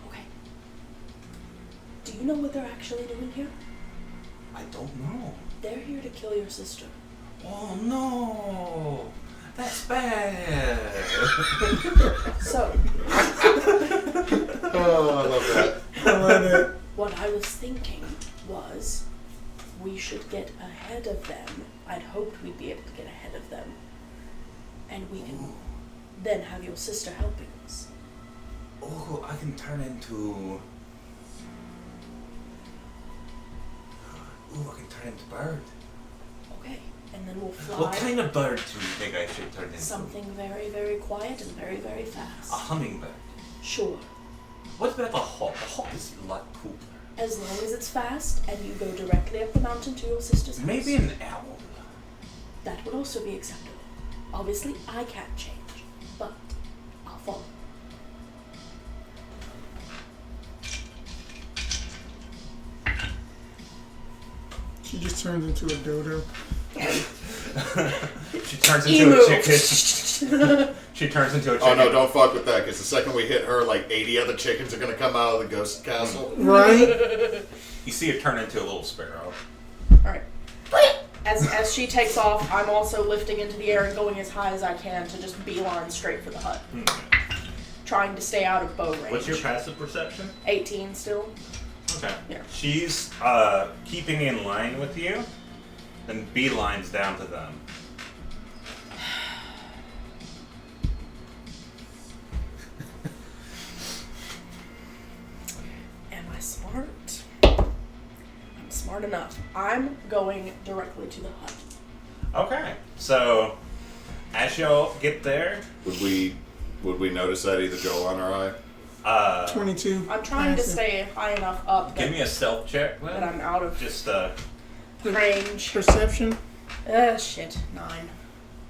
Okay. Do you know what they're actually doing here? I don't know. They're here to kill your sister. Oh no, that's bad. So, Oh, I love that. I love it. what I was thinking was we should get ahead of them. I'd hoped we'd be able to get ahead of them. And we can then have your sister helping us. Oh, I can turn into... Ooh, I can turn into bird. Okay. And then we'll fly. What kind of bird do you think I should turn into? Something very, very quiet and very, very fast. A hummingbird. Sure. What about a hawk? A hawk is a lot cooler. As long as it's fast and you go directly up the mountain to your sister's house. Maybe an owl. That would also be acceptable. Obviously, I can't change, but I'll follow. She just turns into a dodo. She turns into a chicken. She turns into a chicken. Oh no, don't fuck with that, because the second we hit her, like 80 other chickens are gonna come out of the ghost castle. Right? You see her turn into a little sparrow. Alright. As she takes off, I'm also lifting into the air and going as high as I can to just beeline straight for the hut. Trying to stay out of bow range. What's your passive perception? 18 still. Okay. Yeah. She's keeping in line with you, then beelines down to them. Am I smart? I'm smart enough. I'm going directly to the hut. Okay. So, as y'all get there, Would we notice that, either Jolan or I? 22. I'm trying to Passive. stay high enough up give me a stealth check that then. I'm out of Just, range. Perception? Shit. 9.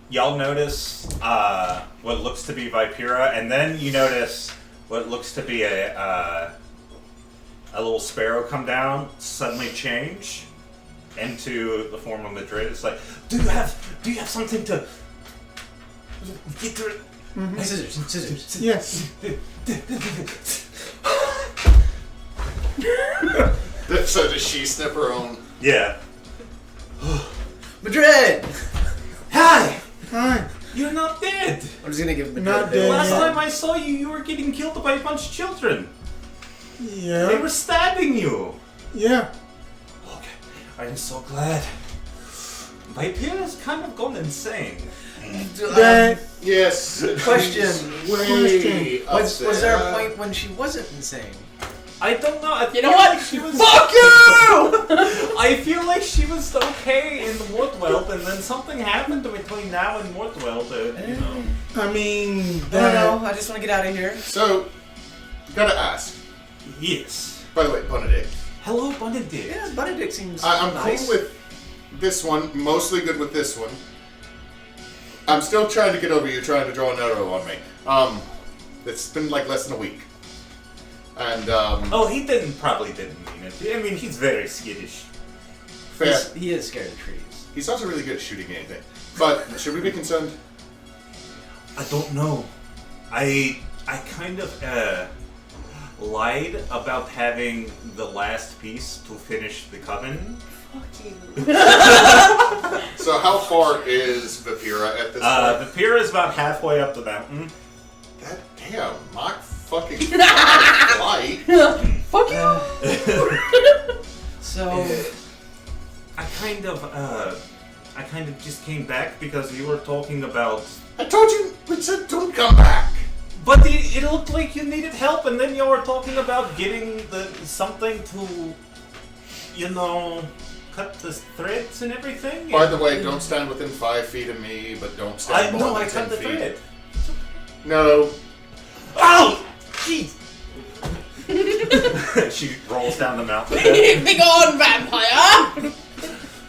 y'all notice what looks to be Vipera, and then you notice what looks to be a little sparrow come down, suddenly change into the form of Madrid. It's like, do you have something to get through it? Mm-hmm. Scissors. Yes. So does she snip her own? Yeah. Madrid! Hi! Hi. You're not dead. I'm just gonna give him Not a dead. Last Yeah. time I saw you, you were getting killed by a bunch of children. They Yeah. were stabbing you. Yeah. Okay, I'm so glad. Vipera's kind of gone insane. That Yes. Question. Way up Was there a point when she wasn't insane? I don't know. I You know feel what? like she was. Fuck you! I feel like she was okay in Mortweld, and then something happened between now and Mortweld. You know. I mean, I don't that know. I just want to get out of here. So, gotta ask. Yes. By the way, Bunedict, Hello, Bunedict. Yeah, Bunedict seems I'm nice. cool with this one. Mostly good with this one. I'm still trying to get over you trying to draw an arrow on me. It's been like less than a week. And, Oh, he probably didn't mean it. I mean, he's very skittish. fair. He is scared of trees. He's also really good at shooting anything. But, should we be concerned? I don't know. I kind of lied about having the last piece to finish the coven. Fuck you. So, how far is Vipera at this point? Vipera is about halfway up the mountain. God damn, Mach fucking flight. Fuck you! So, I kind of just came back because you were talking about. I told you, we said don't come back. But it looked like you needed help, and then you were talking about getting something to, you know, cut the threads and everything. By the way, don't stand within 5 feet of me, but don't stand more I than 10 cut the feet. thread. No. Oh, jeez. She rolls down the mountain. Be gone, vampire!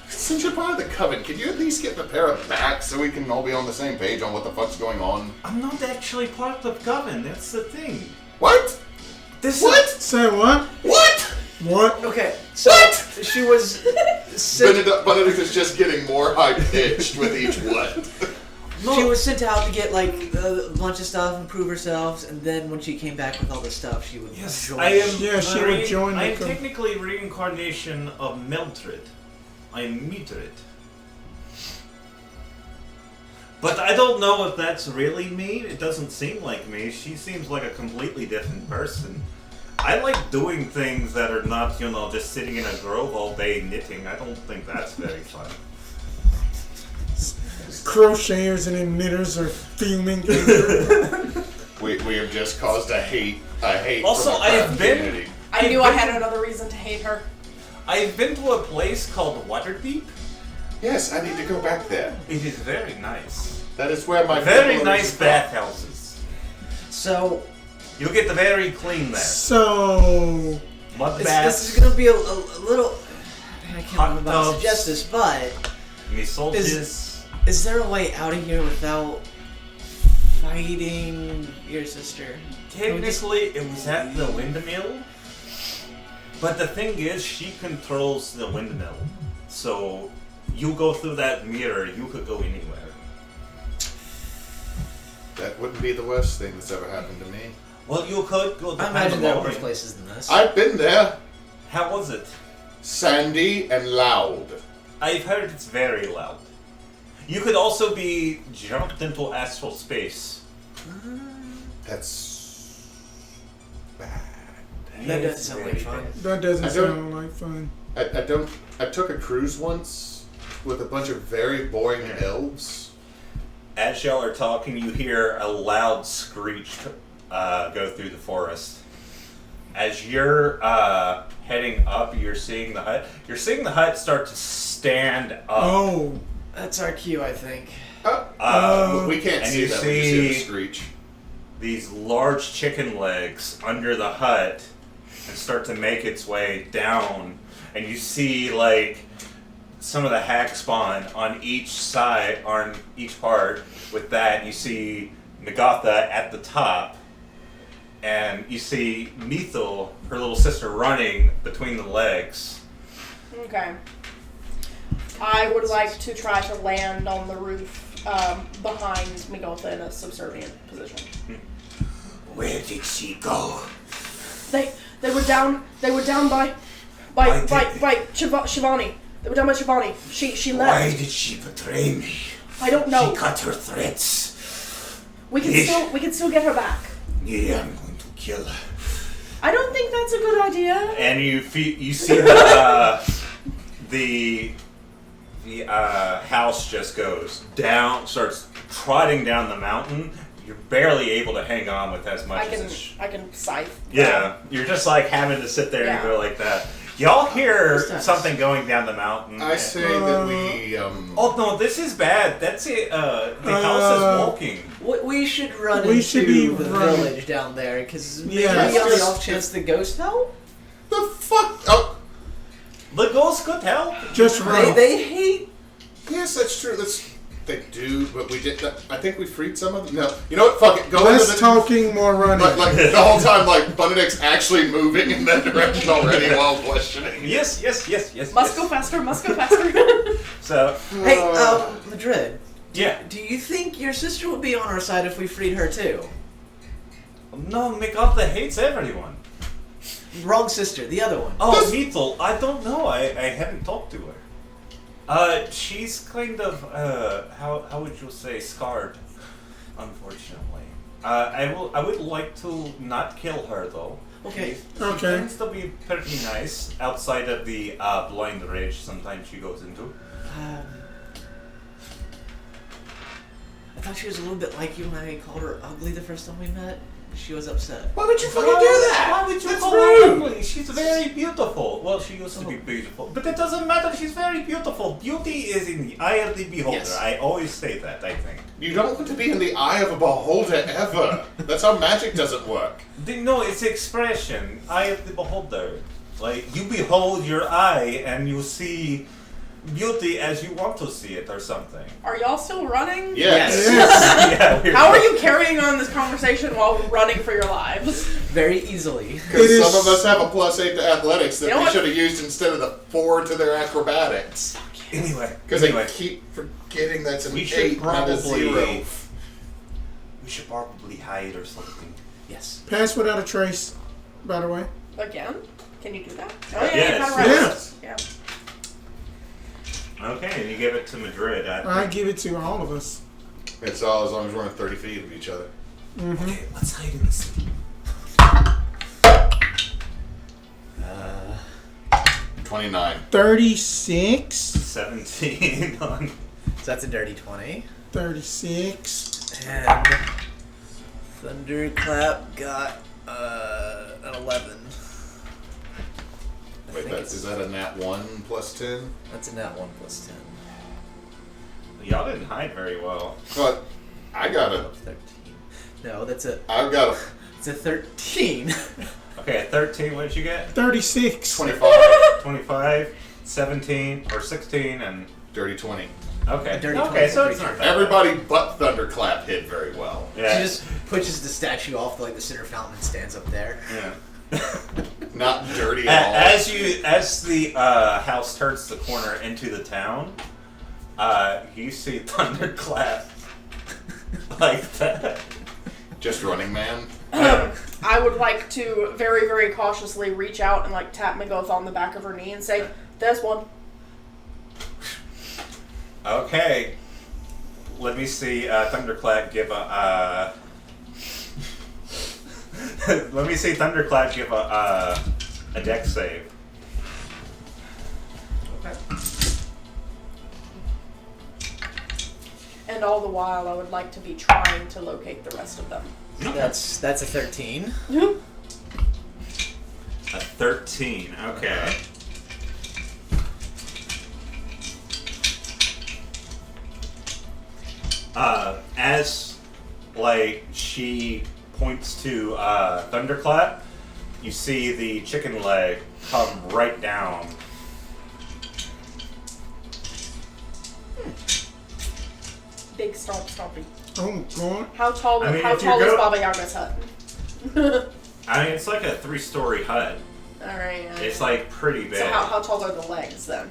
Since you're part of the coven, can you at least get Vipera back so we can all be on the same page on what the fuck's going on? I'm not actually part of the coven. That's the thing. What? This What? say what? What? What? okay. So she was. Benedict is just getting more high-pitched with each what. She was sent out to get like a bunch of stuff, improve herself, and then when she came back with all the stuff, she would Yes, join. I am. Yeah, she would join the I am coven. technically reincarnation of Meldrida. I am Meldrida. But I don't know if that's really me. It doesn't seem like me. She seems like a completely different person. I like doing things that are not, you know, just sitting in a grove all day knitting. I don't think that's very fun. Crocheters and knitters are fuming. We have just caused a hate Also, from the I have craft been- community. I knew I had another reason to hate her. I've been to a place called Waterdeep. Yes, I need to go back there. It is very nice. That is where my Very people nice are- bathhouses. So You get the very clean there. So, Mud this baths, is gonna be a little. I can't Hot remember how to tubs. suggest this, but misoltis. is there a way out of here without fighting your sister? Technically, it was at the windmill. But the thing is, she controls the windmill. So, you go through that mirror, you could go anywhere. That wouldn't be the worst thing that's ever happened to me. Well, you could go to I imagine there are worse Pandemonium. places than this. I've been there. How was it? Sandy and loud. I've heard it's very loud. You could also be jumped into astral space. That's bad. That doesn't It's sound very like fun. bad. that doesn't I don't- sound like fun. I took a cruise once with a bunch of very boring elves. As y'all are talking, you hear a loud screech go through the forest. As you're heading up, you're seeing the hut. You're seeing the hut start to stand up. Oh, That's our cue, I think. We can't and see you them. We just hear the see- screech. These large chicken legs under the hut and start to make its way down. And you see, like, some of the hack spawn on each side, on each part. With that, you see Nagatha at the top. And you see Mithil, her little sister, running between the legs. Okay. I would like to try to land on the roof behind Migotha in a subservient position. Where did she go? They were down by Shivani. They were down by Shivani. She left. Why did she betray me? I don't know. She cut her threats. We can still get her back. Yeah, I'm going to kill her. I don't think that's a good idea. And you see the house just goes down, starts trotting down the mountain. You're barely able to hang on with as much as I can scythe. Yeah, you're just like having to sit there and Yeah. go like that. Y'all hear That's nice. something going down the mountain. I say that we. Oh no, this is bad. That's it. The house is walking. We should run We into should be the running. village down there, because maybe Yeah. on the Just- off chance the ghost help? The fuck? Oh, The ghost could help. Just run. They hate. yes, that's true. They do, but we did. I think we freed some of them. No, you know what? Fuck it. Go Less into the. talking, more running. Like the whole time, like Bunedict's actually moving in that direction already while questioning. Yes. Must go faster. Must go faster. So Hey, Madrid. yeah. Do you think your sister would be on our side if we freed her too? No, Mikata hates everyone. Wrong sister, the other one. Oh, Mithil, I don't know. I haven't talked to her. She's kind of how would you say scarred, unfortunately. I would like to not kill her though. Okay. She Okay. tends to be pretty nice outside of the blind rage sometimes she goes into. I thought she was a little bit like you when I called her ugly the first time we met. She was upset. Why would you fucking do that? Why would you That's call her rude. ugly? She's very beautiful. Well, she used to be beautiful, but it doesn't matter. She's very beautiful. Beauty is in the eye of the beholder. Yes. I always say that. I think. You don't want to be in the eye of a beholder ever. That's how magic doesn't work. No, it's expression. Eye of the beholder. Like you behold your eye and you see beauty as you want to see it, or something. Are y'all still running? Yes. Yeah. We're How are you carrying on this conversation while running for your lives? Very easily. Because It is- some of us have a +8 to athletics that You know we what? should have used instead of the 4 to their acrobatics. Anyway, Because I keep forgetting that's an We 8, should not a probably- 0. we should probably hide or something. Yes. Pass without a trace, by the way. Again? Can you do that? Oh yeah, Yes. you got it right. Yes. Yeah. Okay, and you give it to Madrid. I give it to all of us. It's all as long as we're in 30 feet of each other. Okay, let's hide in the city. 29. 36. 17 on. So that's a dirty 20. 36. And Thunderclap got an 11. I Wait, think is that a nat 1 plus 10? That's a nat 1 plus 10. Y'all didn't hide very well. But I got a. 13. No, that's a. I've got a It's a 13. Okay, at 13, what did you get? 36. 25. 25, 17, or 16, and. Dirty 20. Okay. Dirty okay, 20, so it's pretty not that Everybody but Thunderclap hit very well. bad. Yeah. She just pushes the statue off like the center fountain and stands up there. Yeah. Not dirty at all. As the house turns the corner into the town, you see Thunderclap like that. Just Running Man. I would like to very, very cautiously reach out and like tap Miguel on the back of her knee and say, "There's one." Okay. Let me see Thunderclap give a. Let me see Thunderclap give a dex save. Okay. And all the while, I would like to be trying to locate the rest of them. That's a 13. A 13. Okay. As like she points to Thunderclap, you see the chicken leg come right down. Big stompy. Oh, God. How tall? I mean, how if you tall is go- Baba Yaga's hut? I mean, it's like a 3-story hut. All right. It's like pretty big. So how tall are the legs then?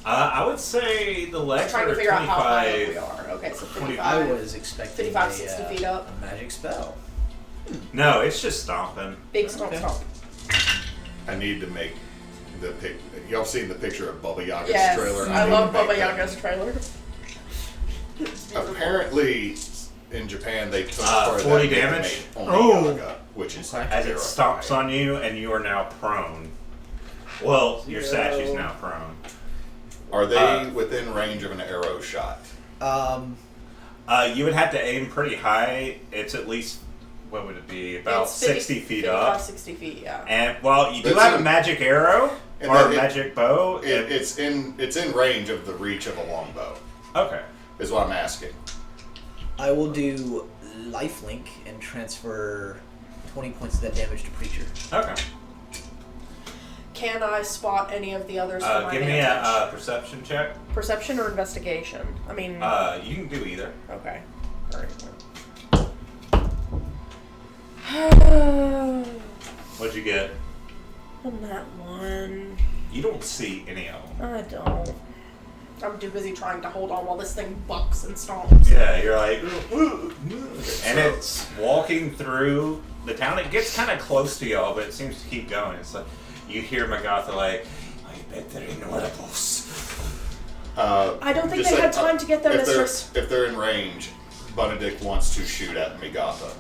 I would say the I'm legs trying are to figure out how high up we 25. are. Okay, so 25. 55. I was expecting 55, 60 feet up. a magic spell. No, it's just stomping. Big stomp Okay. stomp. I need to make the pic. Y'all seen the picture of Baba Yaga's Yes, trailer? I need love to make Baba that. Yaga's trailer. It's beautiful. Apparently, in Japan they took part of 40 that and damage. made only Yaga, which is Okay. As it stomps on you, and you are now prone. Well, your statue's now prone. Are they within range of an arrow shot? You would have to aim pretty high. It's at least, what would it be? About It's 50 60 feet 55, up. 60 feet, yeah. And well, you do That's have a in- magic arrow and or a that magic bow. It's in range of the reach of a longbow. Okay. Is what I'm asking. I will do lifelink and transfer 20 points of that damage to Preacher. Okay. Can I spot any of the others from my Give me vantage? a perception check. Perception or investigation? I mean, You can do either. okay. Alright. What'd you get? On that one. You don't see any of them. I don't. I'm too busy trying to hold on while this thing bucks and stomps. Yeah, you're like, and it's walking through the town. It gets kind of close to y'all, but it seems to keep going. It's like you hear Magatha like, I bet they're in Oedipus. I don't think just they had time to get there, if they're- mistress. If they're in range, Bunedict wants to shoot at Magatha.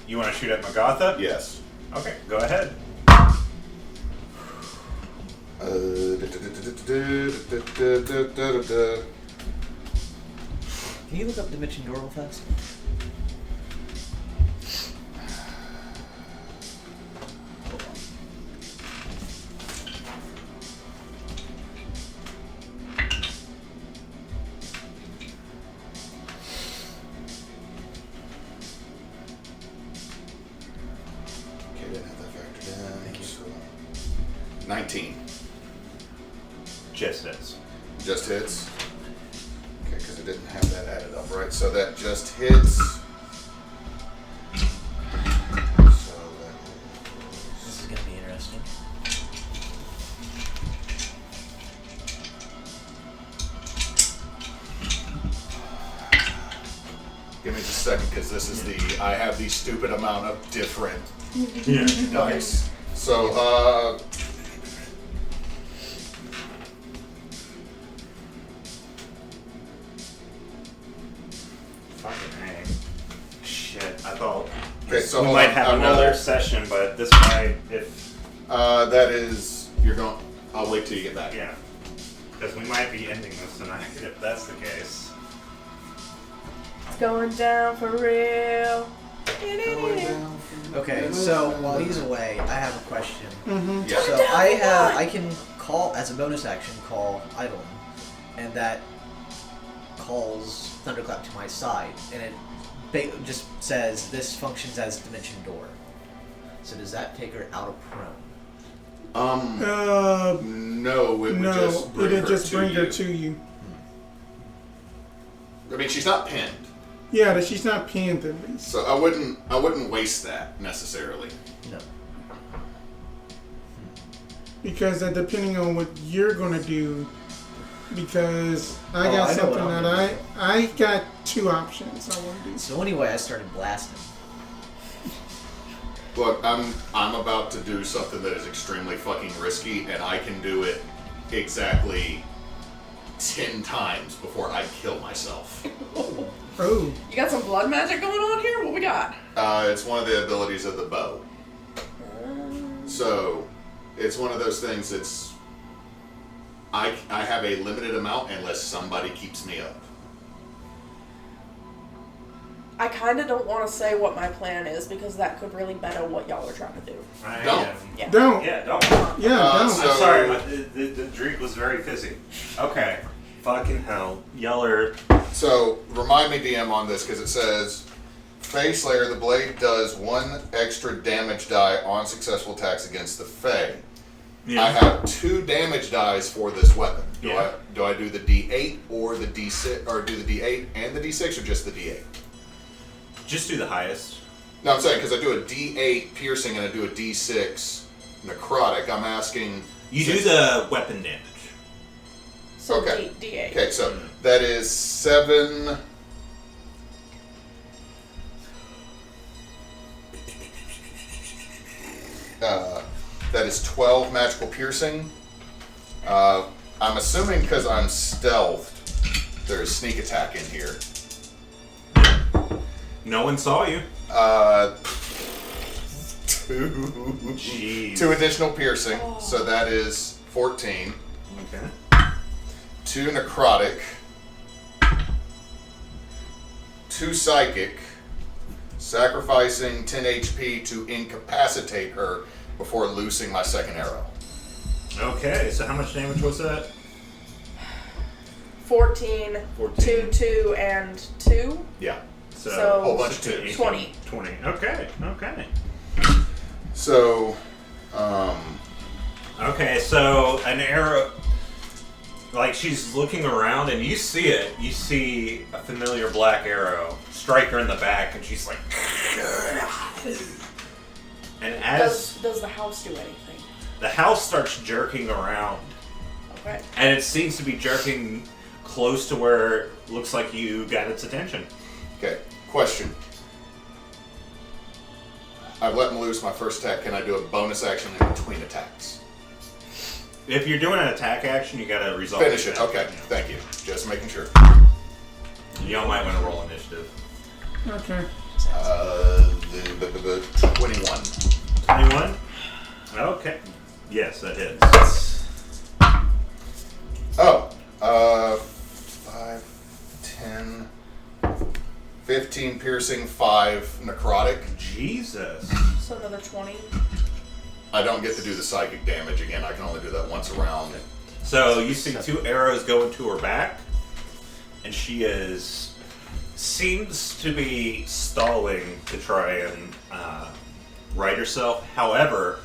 You want to shoot at Magatha? Yes. Okay, go ahead. Can you look up Dimension Door real fast? Okay, didn't have that factored in. Thank you. So 19. Just hits. Just hits. Okay, because it didn't have that added up, right? So that just hits. So that This is going to be interesting. Give me just a second, because this is the I have the stupid amount of different Yeah. dice. So Fucking A. Shit, I thought okay, so we hold might on. have I another roll. session, but this might, if That is you're going. I'll wait till you get back. yeah, because we might be ending this tonight if that's the case. It's going down for real. Okay, so while he's away, I have a question. Yeah. So I can call, as a bonus action, call Eidolon, and that calls Thunderclap to my side, and it just says this functions as Dimension Door. So does that take her out of prone? No, it would just bring it'll her just to bring you. her to you. I mean, she's not pinned, Yeah, that she's not pinned at least. so I wouldn't waste that necessarily. No. Because depending on what you're gonna do, because I Oh, got I know what something I'm that gonna I got two options I want to do. So anyway, I started blasting. Look, I'm about to do something that is extremely fucking risky, and I can do it exactly 10 times before I kill myself. Oh, You got some blood magic going on here? What we got? It's one of the abilities of the bow. So, it's one of those things that's... I have a limited amount unless somebody keeps me up. I kind of don't want to say what my plan is because that could really better what y'all are trying to do. I Don't. Yeah. don't. Yeah, don't. Yeah, don't. so- I'm sorry, the drink was very fizzy. Okay. Fucking hell. Y'all are... So, remind me, DM, on this, because it says... Fey Slayer, the blade does 1 extra damage die on successful attacks against the Fey. Yeah. I have 2 damage dies for this weapon. Yeah. Do I do the D8 or the D6, or do the D8 and the D6, or just the D8? Just do the highest. No, I'm saying because I do a D8 piercing and I do a D6 necrotic. I'm asking. You do the weapon damage. So Okay. D8. Okay, so that is 7. That is 12 magical piercing. I'm assuming because I'm stealthed, there's sneak attack in here. No one saw you. Two Jeez. additional piercing, so that is 14. Okay. 2 necrotic. 2 psychic. Sacrificing 10 HP to incapacitate her before loosing my second arrow. Okay, so how much damage was that? 14, 2, 2, and 2. Yeah. So, whole bunch of twos. 20. 20. Okay. So, Okay, so an arrow, like she's looking around and you see it. You see a familiar black arrow strike her in the back and she's like... And as Does the house do anything? the house starts jerking around, Okay. and it seems to be jerking close to where it looks like you got its attention. okay. Question. I've let him loose my first attack. Can I do a bonus action in between attacks? If you're doing an attack action, you gotta resolve Finish it. attack. Okay. Thank you. Just making sure. Y'all might want to roll initiative. Okay. The 21. 21? Okay. Yes, that hits. Oh. 5, 10, 15 piercing, 5 necrotic. Jesus. So another 20. I don't get to do the psychic damage again. I can only do that once a round. So you see 2 arrows go into her back, and she seems to be stalling to try and right herself. However,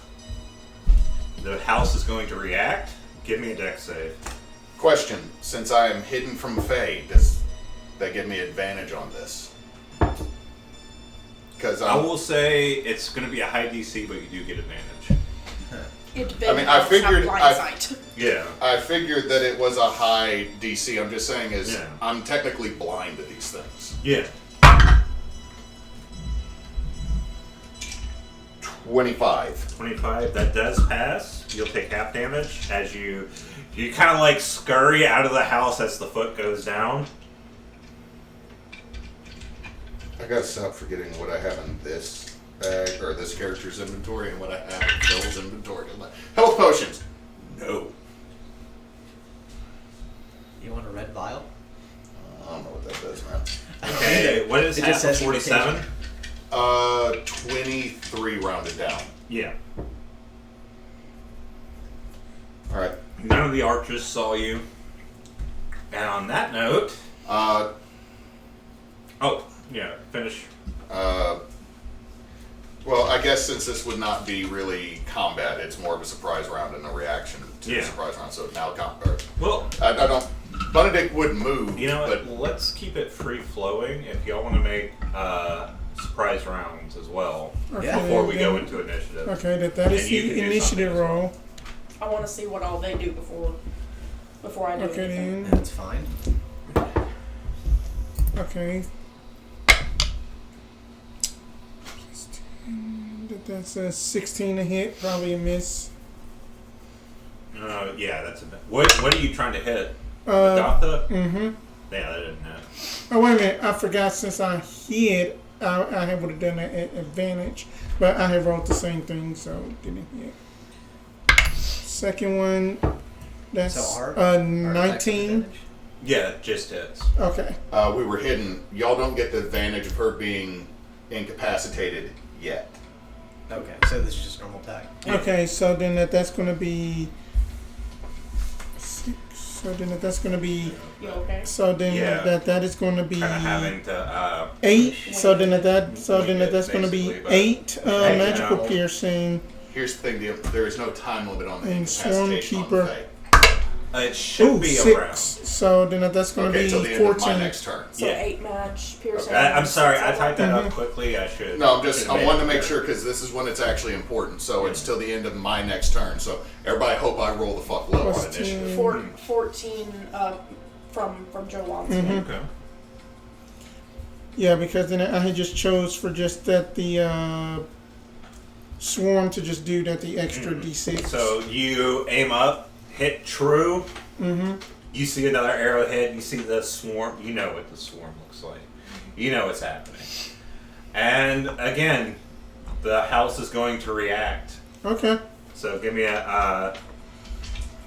the house is going to react. Give me a dex save. Question. Since I am hidden from Fae, does that give me advantage on this? Because I will say it's going to be a high DC, but you do get advantage. It I mean, I figured- blind sight. Yeah. I figured that it was a high DC. I'm just saying is Yeah. I'm technically blind to these things. Yeah. 25. 25. That does pass. You'll take half damage as you kind of like scurry out of the house as the foot goes down. I gotta stop forgetting what I have in this bag, or this character's inventory, and what I have in Phil's inventory. Health potions! No. You want a red vial? I don't know what that does, man. Okay. What is It half just of says 47? 23 rounded down. Yeah. Alright. None of the archers saw you. And on that note, finish. Well, I guess since this would not be really combat, it's more of a surprise round and a reaction to the surprise round. So now, Well, I don't. Bunedict would move. you know what? But Let's keep it free flowing. If y'all want to make surprise rounds as well Yeah. before we go into initiative. Okay, that is And you the can do initiative something as well. roll. I want to see what all they do before I do Okay, anything. then. That's fine. Okay. That's a 16 to hit, probably a miss. Yeah, that's a bit. What are you trying to hit? Uh, Datha? Mm-hmm. Yeah, that didn't hit. Oh, wait a minute. I forgot since I hit, I would have done that at advantage. But I have rolled the same thing, so didn't hit. Second one, that's So our 19. advantage? Yeah, it just hits. Okay. we were hidden. Y'all don't get the advantage of her being incapacitated yet. Okay, so this is just normal attack. Okay, so then that's going to be 6. So then that's going to be. You okay? So then Yeah. that is going to be Kind of having to. 8. So then that's going to be Basically, but- 8 Hey, magical now- piercing. Here's the thing: there is no time limit on the And incapacitation on Swarmkeeper. the Fae. It should Ooh, be 6. around. So then that's going to Okay, till the be end of 14. my next turn. So Yeah. 8 match piercing. I'm sorry, I 6 typed that Mhm. up quickly. I should. No, I should want to made make it sure because this is when it's actually important. So it's till the end of my next turn. So everybody, hope I roll the fuck low Plus on initiative. 14 from Jolan's. Mhm. clear. Okay. Yeah, because then I had just chose for just that the swarm to just do that the extra d6. So you aim up, hit true. Mm-hmm. You see another arrow hit. You see the swarm. You know what the swarm looks like. You know what's happening. And again, the house is going to react. Okay. So give me a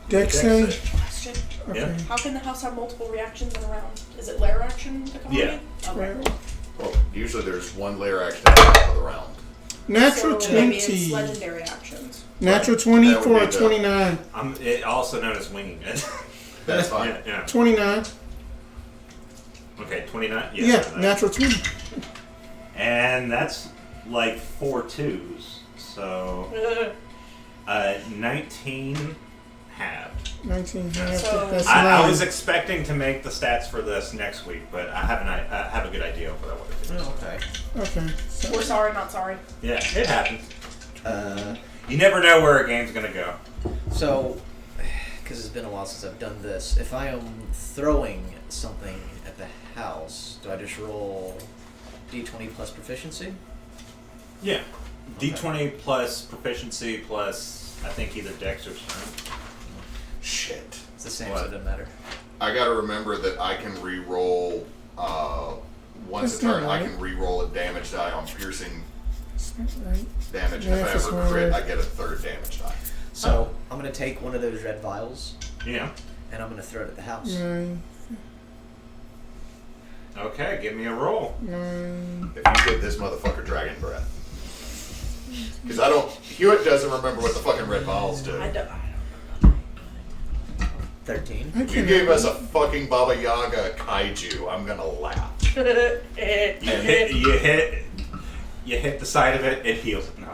Dex save. save. Question. Okay. Yeah. How can the house have multiple reactions in a round? Is it lair action economy? Yeah. Okay. 12. Well, usually there's one layer action at the top of the round. Natural So maybe it's 20. legendary actions. Natural 20 That would for be a the- 29. It also known as winging it. That's fine. Yeah. 29. Okay, 29? Yeah, that. natural 20. And that's like 4 twos. So 19 halved. 19 half. So- That's I 9. was expecting to make the stats for this next week, but I have a good idea of what I want to do. Oh, okay. Okay. So, We're sorry, not sorry. Yeah, it happens. Uh, You never know where a game's gonna go. so, because it's been a while since I've done this, if I am throwing something at the house, do I just roll d20 plus proficiency? Yeah. D20 plus proficiency plus I think either dex or strength. Shit. It's the same, What? so it doesn't matter. I gotta remember that I can re-roll, once That's a turn, not I right. can re-roll a damage die on piercing That's not right. damage. Yeah, And if I that's ever not crit, right. I get a third damage die. So, I'm going to take one of those red vials, Yeah. and I'm going to throw it at the house. 9. Okay, give me a roll. 9. If you get this motherfucker dragon breath. Because Hewitt doesn't remember what the fucking red vials do. I don't. 13. I You can't- gave us a fucking Baba Yaga kaiju, I'm gonna laugh. You hit the side of it, it heals. No.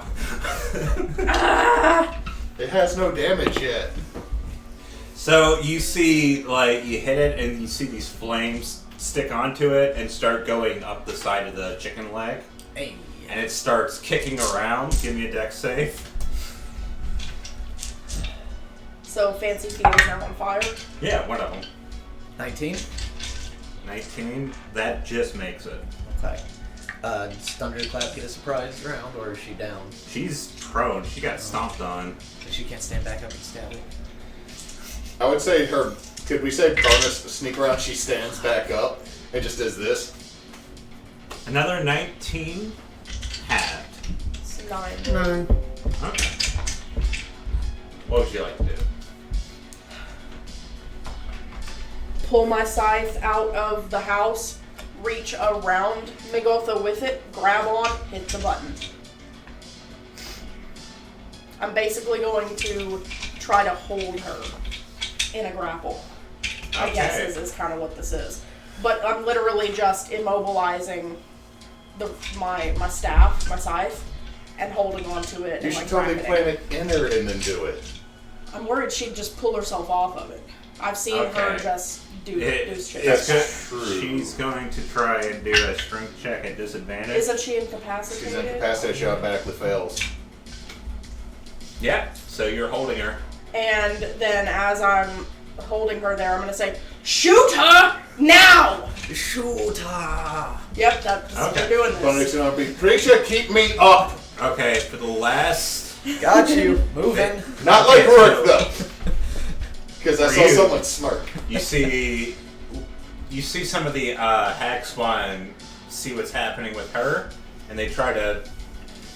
It has no damage yet. So you see, like, you hit it and you see these flames stick onto it and start going up the side of the chicken leg. Hey. And it starts kicking around. Give me a dex save. So Fancy Feet is now on fire. Yeah, one of them. 19. 19. That just makes it. Okay. Does Thunderclap get a surprise round, or is she down? She's prone. She got stomped on. She can't stand back up and stab it. I would say could we say bonus sneak around, she stands back up and just does this? Another 19 halved. It's 9. 9. Okay. What would you like to do? Pull my scythe out of the house, reach around Migotha with it, grab on, hit the button. I'm basically going to try to hold her in a grapple. I guess is kind of what this is. But I'm literally just immobilizing my staff, my scythe, and holding onto it You and should like totally bracketing. plan it in her and then do it. I'm worried she'd just pull herself off of it. I've seen her Okay. just do shit. That's true. true. She's going to try and do a strength check at disadvantage. Isn't she incapacitated? She's incapacitated, she automatically fails. Yeah. So you're holding her. And then as I'm holding her there, I'm going to say, "Shoot her now!" Shoot her! Yep, that's Okay. we're doing Bunedict's this. gonna be, Preacher, keep me up! Okay. For the last. Got you. Moving. Not like Okay, Rourke, so- though. Because I For saw you. someone smirk. You see some of the hag spawn see what's happening with her, and they try to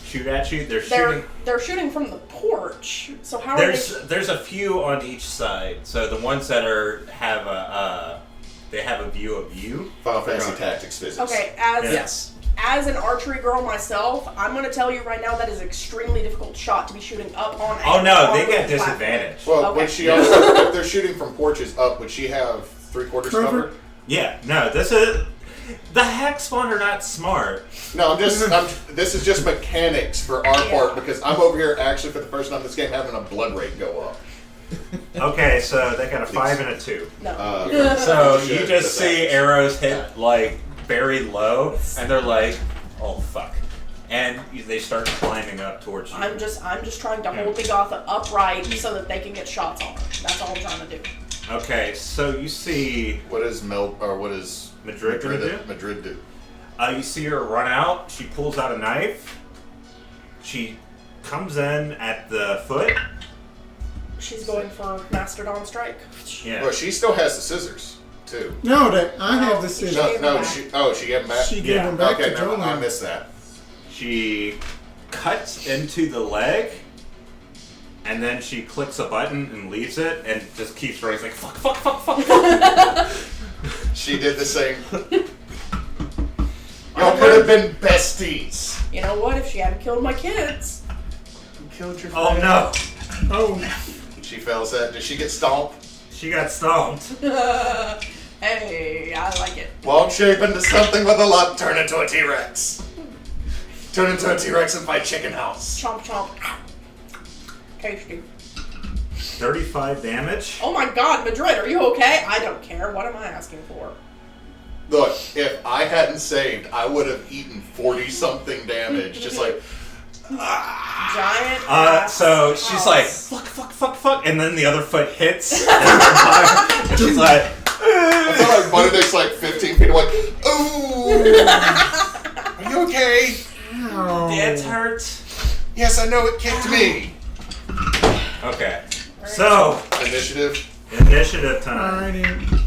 shoot at you. They're shooting. They're shooting from the porch. So how are There's a few on each side. So the ones that have a view of you. Final Fantasy Okay. Tactics physics. Okay, Yes. as an archery girl myself, I'm going to tell you right now that is an extremely difficult shot to be shooting up on. Oh no, on they the get platform. disadvantage. Well, Okay. would she also, if they're shooting from porches up, would she have 3/4 Cover? cover? Yeah, no, the hack spawn are not smart. No, this is just mechanics for our part because I'm over here actually for the first time in this game having a blood rate go up. Okay, so they got a 5 and a 2. No. So Should, you just see disadvantage. arrows hit like very low, and they're like, "Oh fuck!" And they start climbing up towards you. I'm just trying to hold Migotha upright so that they can get shots on her. That's all I'm trying to do. Okay, so you see What does Madrid gonna do? Madrid do? You see her run out. She pulls out a knife. She comes in at the foot. She's going for Mastodon Strike. Yeah. Well, she still has the scissors too. No, that I have the No, scissors. She gave No, them she gave them back. She gave Yeah. them back Okay, to never mind. I Jolan. missed that. she cuts into the leg, and then she clicks a button and leaves it, and just keeps running. It's like, fuck, fuck, fuck, fuck, fuck. She did the same. Y'all could have been besties. You know what? If she hadn't killed my kids. You killed your Oh friend. no. Oh, She fails that. Did she get stomped? She got stomped. Hey, I like it. Won't shape into something with a lot. Turn into a T-Rex. Turn into a T-Rex and fight Chicken House. Chomp chomp. Tasty. 35 damage. Oh my god, Madrid, are you okay? I don't care. What am I asking for? Look, if I hadn't saved, I would have eaten 40-something damage. Just like, Giant ass So she's house. like, fuck, fuck, fuck, fuck, and then the other foot hits, and she's like, I feel like Bunedict's like 15 feet away. Ooh! Are you okay? ow. it hurt. Yes, I know it kicked me. Okay, so Initiative. initiative time. Alrighty.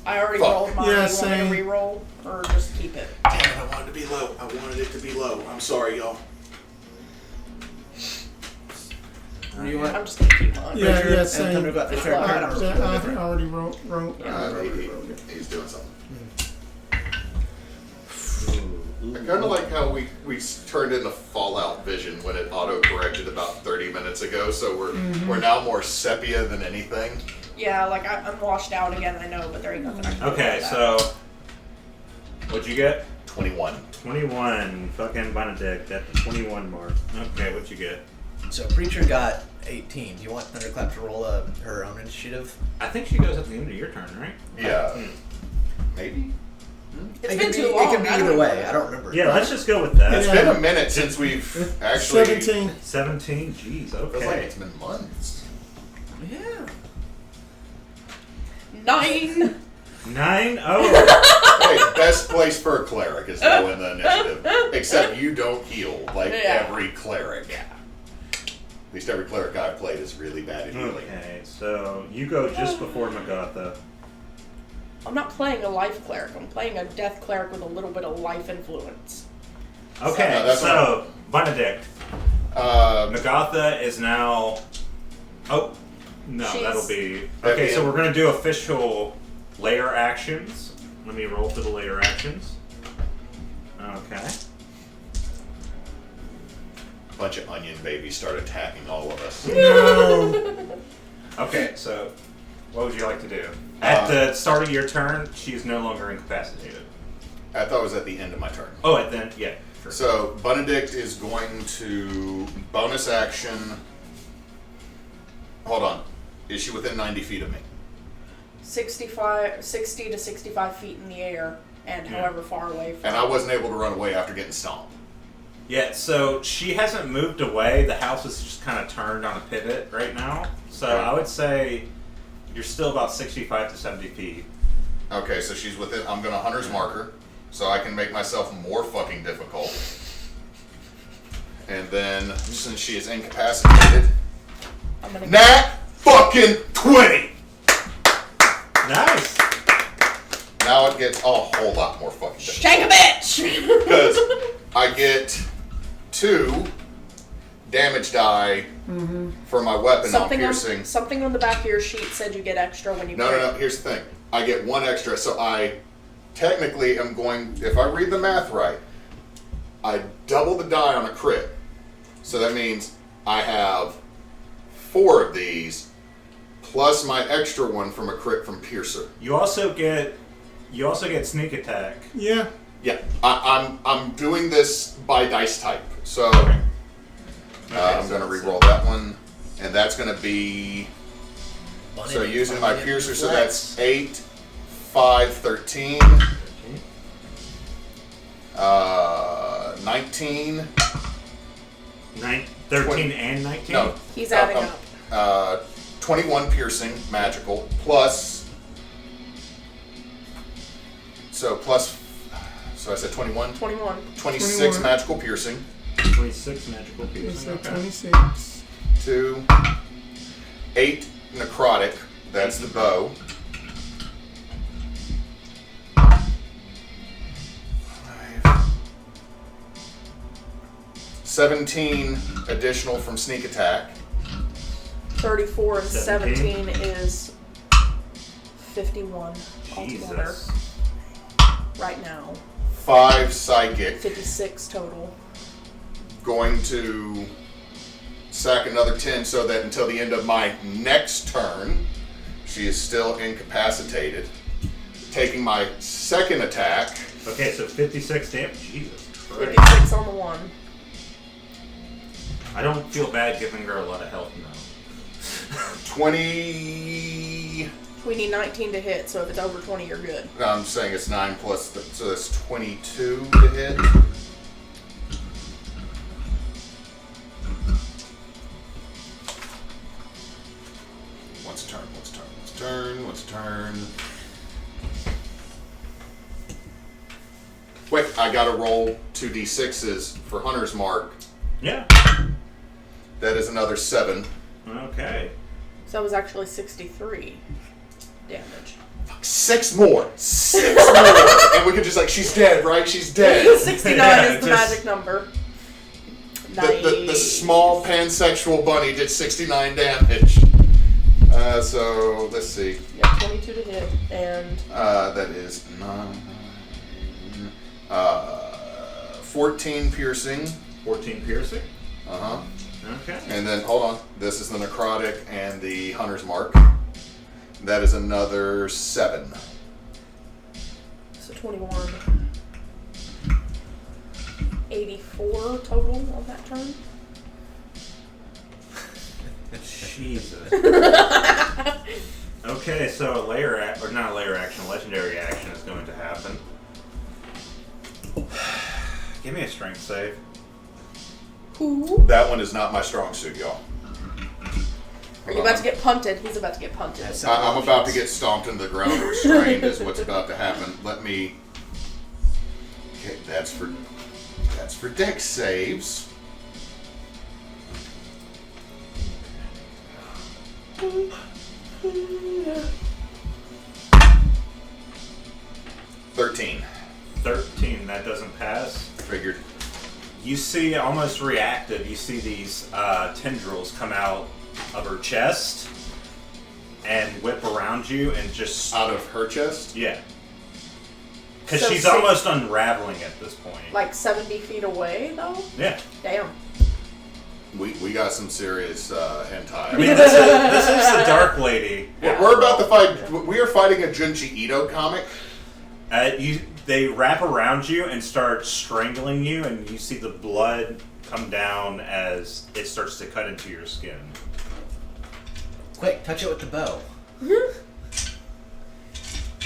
I already Fuck. rolled mine. Yeah, you want me same. to re-roll or just keep it? Damn it, I wanted to be low. I wanted it to be low. I'm sorry, y'all. What do you want? I'm just gonna keep mine. Yeah, Richard yeah, and same. Thunderclap, It's turn low. around or Yeah, something I different? already wrote. He's doing something. I kind of like how we turned into Fallout Vision when it auto-corrected about 30 minutes ago, so we're now more sepia than anything. Yeah, like I'm washed out again, I know, but there ain't nothing I can do Okay, about so what'd you get? 21. 21. Fucking Bunedict at the 21 mark. Okay, what'd you get? So Preacher got 18. Do you want Thunderclap to roll her own initiative? I think she goes at the end of your turn, right? Yeah. Hmm. it. Maybe? It's It been could too be, long. It could be I don't either way. remember. I don't remember. Yeah, let's just go with that. It's Yeah. been a minute since we've actually... 17. 17. Jeez. Feels like Okay. it's been months. Yeah. 9. 9. Oh. Hey, best place for a cleric is low in the initiative. Except you don't heal like Yeah. every cleric. Yeah. At least every cleric I've played is really bad at healing. Okay, so you go just before Magatha. I'm not playing a life cleric. I'm playing a death cleric with a little bit of life influence. Okay, No, that's so Bunedict. Magatha is now. Oh, no, She's- that'll be. That'd Okay, be so it. we're gonna do official layer actions. Let me roll for the layer actions. Okay. Bunch of onion babies start attacking all of us. No. Okay, so what would you like to do? At the start of your turn, she is no longer incapacitated. I thought it was at the end of my turn. Oh, and then yeah. Sure. So Bunedict is going to bonus action. Hold on. Is she within 90 feet of me? 60 to 65 feet in the air, and Yeah. however far away from. And I wasn't able to run away after getting stomped. Yeah, so she hasn't moved away. The house is just kind of turned on a pivot right now. So Okay. I would say you're still about 65 to 70 feet. Okay, so she's within. I'm going to Hunter's Marker, so I can make myself more fucking difficult. And then, since she is incapacitated, I'm gonna nat fucking 20! Nice. Now it gets a whole lot more fucking difficult. Shank a bitch! Because I get 2 damage die for my weapon on piercing. Something on the back of your sheet said you get extra when you No, crit. no, no. Here's the thing. I get 1 extra, so I technically am going. If I read the math right, I double the die on a crit. So that means I have 4 of these, plus my extra one from a crit from Piercer. You also get sneak attack. Yeah. Yeah, I'm doing this by dice type. So I'm so going to let's re-roll that one, and that's going to be. So Bunny using my Bunny Piercer, so Flex. that's 8, 5, 13, 19. 13 20. and 19? No. He's adding up. 21 piercing, magical, plus. So I said 21? 21. 26 21. magical piercing. 26 magical It's piercing. a Okay. 26. 2, 8 necrotic, that's the bow. 5, 17 additional from sneak attack. 34 and 17. 17 is 51 altogether. Jesus. Right now. 5 psychic. 56 total. Going to sack another 10 so that until the end of my next turn, she is still incapacitated. Taking my second attack. Okay, so 56 damage. Jesus Christ. 56 on the one. I don't feel bad giving her a lot of health now. 20. We need 19 to hit, so if it's over 20, you're good. No, I'm saying it's 9 plus, so that's 22 to hit. Once a turn. Wait, I gotta roll 2d6s for Hunter's Mark. Yeah. That is another 7. Okay. So that was actually 63 damage. 6 more! 6 more! And we could just she's dead, right? She's dead. 69 Yeah, is the just- magic number. The small pansexual bunny did 69 damage. So, let's see. Yeah, 22 to hit, and That is 14 piercing. 14 piercing. Uh-huh. Okay. And then, hold on. This is the necrotic and the Hunter's Mark. That is another 7. so 21. 84 total on that turn. Jesus. Okay, so a not a layer action, a legendary action is going to happen. Give me a strength save. Ooh. That one is not my strong suit, y'all. Are you about to get punted? He's about to get punted. I'm about to get stomped into the ground. Restrained is what's about to happen. Let me... Okay, that's for dex saves. $13. 13, that doesn't pass. Figured. You see, almost reactive, you see these tendrils come out of her chest and whip around you and just... Out of her chest? Yeah. Because So she's six- almost unraveling at this point. Like 70 feet away, though? Yeah. Damn. We got some serious hentai. I mean, this is the Dark Lady. We're about to fight. We are fighting a Junji Ito comic. They wrap around you and start strangling you, and you see the blood come down as it starts to cut into your skin. Quick, touch it with the bow.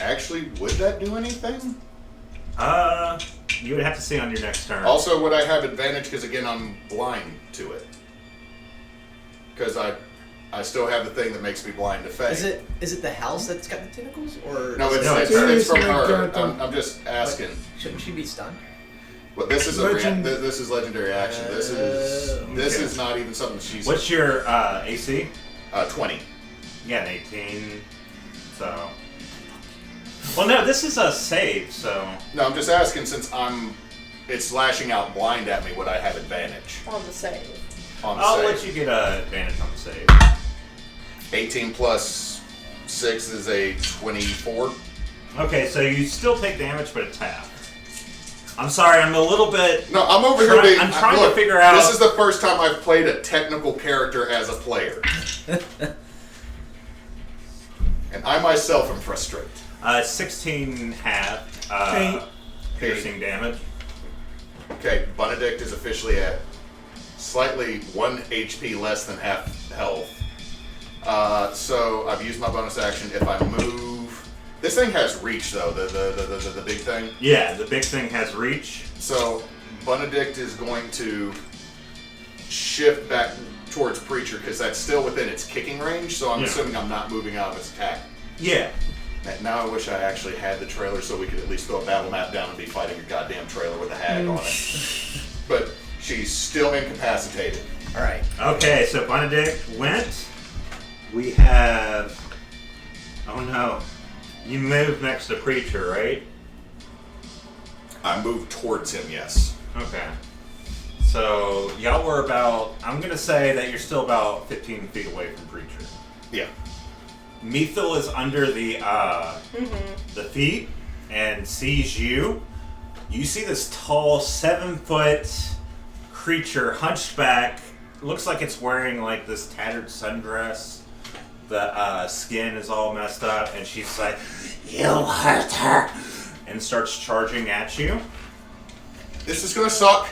Actually, would that do anything? You would have to see on your next turn. Also, would I have advantage because again I'm blind to it? Because I still have the thing that makes me blind to Fae. Is it the house that's got the tentacles, or No, it's It's from like her. that, I'm just asking. shouldn't she be stunned? Well, this is this is legendary action. This Okay. is not even something she's. What's your AC? 20. Yeah, an 18. So. Well, no, this is a save, so. No, I'm just asking since it's lashing out blind at me. Would I have advantage On the save. on the I'll save? let you get advantage on the save. 18 plus 6 is a 24. Okay, so you still take damage, but it's half. I'm sorry, I'm a little bit. No, I'm over here being. I'm trying look, to figure out. This is the first time I've played a technical character as a player. And I myself am frustrated. 16 half piercing damage. Okay, Bunedict is officially at slightly 1 HP less than half health. So I've used my bonus action. If I move, this thing has reach though. The big thing. Yeah, the big thing has reach. So Bunedict is going to shift back towards Preacher because that's still within its kicking range. So I'm Yeah. assuming I'm not moving out of its attack. Yeah. And now I wish I actually had the trailer so we could at least throw a battle map down and be fighting a goddamn trailer with a hag on it. But she's still incapacitated. All right. Okay, so Bunedict went. We have. Oh no. You moved next to Preacher, right? I moved towards him, yes. Okay. So y'all were about. I'm gonna say that you're still about 15 feet away from Preacher. Yeah. Methil is under the feet and sees you. You see this tall 7-foot creature, hunched back. Looks like it's wearing like this tattered sundress. The skin is all messed up, and she's like, "You hurt her," and starts charging at you. This is gonna suck.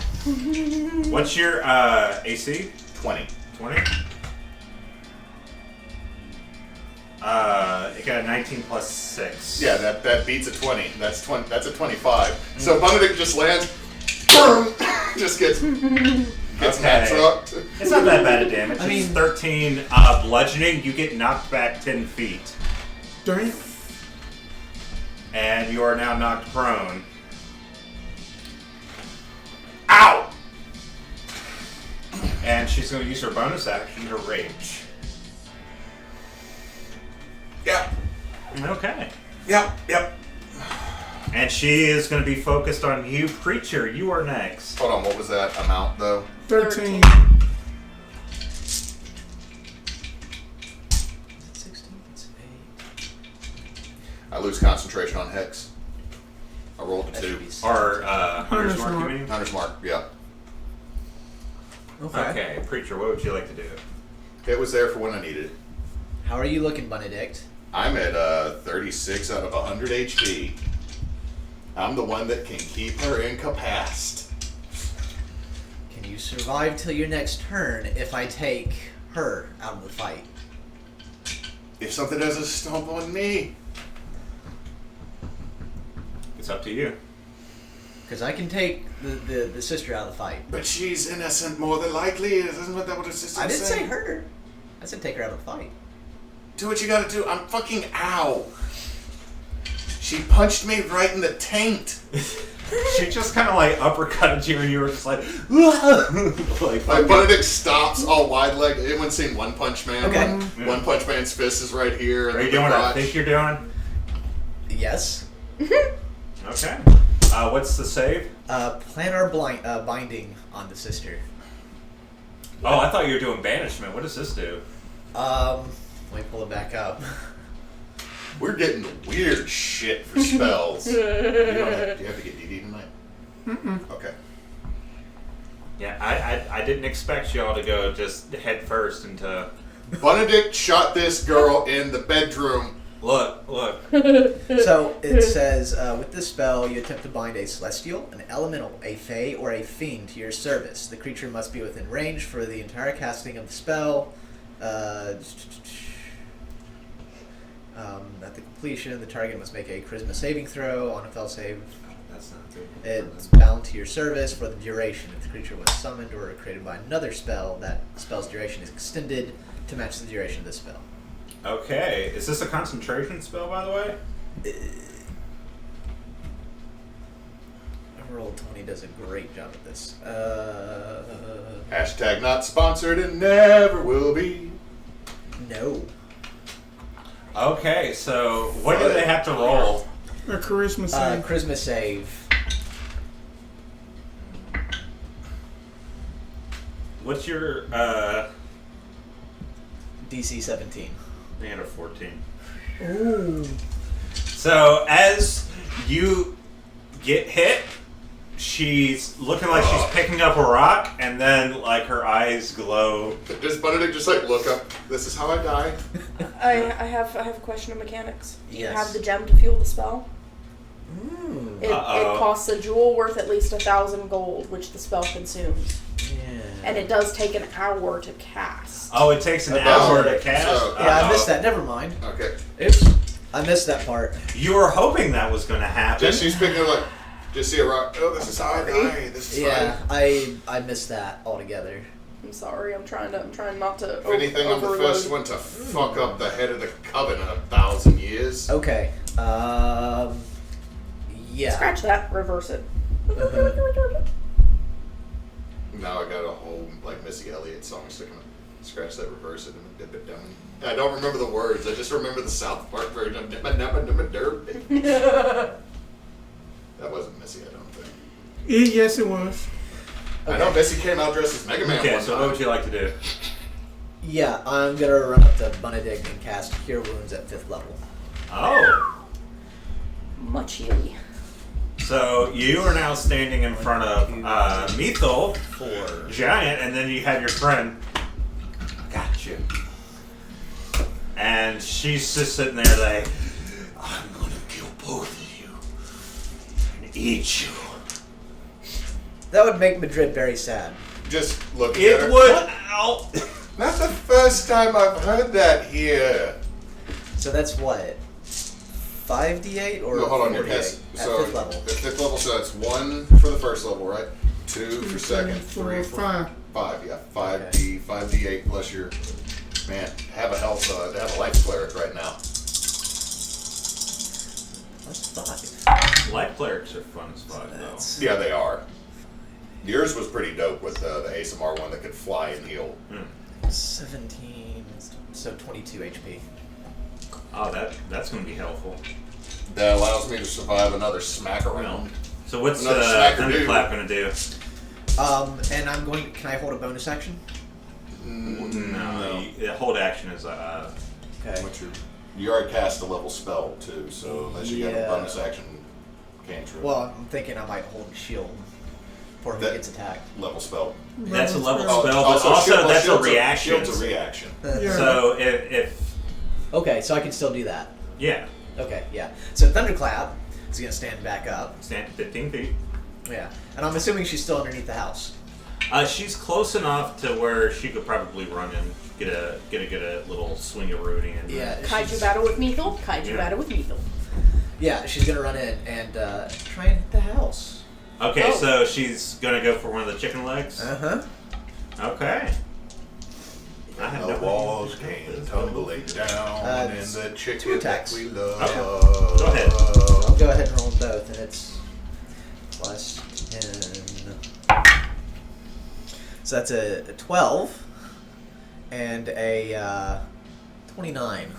What's your AC? 20. 20? It got a 19 plus 6. Yeah, that beats a 20. That's 20. That's a 25. So Bunedict just lands, boom, just gets that trucked. It's not that bad of damage. I mean- It's 13 bludgeoning. You get knocked back 10 feet. Damn. And you are now knocked prone. Ow! And she's going to use her bonus action to rage. Yep. Okay. Yep. And she is going to be focused on you, Preacher. You are next. Hold on, what was that amount though? 13. 16, it's 8. I lose concentration on Hex. I rolled a That 2. should be Or Hunter's Mark, you Mark. mean? Hunter's Mark, yeah. Okay, Preacher, what would you like to do? It was there for when I needed it. How are you looking, Bunedict? I'm at 36 out of 100 HP. I'm the one that can keep her incapacitated. Can you survive till your next turn if I take her out of the fight? If something doesn't stomp on me. It's up to you. Because I can take the sister out of the fight. But she's innocent more than likely. Isn't that what her sister I didn't said? say her. I said take her out of the fight. Do what you gotta do. I'm fucking ow. She punched me right in the taint. She just kind of like uppercutted you, and you were just like, like Like Bunedict stops all wide-legged. Anyone seen One Punch Man? Okay. One Punch Man's fist is right here. And Are you the doing what I crotch. think you're doing? Yes. Okay. What's the save? Planar binding on the sister. Oh, I thought you were doing banishment. What does this do? Let me pull it back up. We're getting weird shit for spells. Do you have to get DD tonight? Okay. Yeah, I didn't expect y'all to go just head first into. Bunedict shot this girl in the bedroom. Look. So it says, with this spell, you attempt to bind a celestial, an elemental, a fae, or a fiend to your service. The creature must be within range for the entire casting of the spell. At the completion, the target must make a charisma saving throw on a fail save. That's not good. It's bound to your service for the duration. If the creature was summoned or created by another spell, that spell's duration is extended to match the duration of the spell. Okay. Is this a concentration spell, by the way? Roll 20 does a great job at this. Hashtag not sponsored and never will be. No. Okay, so what do they have to roll? A charisma save. Charisma save. What's your DC 17. and a 14? Ooh. So as you get hit, she's looking like she's picking up a rock, and then like her eyes glow. Does Bunedict just like look up? This is how I die. I have a question of mechanics. Do you Yes. have the gem to fuel the spell? Mm. It costs a jewel worth at least 1,000 gold, which the spell consumes, Yeah. and it does take an hour to cast. Oh, it takes an That hour does. to cast? So- Yeah, I Uh-oh. missed that. Never mind. Okay. Oops. I missed that part. You were hoping that was going to happen. Just she's picking like, just see a rock. Oh, this is how I die. This is Yeah, fine. I missed that altogether. I'm sorry. I'm trying not to. If anything, I'm the overload. first one to fuck up the head of the coven in 1,000 years. Okay. Yeah. Scratch that. Reverse it. Now I got a whole like Missy Elliott song sticking. Scratch that, reverse it, and dip it down. I don't remember the words. I just remember the South Park version. That wasn't Missy, I don't think. Yes, it was. I know Bessie came out dressed as Mega Man Okay, one so time. what would you like to do? Yeah, I'm gonna run up to Bunedict and cast Cure Wounds at 5th level. Oh. Much healy. So you are now standing in front of Mithil, 4. Giant, and then you have your friend. Got you. And she's just sitting there like, I'm gonna kill both of you and eat you. That would make Madrid very sad. Just look at It her. would. Ow. Not the first time I've heard that here. So that's what? 5d8 or No, hold on, 4d8? your pass. At So 5th level. at 5th level, so that's 1 for the first level, right? 2 for second, 3 for 5. 5. Yeah, 5d8 plus your man. Have a health, have a life cleric right now. That's 5. Life clerics are fun as fuck, though. That's Yeah, they are. Yours was pretty dope with the ASMR one that could fly and heal. 17, so 22 HP. Oh, that's gonna be helpful. That allows me to survive another smack around. So what's Another smacker Thunderclap gonna do? And I'm going. Can I hold a bonus action? No. Hold action is Okay. What's you already cast a level spell too, so unless you have a Yeah. bonus action cantrip. Well, I'm thinking I might hold shield before he That- gets attacked. level spell. that's a level Oh, spell, but also shield- that's a shield's reaction. Shield's a reaction. Yeah. So if Okay, so I can still do that. yeah, Okay, yeah. So Thunderclap is gonna stand back up. stand 15 feet. Yeah, and I'm assuming she's still underneath the house. She's close enough to where she could probably run in, get a little swing of rooting in. Kaiju battle with Mithil. Kaiju Yeah. battle with Mithil. Yeah, she's gonna run in and try and hit the house. Okay, Oh. so she's gonna go for one of the chicken legs. Uh huh. Okay. I have The no walls idea. came tumbling down, and it's the 2 chicken that attacks. we love. Okay. Go ahead. I'll go ahead and roll them both, and it's plus 10. So that's a 12 and a 29.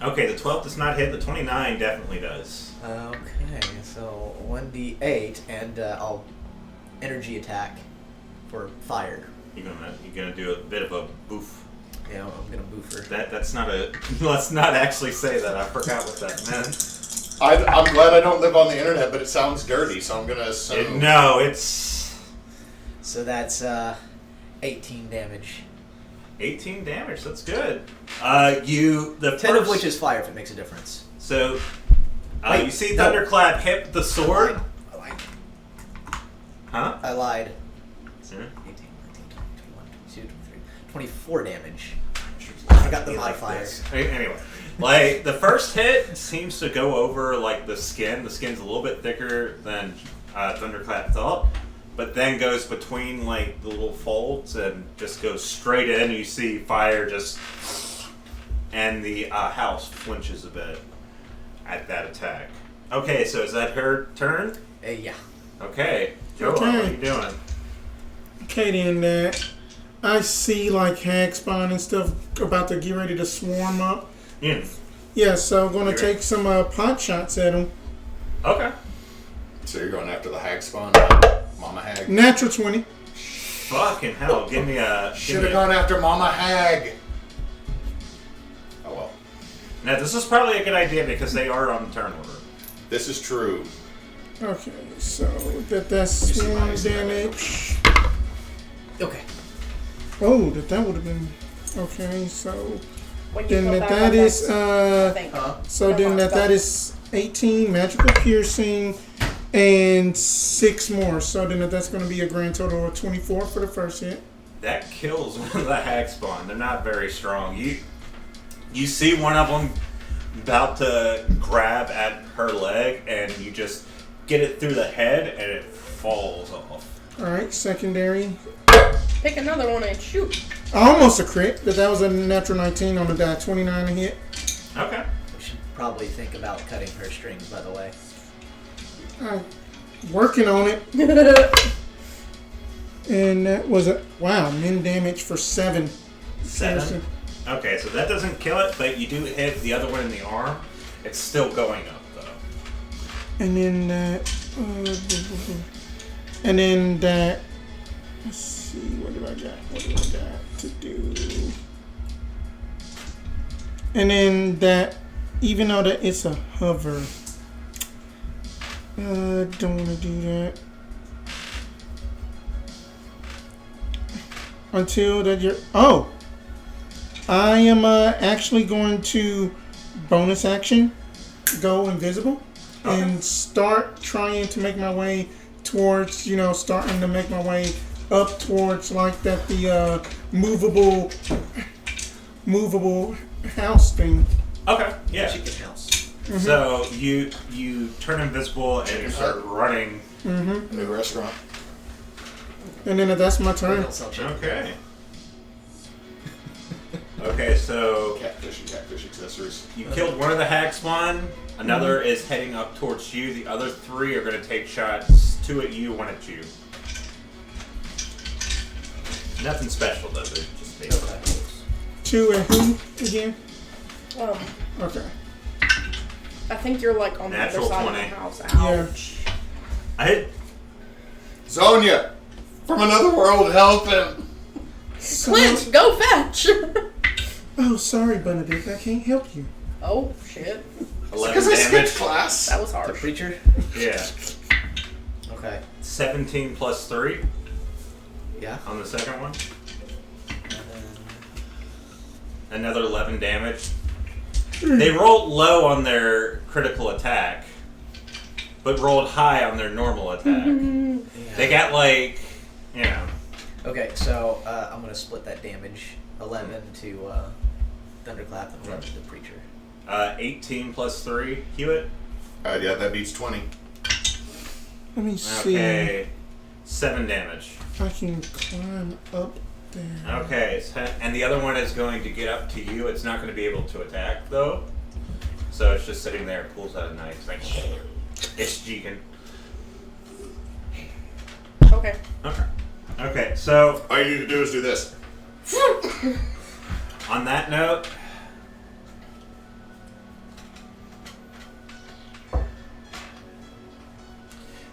Okay, the 12 does not hit. The 29 definitely does. Okay, so 1d8, and I'll energy attack for fire. You're gonna do a bit of a boof. Yeah, I'm gonna boof her. That's not a. Let's not actually say that. I forgot what that meant. I'm glad I don't live on the internet, but it sounds dirty, so I'm gonna assume. No, it's So that's 18 damage. 18 damage. That's good. The 10 of first- which is fire if it makes a difference. So, Wait, you see no. Thunderclap hit the sword. I lied. Huh? I lied. Hmm? 18, 19, 20, 21, 22, 23, 24 damage. I got the Be like modifier. this. Anyway, like the first hit seems to go over like the skin. The skin's a little bit thicker than Thunderclap thought, but then goes between like the little folds and just goes straight in. You see fire just, and the house flinches a bit at that attack. Okay, so is that her turn? Yeah. Okay, Jolan, Okay. what are you doing? Okay, then I see like hag spawn and stuff about to get ready to swarm up. Yeah, so I'm gonna take some pot shots at them. Okay. So you're going after the hag spawn, Mama Hag. Natural 20. Fucking hell! Give me a. Should have gone after Mama Hag. Oh well. Now this is probably a good idea because they are on turn order. This is true. Okay, so that's You see swarm mine? damage. Okay. Oh, that would have been okay. So When you then come that back, is I think. so Come then on, that go. is 18 magical piercing and 6 more. So then that's going to be a grand total of 24 for the first hit. That kills one of the hag spawn. They're not very strong. You see one of them about to grab at her leg, and you just get it through the head, and it falls off. All right, secondary. Pick another one and shoot. Almost a crit, but that was a natural 19 on the die. 29 to hit. Okay. We should probably think about cutting her strings, by the way. Working on it. And that was min damage for 7. 7. Okay, so that doesn't kill it, but you do hit the other one in the arm. It's still going up, though. And then that. And then that Let's see, what do I got? What do I got to do? And then that, even though that it's a hover, don't want to do that. Until that you're, I am actually going to bonus action, go invisible, and start trying to make my way towards, starting to make my way up towards like that the movable house thing. Okay, yeah. Chicken house. Mm-hmm. So you turn invisible and you start running. Mm-hmm. New restaurant. And then that's my They turn. don't sell chicken. Okay. Okay, so Catfish accessories. you killed one of the hag spawn. Another is heading up towards you. The other 3 are going to take shots. 2 at you, 1 at you. Nothing special though. They're just basic Okay. rules. 2 at who again? Okay. I think you're like on Natural the other side 20. of the house. Yeah. Ouch. I hit. Sonia! From another world, help him! Clint, go fetch! Oh, sorry, Bunedict. I can't help you. Oh, shit. 11 Because I skipped damage. class. That was The harsh. preacher? Yeah. Okay. 17 plus 3 Yeah. on the second one. And then Another 11 damage. They rolled low on their critical attack, but rolled high on their normal attack. They got like, okay, so I'm gonna split that damage. 11 to Thunderclap and 11 to the preacher. 18 plus 3. Hewitt? Yeah, that beats 20. Let me see. Okay. 7 damage. I can climb up there. Okay, and the other one is going to get up to you. It's not going to be able to attack, though. So it's just sitting there, pulls out a knife. Like, it's Jeekin. Okay. Okay, so All you need to do is do this. on that note,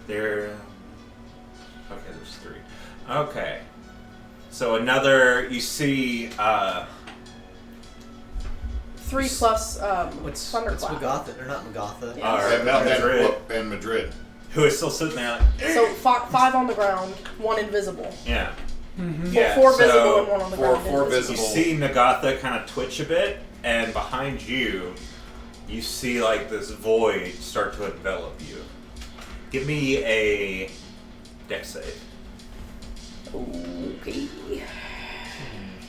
there's 3. Okay. So another, you see, 3 plus What's Thunderclap. Magatha? Or not Magatha? Yeah. And Madrid. who is still sitting there like, So 5 on the ground, 1 invisible. yeah. Four visible and 1 on the four- ground. four invisible. You visible. see Nagatha kind of twitch a bit, and behind you, you see like this void start to envelop you. Give me a dex save. Okay.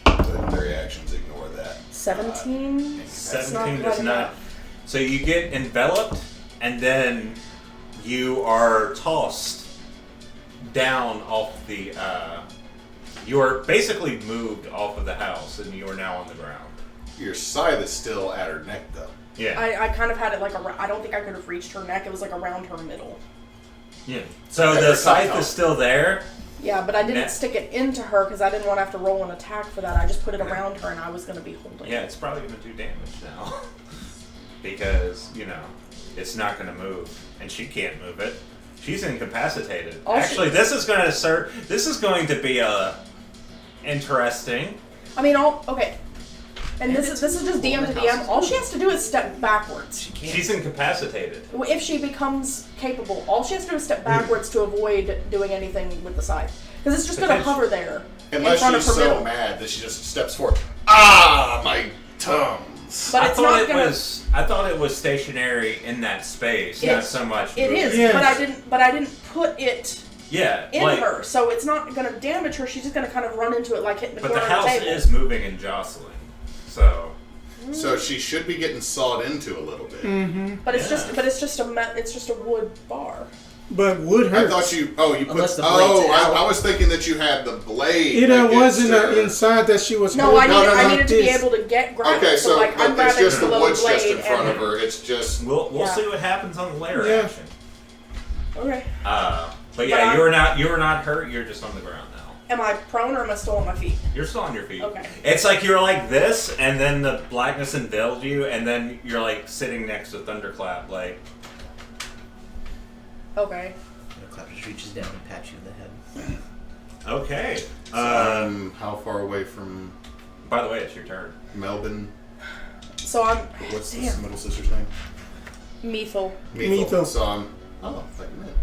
Legendary actions ignore that. 17? That's 17 not does quite not. enough. So you get enveloped, and then you are tossed down off the. You are basically moved off of the house, and you are now on the ground. Your scythe is still at her neck, though. Yeah. I kind of had it like I don't think I could have reached her neck. It was like around her middle. Yeah. So At the her scythe top. is still there. Yeah, but I didn't Yeah. stick it into her because I didn't want to have to roll an attack for that. I just put it around her and I was going to be holding Yeah, it. it's probably going to do damage now. Because, it's not going to move. And she can't move it. She's incapacitated. All she- Actually, this is going to be interesting. I mean, okay. And this is just DM to DM. All she has to do is step backwards. She can't. She's incapacitated. If she becomes capable, all she has to do is step backwards to avoid doing anything with the scythe. Because it's just going to Potential. hover there in Unless front of she's her so middle. mad that she just steps forward. Ah, my Tums. But I it's thought not it gonna. was. I thought it was stationary in that space, not It's- so much. It moving. is, Yes. but I didn't put it Yeah, in like, her, so it's not gonna damage her. She's just gonna kind of run into it like hitting the but the corner of the house table. is moving and jostling, so So she should be getting sawed into a little bit. But it's Yeah. it's just a wood bar. But would I hurt. thought you. Oh, you put. Unless the blade's out. I was thinking that you had the blade. It against wasn't her. inside that she was No, I holding. needed, no, I no, needed to be this. able to grab Okay, it. So like I'm but it's grabbing just the the little wood's just blade in front and of her. It's just. we'll Yeah. see what happens on the layer Yeah. action. okay. But yeah, But you were not hurt. You're just on the ground now. Am I prone or am I still on my feet? You're still on your feet. Okay. It's like you're like this, and then the blackness enveiled you, and then you're like sitting next to Thunderclap, like. Okay. Thunderclap just reaches down and pats you in the head. Okay. So, how far away from By the way, it's your turn. Melbourne? So I'm. What's Damn. this middle sister's name? Methil. Methil. So I'm. Oh, like a minute.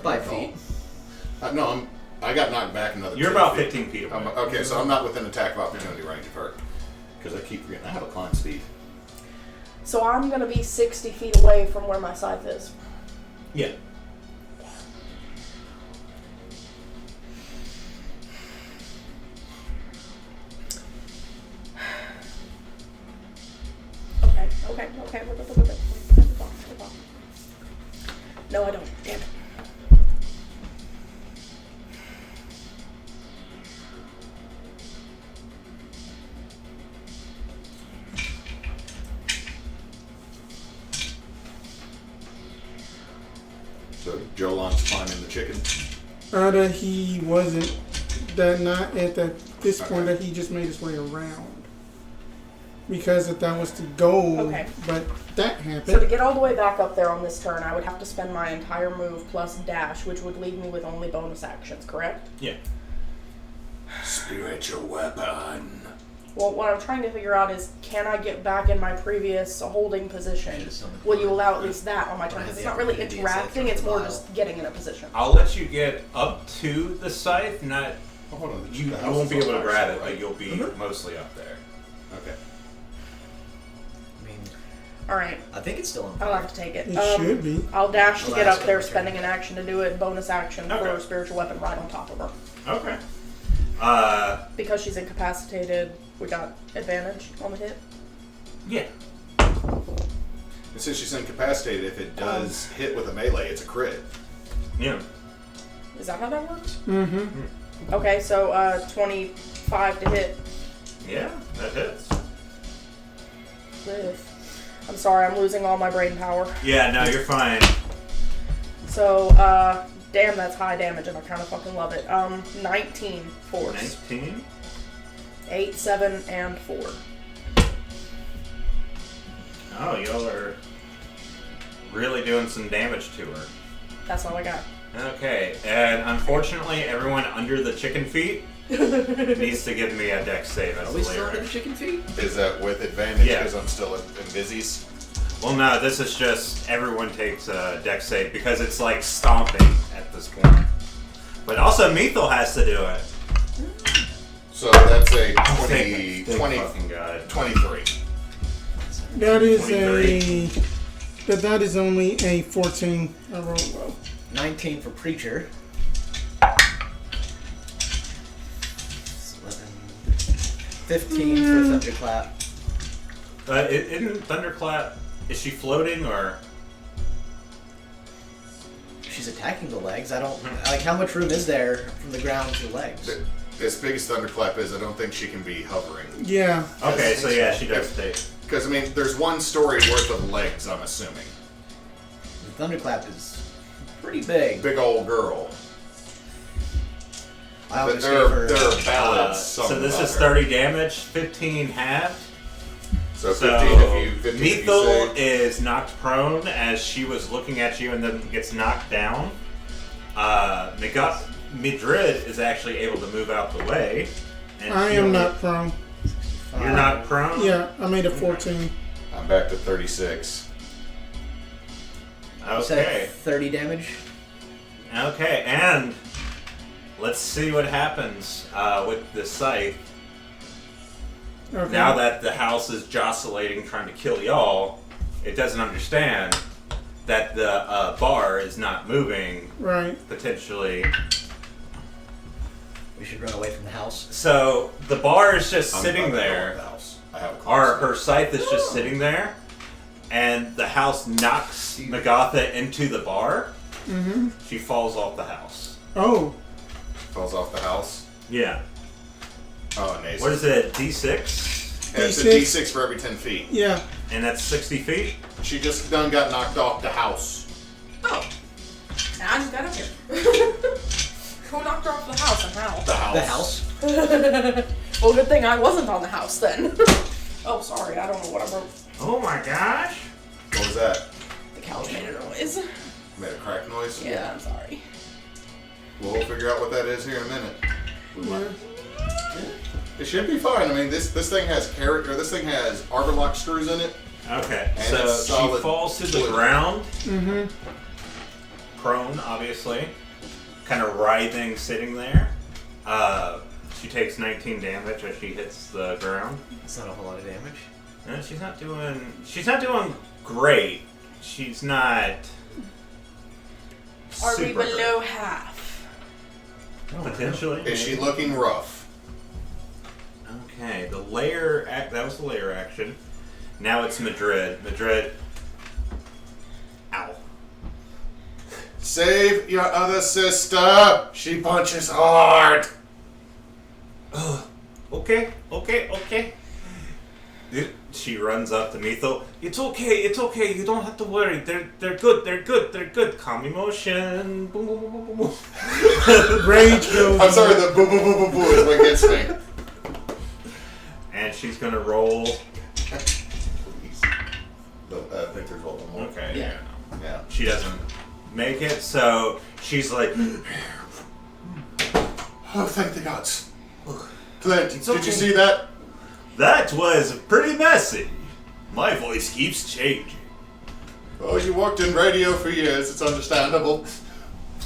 5 feet. No, I got knocked back another. You're 10 about feet. 15 feet away. Okay, so I'm not within attack of opportunity range of her. Because I keep forgetting I have a climb speed. So I'm gonna be 60 feet away from where my scythe is. Yeah. Okay. No, I don't. Damn it. So Jolan's climbing the chicken. That he wasn't. That not at this point. That he just made his way around. Because if that was the goal, Okay. but that happened. So to get all the way back up there on this turn, I would have to spend my entire move plus dash, which would leave me with only bonus actions, correct? Yeah. Spiritual weapon. Well, what I'm trying to figure out is, can I get back in my previous holding position? Will you allow at least that on my turn? Because it's not really interacting, it's more just getting in a position. I'll let you get up to the scythe, not... Oh, hold on. You won't be able to grab it, but you'll be mostly up there. Okay. I mean, Alright, I think it's still in I'll play. have to take it. It should be. I'll dash to Well, get that's up there, gonna be spending turn. an action to do it, bonus action for Okay. a spiritual weapon right on top of her. Okay. Because she's incapacitated, we got advantage on the hit. Yeah. And since she's incapacitated, if it does hit with a melee, it's a crit. Yeah. Is that how that works? Mm-hmm. Okay, so 25 to hit. Yeah, that hits. I'm sorry, I'm losing all my brain power. Yeah, no, you're fine. So, damn, that's high damage, and I kind of fucking love it. 19 force. 19. 8, 7, and 4. Oh, y'all are really doing some damage to her. That's all I got. Okay, and unfortunately, everyone under the chicken feet needs to give me a dex save as Are a we still under layer. the chicken feet? Is that with advantage Yeah. because I'm still in Busies? Well, no, this is just everyone takes a dex save because it's like stomping at this point. But also, Methil has to do it. So that's a Thank 20, fucking God. 23. That is 23. that is only a 14. I rolled low. 19 for Preacher. 11. 15 for Thunderclap. Isn't Thunderclap, is she floating or? She's attacking the legs. I don't... Like, how much room is there from the ground to the legs? As big as Thunderclap is, I don't think she can be hovering. Yeah. Okay, so yeah, she does take. Because, I mean, there's one story worth of legs, I'm assuming. The Thunderclap is pretty big. Big old girl. I But always there gave are, her... there are ballads sung So this about is her. 30 damage, 15 halved. So So 15 if you 15 if you Methil save. is knocked prone as she was looking at you and then gets knocked down. Meldrida is actually able to move out the way. And I she am only- not prone. You're not prone? Yeah, I made a 14. I'm back to 36. You said Okay. 30 damage? Okay, and let's see what happens with the scythe. Okay. Now that the house is jostling, trying to kill y'all, it doesn't understand that the bar is not moving, Right. potentially. We should run away from the house. So the bar is just I'm sitting about to go in there, the house. I have a or call. her scythe is just sitting there, and the house knocks Magatha into the bar. Mm-hmm. She falls off the house. Oh. Falls off the house. Yeah. Oh, Neysa. What is it, D6? Yeah, it's a D6? D6 for every 10 feet. Yeah. And that's 60 feet? She just done got knocked off the house. Oh. I just got up here. Who knocked her off the house and how? The house. The house? Well, good thing I wasn't on the house then. Oh, sorry, I don't know what I broke. Oh my gosh. What was that? The couch made a noise. Made a crack noise? Yeah, I'm sorry. We'll figure out what that is here in a minute. It should be fine. I mean, this thing has This thing has arbor lock screws in it. Okay, And so it's she solid falls to the wood. ground, Mm-hmm. prone, obviously, kind of writhing, sitting there. She takes 19 damage as she hits the ground. It's not a whole lot of damage. No, she's not doing great. She's not. Are we super below half? hurt. Potentially. Is she looking rough? Okay, that was the layer action. Now it's Madrid. Madrid. Ow. Save your other sister. She punches hard. Okay. She runs up to Mitho. It's okay. You don't have to worry. They're good. Calm emotion. Boom, boom, boom, boom, boom. Rage goes. I'm sorry, the boo boo boo boo boo is what gets me. And she's gonna roll. Please. I think there's one more. Okay. Yeah. Yeah. She doesn't make it, so she's like, Oh, thank the gods. Clint, It's did okay. you see that? that was pretty messy. My voice keeps changing. Oh, you worked in radio for years. It's understandable.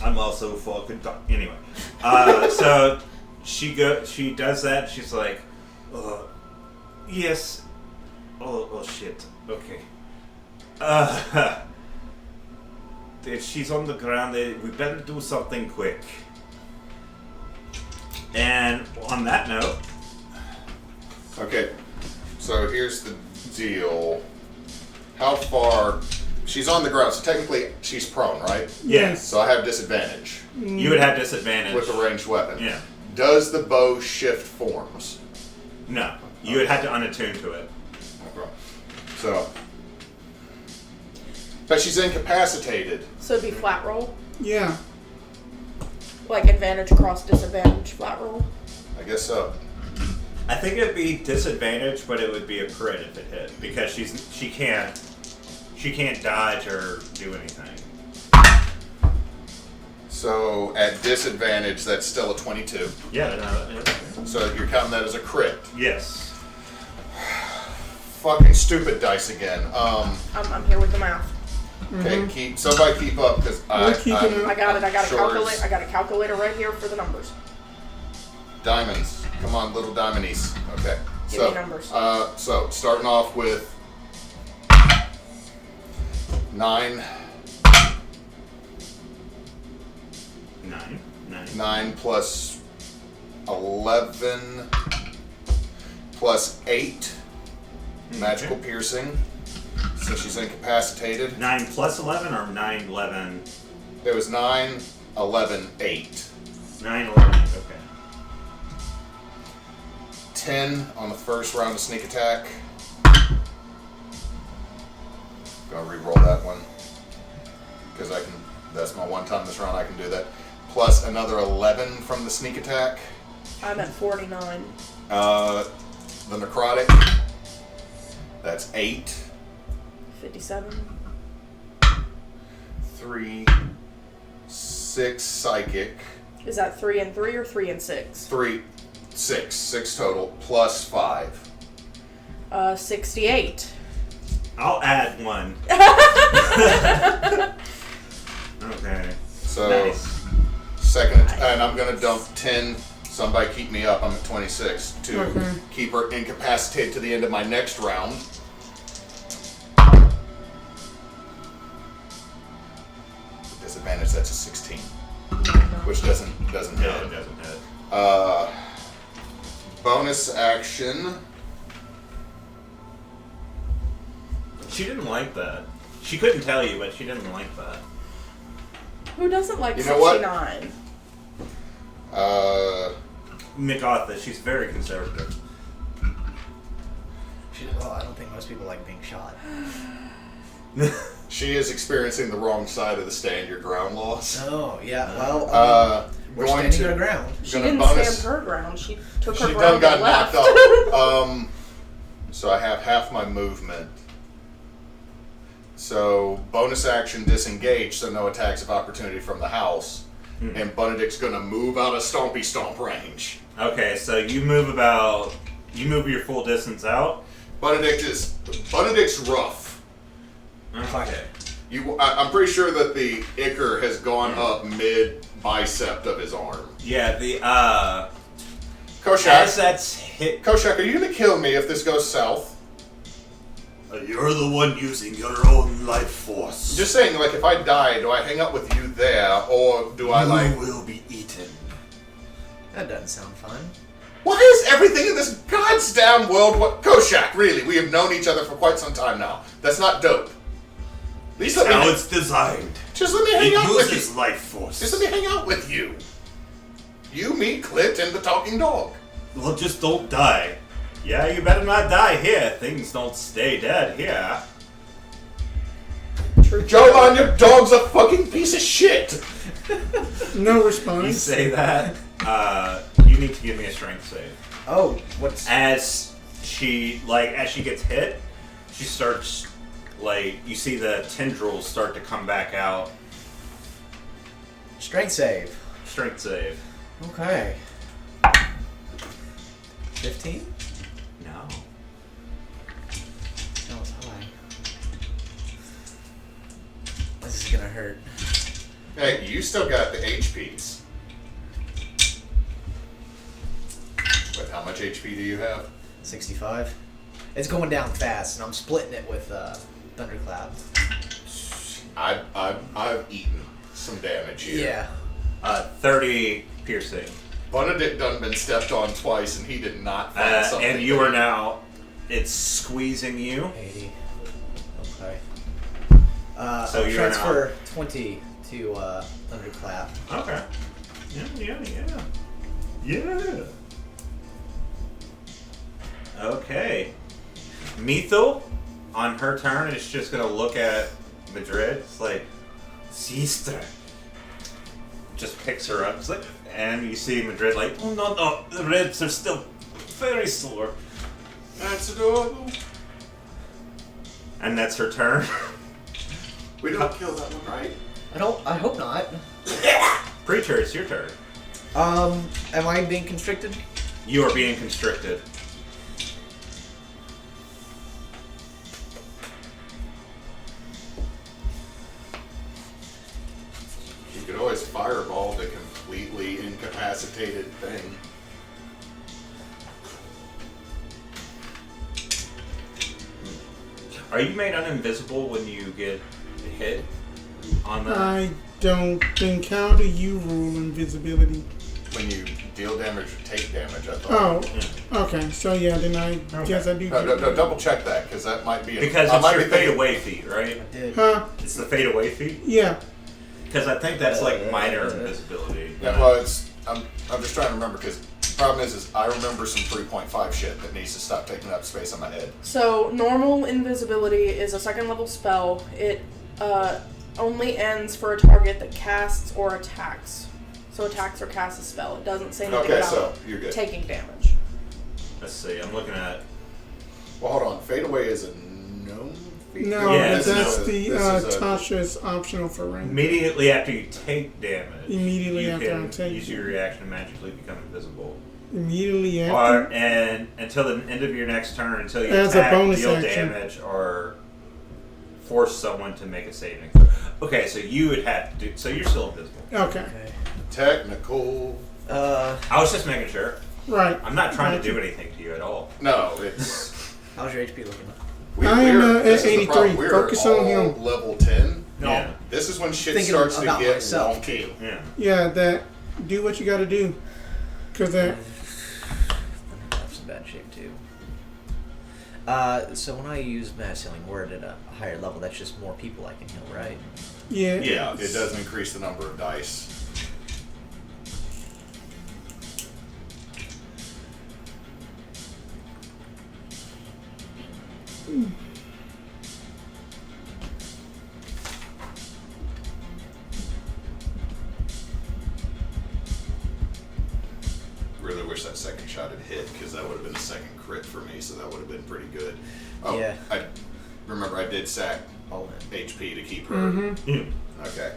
I'm also fucking anyway. So she does that. She's like, yes. Oh shit. Okay. She's on the ground. We better do something quick. And on that note, Okay, so here's the deal. How far? She's on the ground, so technically she's prone, right? yes, So I have disadvantage you would have disadvantage. with a ranged weapon. Yeah. Does the bow shift forms? No, you would have to unattune to it. Okay. So, but she's incapacitated. So it'd be flat roll? Yeah. Like advantage cross disadvantage flat roll? I guess so. I think it'd be disadvantage, but it would be a crit if it hit because she can't dodge or do anything. So at disadvantage, that's still a 22. Yeah, no, So you're counting that as a crit. yes. Fucking stupid dice again. I'm here with the math. Okay, somebody keep up because We're keeping up. I got it. I got a Sure calculator. is. I got a calculator right here for the numbers. Diamonds. Come on, little diamondies. Okay. Give me numbers. So starting off with 9. 9 plus 11 plus 8 magical piercing. So she's incapacitated. 9 plus 11 or 9, 11? There was 9, 11, 8. 9, 11, okay. 10 on the first round of sneak attack. Gonna re-roll that one because I can. That's my one time this round I can do that. Plus another 11 from the sneak attack. I'm at 49. The necrotic. That's 8. 57. 3, 6 psychic. Is that 3 and 3 or 3 and 6? 6 total plus 5. 68. I'll add 1. Okay. So Nice. second, and I'm gonna dump 10. Somebody keep me up. I'm at 26 to Okay. keep her incapacitated to the end of my next round. Disadvantage. That's a 16, which doesn't No, hit. it doesn't hit. Bonus action. She didn't like that. She couldn't tell you, but she didn't like that. Who doesn't like You know what? 69? Mikartha, she's very conservative. Well, I don't think most people like being shot. She is experiencing the wrong side of the stand your ground loss. Oh, yeah. Well, I mean, we're Going standing to- our ground. She gonna didn't bonus- stand her ground. She took her She ground done got and left. knocked off. So I have half my movement. So bonus action disengage, so no attacks of opportunity from the house. and Bunedict's gonna move out of Stompy Stomp range. Okay, so you move your full distance out. Bunedict's rough. Okay. I'm pretty sure that the ichor has gone up mid bicep of his arm. Yeah, the Koshak, as that's hit. Koshak, are you gonna kill me if this goes south? You're the one using your own life force. Just saying, like, if I die, do I hang out with you there, or do I, like... You will be eaten. That doesn't sound fun. Why is everything in this goddamn world what... Koshak, really, we have known each other for quite some time now. That's not dope. At least let me... How it's designed. Just let me hang out with It uses you. life force. Just let me hang out with you. You, me, Clint, and the talking dog. Well, just don't die. Yeah, you better not die here. Things don't stay dead here. Jolan, your dog's a fucking piece of shit. No You response. say that. You need to give me a strength save. Oh, what's... As she gets hit, she starts, you see the tendrils start to come back out. Strength save. Strength save. Okay. 15? No. That was high. This is gonna hurt. Hey, you still got the HPs. But how much HP do you have? 65. It's going down fast, and I'm splitting it with Thunderclap. I've eaten some damage here. Yeah. 30 piercing. Bunedict done been stepped on twice, and he did not find something. And you are now, it's squeezing you. 80. Okay. So I'll you're transfer 20 to Thunderclap. Okay. Yeah. Okay. Mithil, on her turn, is just gonna look at Madrid. It's like, sister. Just picks her up. It's like, and you see Madrid like, oh no, the ribs are still very sore. That's adorable. And that's her turn. We don't kill that one, right? I hope not. Preacher, it's your turn. Am I being constricted? You are being constricted. You could always fireball the completely incapacitated thing. Are you made uninvisible when you get hit on that? I don't think. How do you rule invisibility? When you deal damage or take damage, I thought. Oh, okay. So yeah, then I guess I do. No, double check that, because that might be... Because it's your fade away feat, right? I did. Huh? It's the fade away feat? Yeah. Because I think that's like minor invisibility. Yeah, well, I'm just trying to remember, because the problem is I remember some 3.5 shit that needs to stop taking up space on my head. So, normal invisibility is a second level spell. It only ends for a target that casts or attacks. So, attacks or casts a spell. It doesn't say anything Okay, about so you're good. taking damage. Let's see, I'm looking at... Well, hold on. Fade away is a known feat? No, Yeah, that's no, the this is a- Tasha's optional for rank. Immediately after you take damage, Immediately you after I can take use your reaction to magically become invisible. Immediately after. And until the end of your next turn, until you As a attack, bonus deal action. damage, or force someone to make a saving throw. Okay, so you would have to do... So you're still invisible. Okay. Okay. Technical... I was just making sure. Right. I'm not trying to do anything to you at all. No, it's... How's your HP looking? I'm this at is the 83. problem. We're Focus on all him. level 10. No. Yeah. This is when shit Thinking starts to about get myself. wonky. Yeah. Yeah, that. Do what you got to do. Cause that. Thunderclap's in bad shape too. So when I use mass healing word at a higher level, that's just more people I can heal, right? Yeah. Yeah, it does increase the number of dice. Really wish that second shot had hit, because that would have been a second crit for me, so that would have been pretty good. Oh, Yeah. I remember I did sack All in. HP to keep her. Mm-hmm. Okay.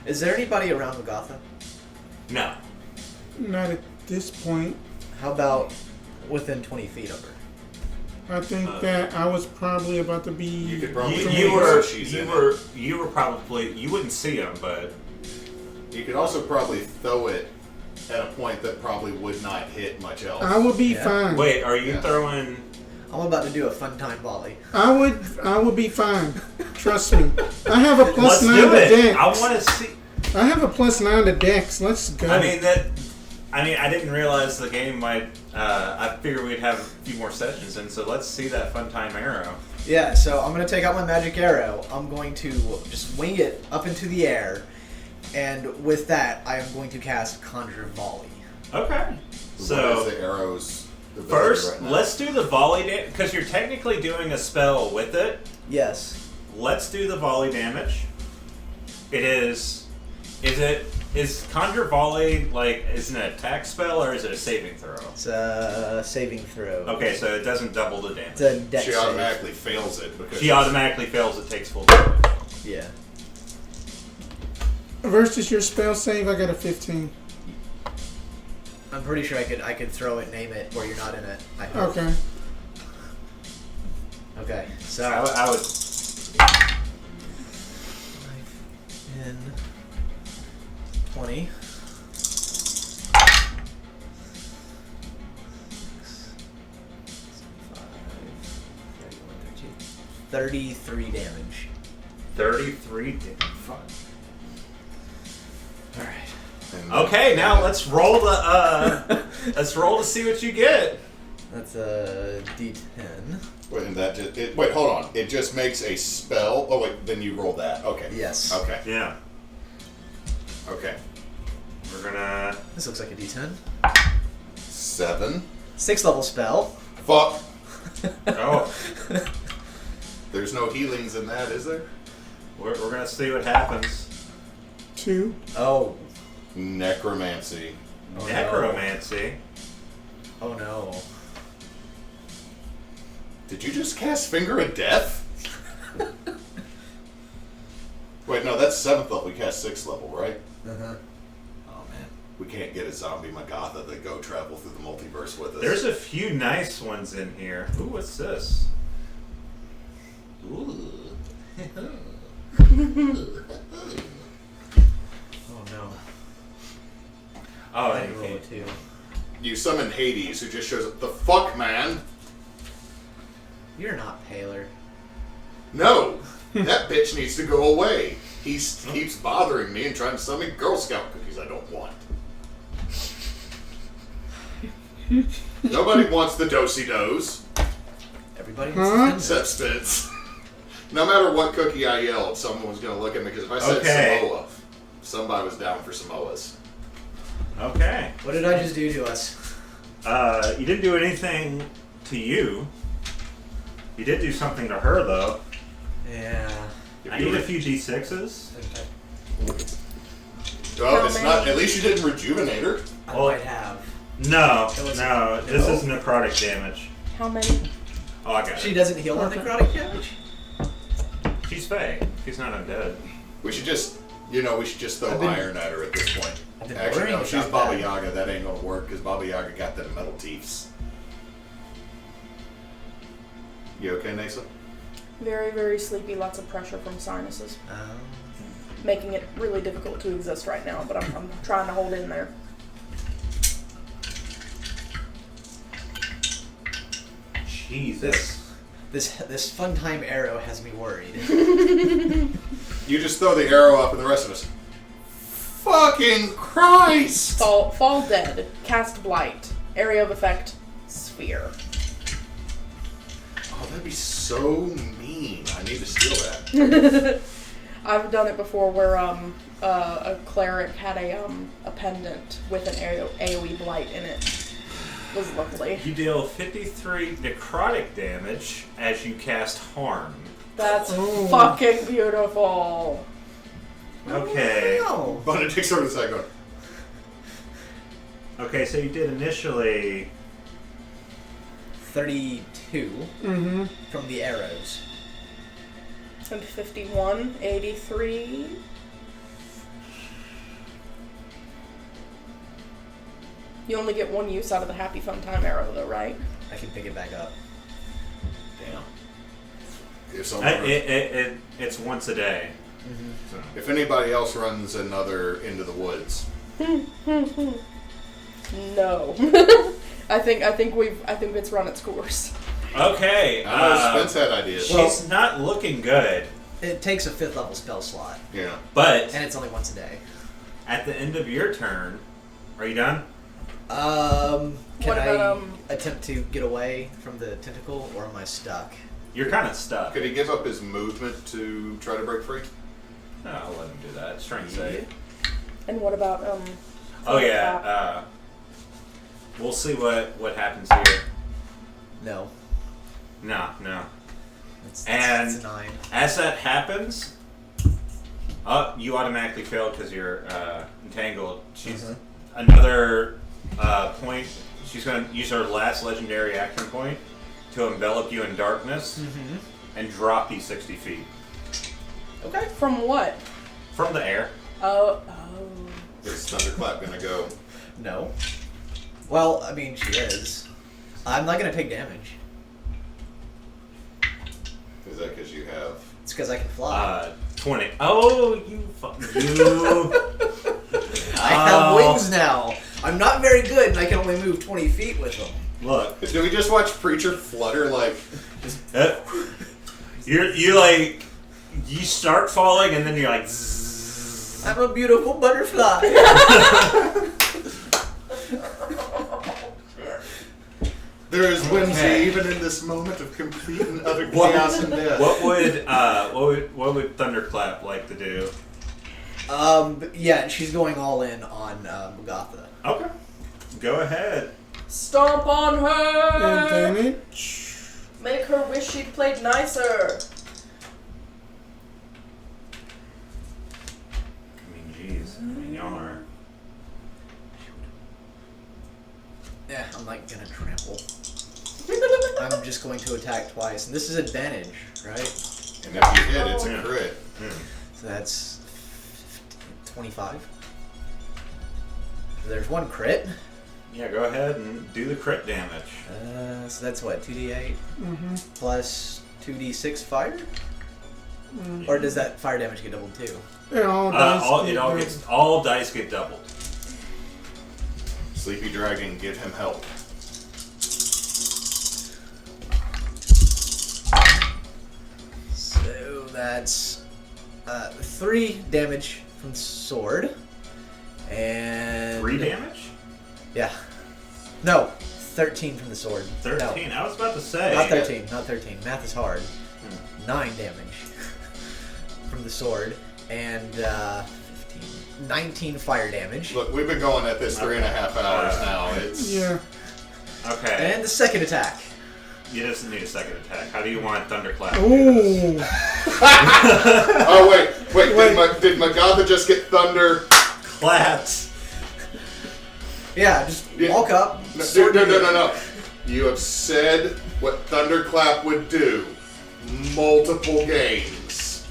Is there anybody around Magatha? No. Not at this point. How about within 20 feet of her? I think that I was probably about to be. You could probably You were probably, you wouldn't see him, but You could also probably throw it at a point that probably would not hit much else. I would be fine. wait, are you throwing? I'm about to do a fun time volley. I would be fine. Trust me. I have a plus Let's 9 do to it. dex. I want to see. I have a plus 9 to dex. Let's go. I mean, I didn't realize the game might. I figured we'd have a few more sessions, and so let's see that fun time arrow. Yeah, so I'm going to take out my magic arrow. I'm going to just wing it up into the air. And with that, I am going to cast Conjure Volley. Okay. What So is the arrow's ability first, right now? let's do the volley damage because you're technically doing a spell with it. Yes. Let's do the volley damage. It is. Is Conjure Volley is it an attack spell or is it a saving throw? It's a saving throw. Okay, so it doesn't double the damage. It's a dex She save. automatically fails it because She automatically fails. It takes full damage. Yeah. Versus your spell save, I got a 15. I'm pretty sure I could throw it, name it, where you're not in it. I hope. Okay. Okay, so... I would. 10, 20. 33 damage. 33 damage. Fuck. Alright. And Okay, now let's roll the. Let's roll to see what you get. That's a d10. Wait, and that just wait, hold on. It just makes a spell. Oh wait, then you roll that. Okay. Yes. Okay. Yeah. Okay. We're gonna. This looks like a d10. 7. 6th level spell. Fuck. Oh, There's no healings in that, is there? we're gonna see what happens. 2. Oh. Necromancy. Oh, Necromancy. Oh no. Did you just cast Finger of Death? Wait, no, that's 7th level. We cast 6th level, right? Uh-huh. Oh man, we can't get a zombie Magatha to go travel through the multiverse with us. There's a few nice ones in here. Ooh, what's this? Ooh. Oh no. Oh, I and roll it too. You summon Hades, who just shows up. The fuck, man? You're not paler. No, that bitch needs to go away. He keeps bothering me and trying to sell me Girl Scout cookies I don't want. Nobody wants the do-si-dos, Everybody Huh? except Spence. No matter what cookie I yelled, someone was going to look at me because if I said Okay. Samoa, somebody was down for Samoas. Okay. What did I just do to us? You didn't do anything to you. You did do something to her, though. Yeah. I need a few d6s. Oh, it's not. At least you didn't rejuvenate her. I Well- might have. No, It was- no. This is necrotic damage. How many? Oh, I got She it. doesn't heal on necrotic damage? She's fey. She's not undead. We should just, we should just throw I've been- iron at her at this point. I've been Actually, worrying no, she's about Baba that. Yaga. That ain't gonna work because Baba Yaga got them metal teeths. You okay, Neysa? Very, very sleepy. Lots of pressure from sinuses, making it really difficult to exist right now. But I'm trying to hold in there. Jesus. This fun time arrow has me worried. You just throw the arrow up, and the rest of us. Fucking Christ! Fall dead. Cast blight. Area of effect. Sphere. Oh, that'd be so mean. I need to steal that. I've done it before where a cleric had a pendant with an AoE blight in it. It was lovely. You deal 53 necrotic damage as you cast harm. That's Oh. fucking beautiful. Okay. Oh, Bunedict sort of side going, Okay, so you did initially. 32 Mm-hmm. from the arrows. And 51, 83. You only get one use out of the happy fun time arrow, though, right? I can pick it back up. Damn. If someone, It's once a day. Mm-hmm. So. if anybody else runs another into the woods, No. I think it's run its course. Okay. I know Spence had ideas. She's not looking good, It takes a 5th level spell slot, Yeah. but and it's only once a day. at the end of your turn, are you done? Can What I about, attempt to get away from the tentacle, or am I stuck? You're kind of stuck. Could he give up his movement to try to break free? No, I'll let him do that. Strength save. And what about Oh yeah. We'll see what happens here. No. No. It's And- it's a 9. As that happens, you automatically fail because you're entangled. She's another point. She's going to use her last legendary action point to envelop you in darkness and drop you 60 feet Okay. From what? from the air. Oh. Is Thunderclap gonna go? No. Well, I mean, she is. I'm not gonna take damage. Is that because you have? It's because I can fly. 20. Oh, you. I have wings now. I'm not very good, and I can only move 20 feet with them. Look. Did we just watch Preacher flutter like? You like. You start falling and then you're like. Zzz. I'm a beautiful butterfly. There is whimsy Okay. even in this moment of complete and utter chaos and death. What would Thunderclap like to do? Yeah, she's going all in on Magatha. Okay. Go ahead. Stomp on her! Advantage. Make her wish she'd played nicer. I mean, jeez. I mean, y'all are. Yeah, I'm not gonna trample. I'm just going to attack twice, and this is advantage, right? And if you hit, it's a Yeah. crit. So that's 25. There's one crit. Yeah, go ahead and do the crit damage. So that's what, 2d8 plus 2d6 fire? Or does that fire damage get doubled too? It all dice All dice get doubled. Sleepy Dragon, give him help. So that's 3 damage from sword. And 3 damage? Yeah. No, 13 from the sword. 13. No, I was about to say. not 13. Not 13. Math is hard. 9 damage from the sword, and 15, 19 fire damage. Look, we've been going at this 3.5 hours now. It's Yeah. Okay. And the second attack. You just need a second attack. How do you want Thunderclap? to do this? Ooh. Oh wait! Did Magatha just get thunder? Claps. Yeah, just walk up. No. You have said what Thunderclap would do. Multiple games.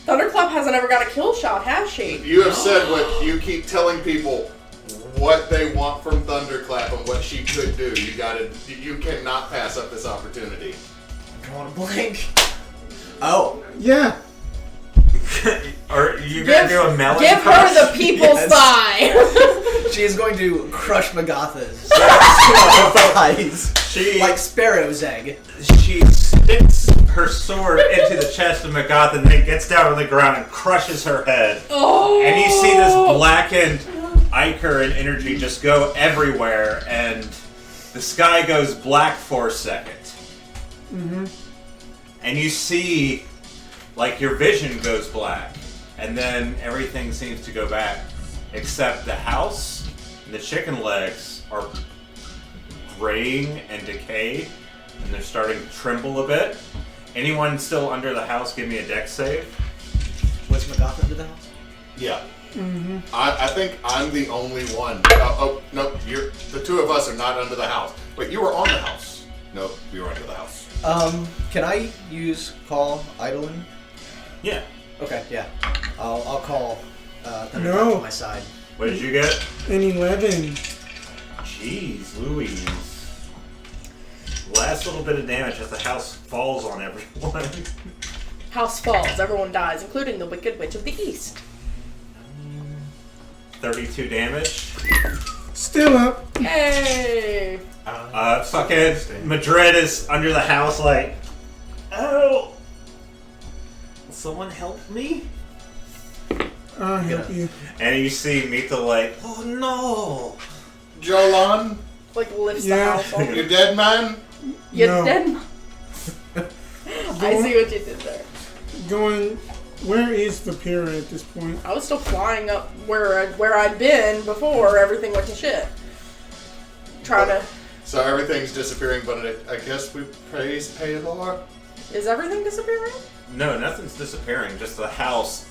Thunderclap hasn't ever got a kill shot, has she? You have said what you keep telling people what they want from Thunderclap and what she could do. You cannot pass up this opportunity. I'm drawing a blank. Oh. Yeah. Or you gonna do a melon Give crush? her the people's Yes. thigh! She is going to crush Magatha's eyes. She Like Sparrow's egg. she sticks her sword into the chest of Magatha and then gets down on the ground and crushes her head. Oh! And you see this blackened ichor and energy just go everywhere, and the sky goes black for a second. And you see, like, your vision goes black, and then everything seems to go back, except the house and the chicken legs are graying and decayed, and they're starting to tremble a bit. Anyone still under the house, give me a dex save. Was Magatha under the house? Yeah. I think I'm the only one. No, the two of us are not under the house. Wait, you were on the house. No, we were under the house. Can I use call Eidolon? Yeah. Okay, yeah. I'll call Thunderclap No. to my side. What did you get? An 11. Jeez Louise. Last little bit of damage as the house falls on everyone. House falls. Everyone dies, including the Wicked Witch of the East. 32 damage. Still up. Hey! Fucking Madrid is under the house like, oh! Will someone help me? I'll help you. And you see Mita like, oh no! Jolan, Like lifts Yeah. the house over. you dead, man? You No. dead? I see what you did there. Going. Where is Vipera at this point? I was still flying up where I'd been before everything went to shit. Trying to. So everything's disappearing, but I guess we praise Paylor. Is everything disappearing? No, nothing's disappearing. Just the house,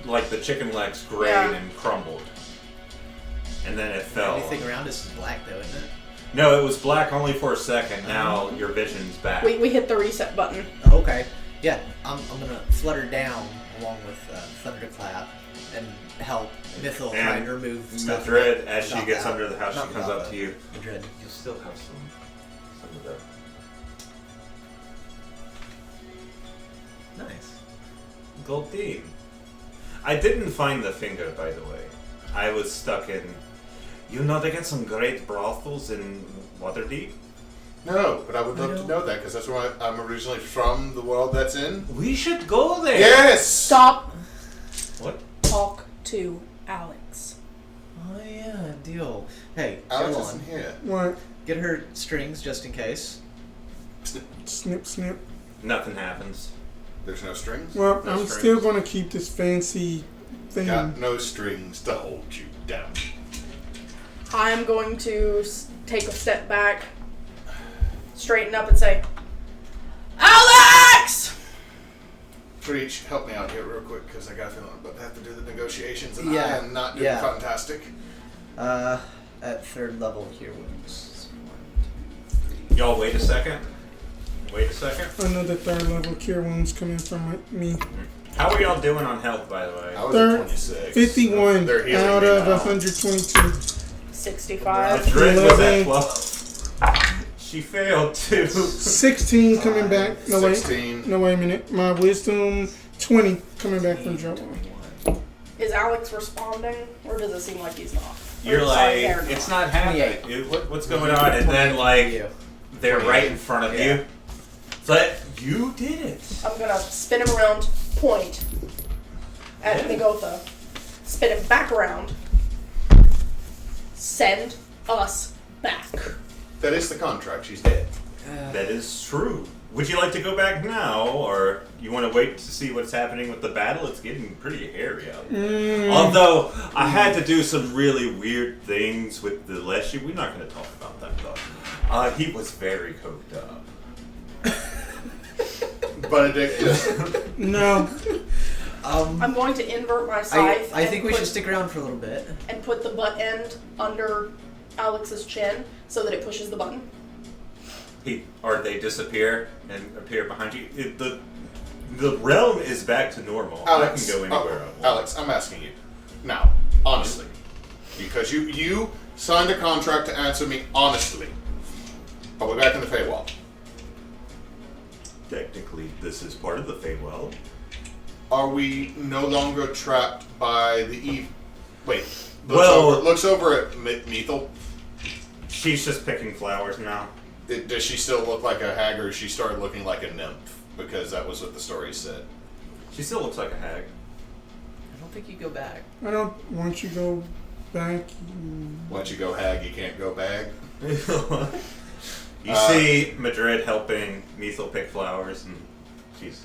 like the chicken legs, grayed Yeah. and crumbled. And then it fell. Everything around us is black, though, isn't it? No, it was black only for a second. Now your vision's back. We hit the reset button. Oh, okay. Yeah, I'm gonna flutter down along with Thunderclap and help Mythil try and remove stuff. Madrid, as she Knock gets out. under the house, Knock she comes out up to you. Madrid. You still have some of that. Nice. Goldine. I didn't find the finger, by the way. I was stuck in. You know, they get some great brothels in Waterdeep. No, but I would love to know that because that's where I'm originally from, the world that's in. We should go there. Yes! Stop. What? Talk to Alex. Oh yeah, deal. Hey, Alex Jolan, isn't here. What? get her strings just in case. Snip, snip. Nothing happens. There's no strings? Well, No I'm strings. still going to keep this fancy thing. Got no strings to hold you down. I'm going to take a step back, straighten up, and say, Alex! Preach, help me out here real quick because I got a feeling I'm about to have to do the negotiations and Yeah, I am not doing yeah. fantastic. At third level here wounds. Y'all wait a second. Wait a second. Another third level cure wounds coming from me. How are y'all doing on health, by the way? I was Third, at 26. 51 They're healing out me of now. 122. 65. Madrid was at 11. 12. She failed too. 16 coming back. No, wait. 16. No, wait a minute. My wisdom, 20 coming back from Jolan. Is Alex responding, or does it seem like he's not? You're Or, like, sorry, they're it's not. not happening. What's going on? And then, like, they're right in front of Yeah. you. But you did it. I'm gonna spin him around, point at Nagotha, spin him back around, send us back. That is the contract. She's dead. That is true. Would you like to go back now, or you want to wait to see what's happening with the battle? It's getting pretty hairy out there. Although, I had to do some really weird things with the Leshy. We're not going to talk about that, though. He was very coked up. Bunedict. No. I'm going to invert my scythe. I think we and should stick around for a little bit. and put the butt end under Alex's chin so that it pushes the button. Or they disappear and appear behind you. The realm is back to normal. Alex, I can go anywhere I want. Alex, I'm asking you. Now, honestly. Because you signed a contract to answer me honestly. Are we back in the Feywild? Technically, this is part of the Feywild. Are we no longer trapped by the eve? Wait. Well- Looks over at Methel. She's just picking flowers now. Does she still look like a hag, or she started looking like a nymph? Because that was what the story said. She still looks like a hag. I don't think you go back. I don't want you to go back. Once you go hag, you can't go bag. You see Madrid helping Methel pick flowers, and she's...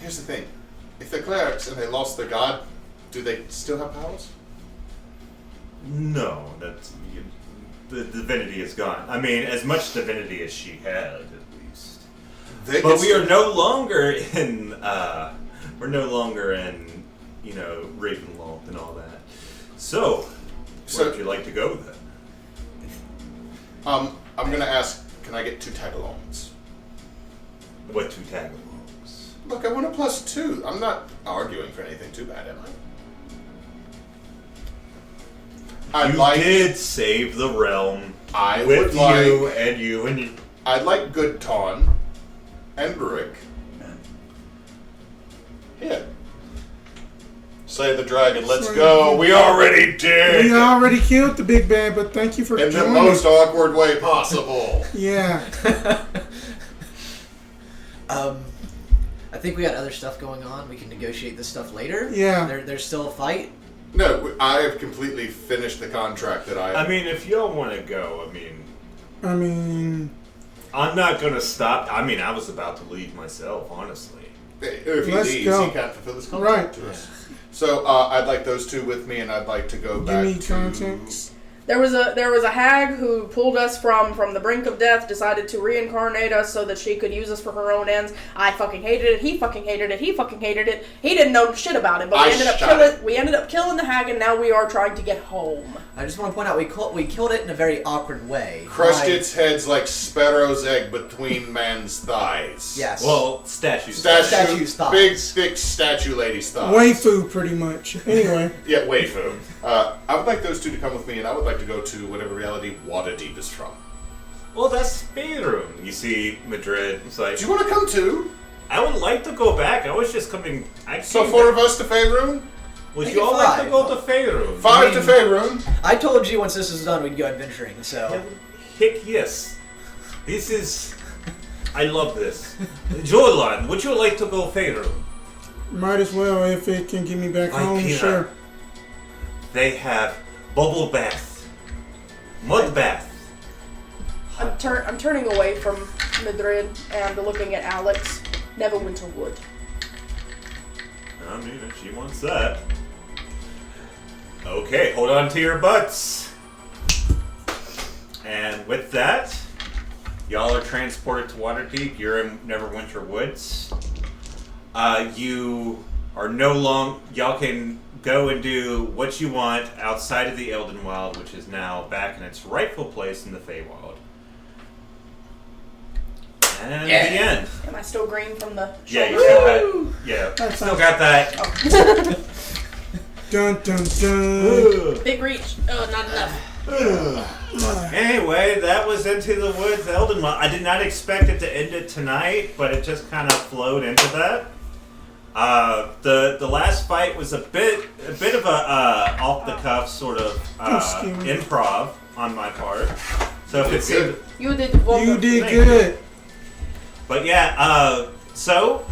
Here's the thing. If they're clerics and they lost their god, do they still have powers? No, the divinity is gone. I mean, as much divinity as she had, at least. They But can we are still- no longer in, you know, Ravenloft and all that. So, where would you like to go then? I'm gonna ask, can I get 2 tagalongs? What 2 tagalongs? Look, I want a +2. I'm not arguing for anything too bad, am I? I'd did save the realm I with would like. you and you and you. I'd like Good Ton and Brick. Yeah. Say the dragon, let's go. We already did. We already killed the big bad, but thank you for In the joining. most awkward way possible. Yeah. I think we got other stuff going on. We can negotiate this stuff later. Yeah. There's still a fight. No, I have completely finished the contract that I mean, if y'all want to go, I mean, I'm not gonna stop. I mean, I was about to leave myself, honestly. If he Let's leaves, go. he can't fulfill his contract to us. So I'd like those two with me, and I'd like to go give back me to... context. There was a hag who pulled us from the brink of death, decided to reincarnate us so that she could use us for her own ends. I fucking hated it. He fucking hated it. He fucking hated it. He didn't know shit about it, but we ended up killing the hag, and now we are trying to get home. I just want to point out we killed it in a very awkward way. Crushed its heads like sparrow's egg between man's thighs. Yes. Well, statues. Statue's thighs. Big, thick statue lady's thighs. Waifu, pretty much. Anyway. Yeah, waifu. I would like those two to come with me, and I would like to go to whatever reality Waterdeep is from. Well, that's the Fade Room. You see, Madrid. It's like, Do you want to come too? I would like to go back. I was just coming. So 4 of us to Faerun? Would Make you it all like 5. to go to Fade Room? 5 to Faerun. I told you once this is done, we'd go adventuring. So Heck yes. This is. I love this. Jolan, would you like to go Fade Room? Might as well if it can get me back home, Vipera. sure. They have bubble bath, mud bath. I'm turning away from Madrid and looking at Alex. Neverwinter Wood. I mean, if she wants that. Okay, hold on to your butts. And with that, y'all are transported to Waterdeep. You're in Neverwinter Woods. You are y'all can go and do what you want outside of the Eldenwyld, which is now back in its rightful place in the Feywild. And the end. Am I still green from the Yeah, shoulder? you still got, yeah, That's still fine. got that. Oh. Dun dun dun. Big reach. Oh, not enough. Anyway, that was Into the Woods Eldenwyld. I did not expect it to end it tonight, but it just kind of flowed into that. The last fight was a bit of a off the cuff sort of improv on my part. So if it seemed, You did wonderful. You did Thank good. but yeah. So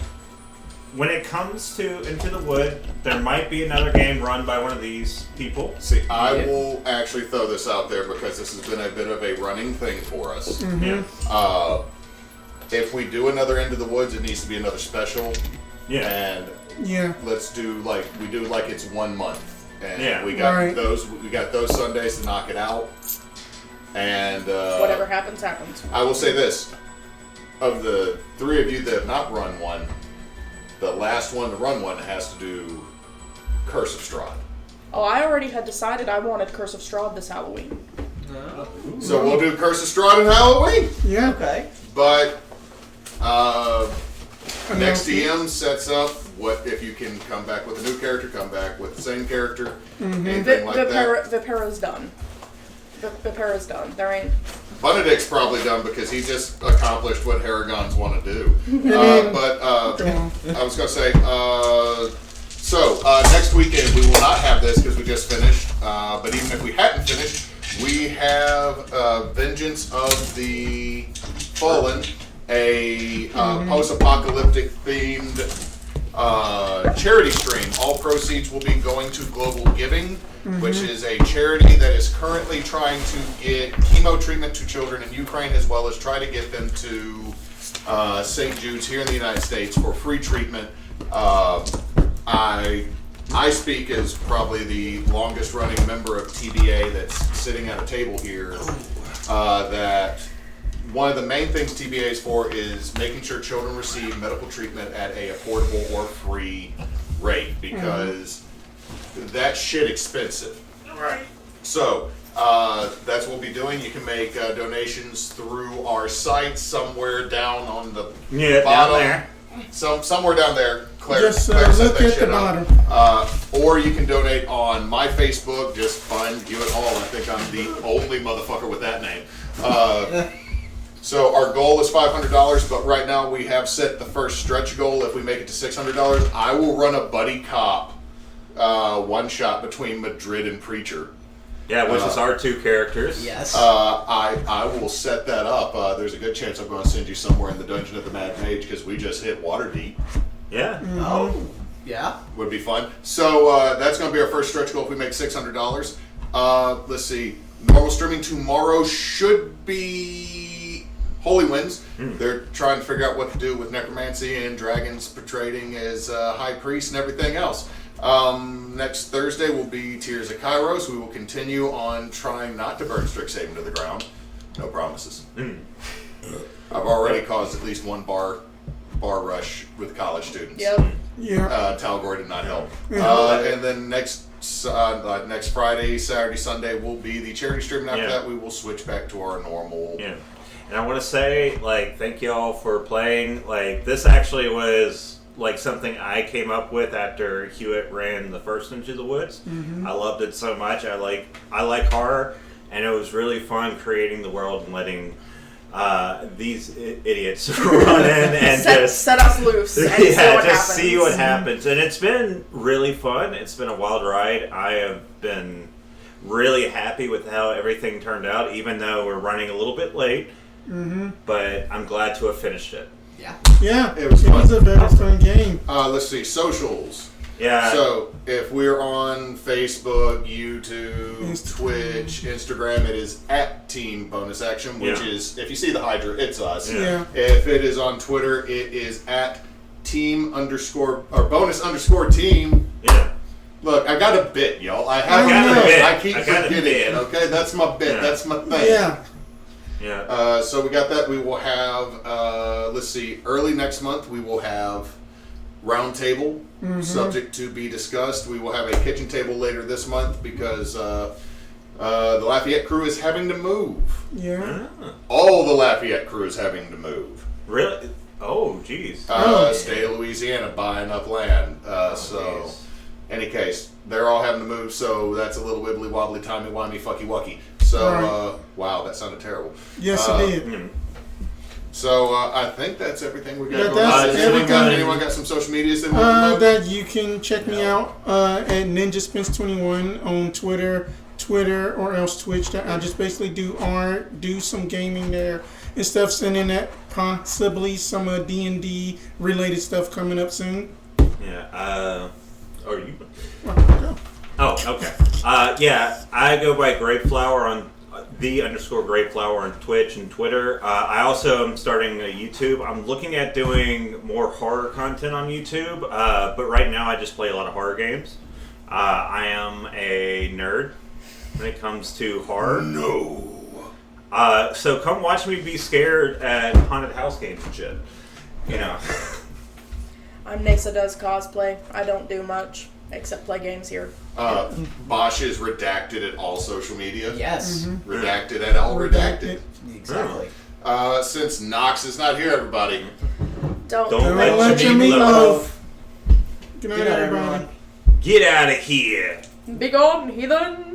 when it comes to Into the Wood, there might be another game run by one of these people. See, I will actually throw this out there because this has been a bit of a running thing for us. Yeah. If we do another Into the Woods, it needs to be another special. Yeah. And Yeah. let's do like it's 1 month. And Yeah. we got Right. those Sundays to knock it out. And Whatever happens, happens. I will say this. Of the 3 of you that have not run one, the last one to run one has to do Curse of Strahd. Oh, I already had decided I wanted Curse of Strahd this Halloween. So we'll do Curse of Strahd on Halloween. Yeah. okay. But next Announcement. DM sets up what if you can come back with a new character, come back with the same character, anything like that. Vipera's done. Vipera's done. There ain't. Bunedict's probably done because he just accomplished what Haragons want to do. But I was going to say, so next weekend we will not have this because we just finished. But even if we hadn't finished, we have Vengeance of the Fallen, a post-apocalyptic themed charity stream. All proceeds will be going to Global Giving, which is a charity that is currently trying to get chemo treatment to children in Ukraine, as well as try to get them to St. Jude's here in the United States for free treatment. I speak as probably the longest running member of TBA that's sitting at a table here. That one of the main things TBA is for is making sure children receive medical treatment at a affordable or free rate, because that shit expensive. Right. So that's what we'll be doing. You can make donations through our site somewhere down on the Yeah, down bottom there. somewhere down there. Claire, Just Claire set look that at the shit up. Or you can donate on my Facebook. Just find Hewitt Hall. I think I'm the only motherfucker with that name. So our goal is $500, but right now we have set the first stretch goal. If we make it to $600, I will run a buddy cop one shot between Madrid and Preacher. Yeah, which is our two characters. Yes. I will set that up. There's a good chance I'm going to send you somewhere in the Dungeon of the Mad Mage because we just hit Waterdeep. Yeah. Oh. Yeah. Would be fun. So that's going to be our first stretch goal if we make $600. Let's see. Normal streaming tomorrow should be Holy Winds. They're trying to figure out what to do with necromancy and dragons portraying as high priest and everything else. Next Thursday will be Tears of Kairos. We will continue on trying not to burn Strixhaven to the ground. No promises. I've already caused at least one bar rush with college students. Yep. Yeah. Talgor did not help. And then next Friday, Saturday, Sunday will be the charity stream. And after that, we will switch back to our normal. Yeah. And I want to say, thank you all for playing. This actually was something I came up with after Hewitt ran the first Into the Woods. I loved it so much. I like horror, and it was really fun creating the world and letting these idiots run in and set us loose and see what happens. And it's been really fun. It's been a wild ride. I have been really happy with how everything turned out, even though we're running a little bit late. But I'm glad to have finished it. Yeah, it was a very fun game. Let's see, socials. Yeah. So if we're on Facebook, YouTube, Twitch, Instagram, it is at Team Bonus Action, which is, if you see the Hydra, it's us. Yeah. If it is on Twitter, it is at Team_Bonus_Team. Yeah. Look, I got a bit, y'all. I keep forgetting it. Okay, that's my bit. That's my thing. Yeah. Yeah. So we got that. We will have, let's see, early next month we will have Roundtable, subject to be discussed. We will have a kitchen table later this month because the Lafayette crew is having to move. Yeah. All the Lafayette crew is having to move. Really? Oh, jeez. State of Louisiana buying up land. So, any case, they're all having to move. So that's a little wibbly wobbly, timey wimey, fucky wucky. So, wow, that sounded terrible. Yes, it did. So, I think that's everything we got Yeah, going that's on. everything. Anyone got some social medias they want to promote? That you can check me out at NinjaSpence21 on Twitter, or else Twitch. I just basically do art, do some gaming there and stuff, sending that possibly some D&D related stuff coming up soon. Yeah. Or you... Go. Oh, okay. Yeah, I go by Graveflower on _Graveflower on Twitch and Twitter. I also am starting a YouTube. I'm looking at doing more horror content on YouTube, but right now I just play a lot of horror games. I am a nerd when it comes to horror. No. So come watch me be scared at haunted house games and shit. You know. I'm Neysa does cosplay. I don't do much except play games here. Bosch is redacted at all social media. Yes. Redacted at all redacted. Exactly. Since Knox is not here, everybody. Don't let your meatloaf. Good night, Good night, everybody. everyone. Get out of here. Be gone, heathen.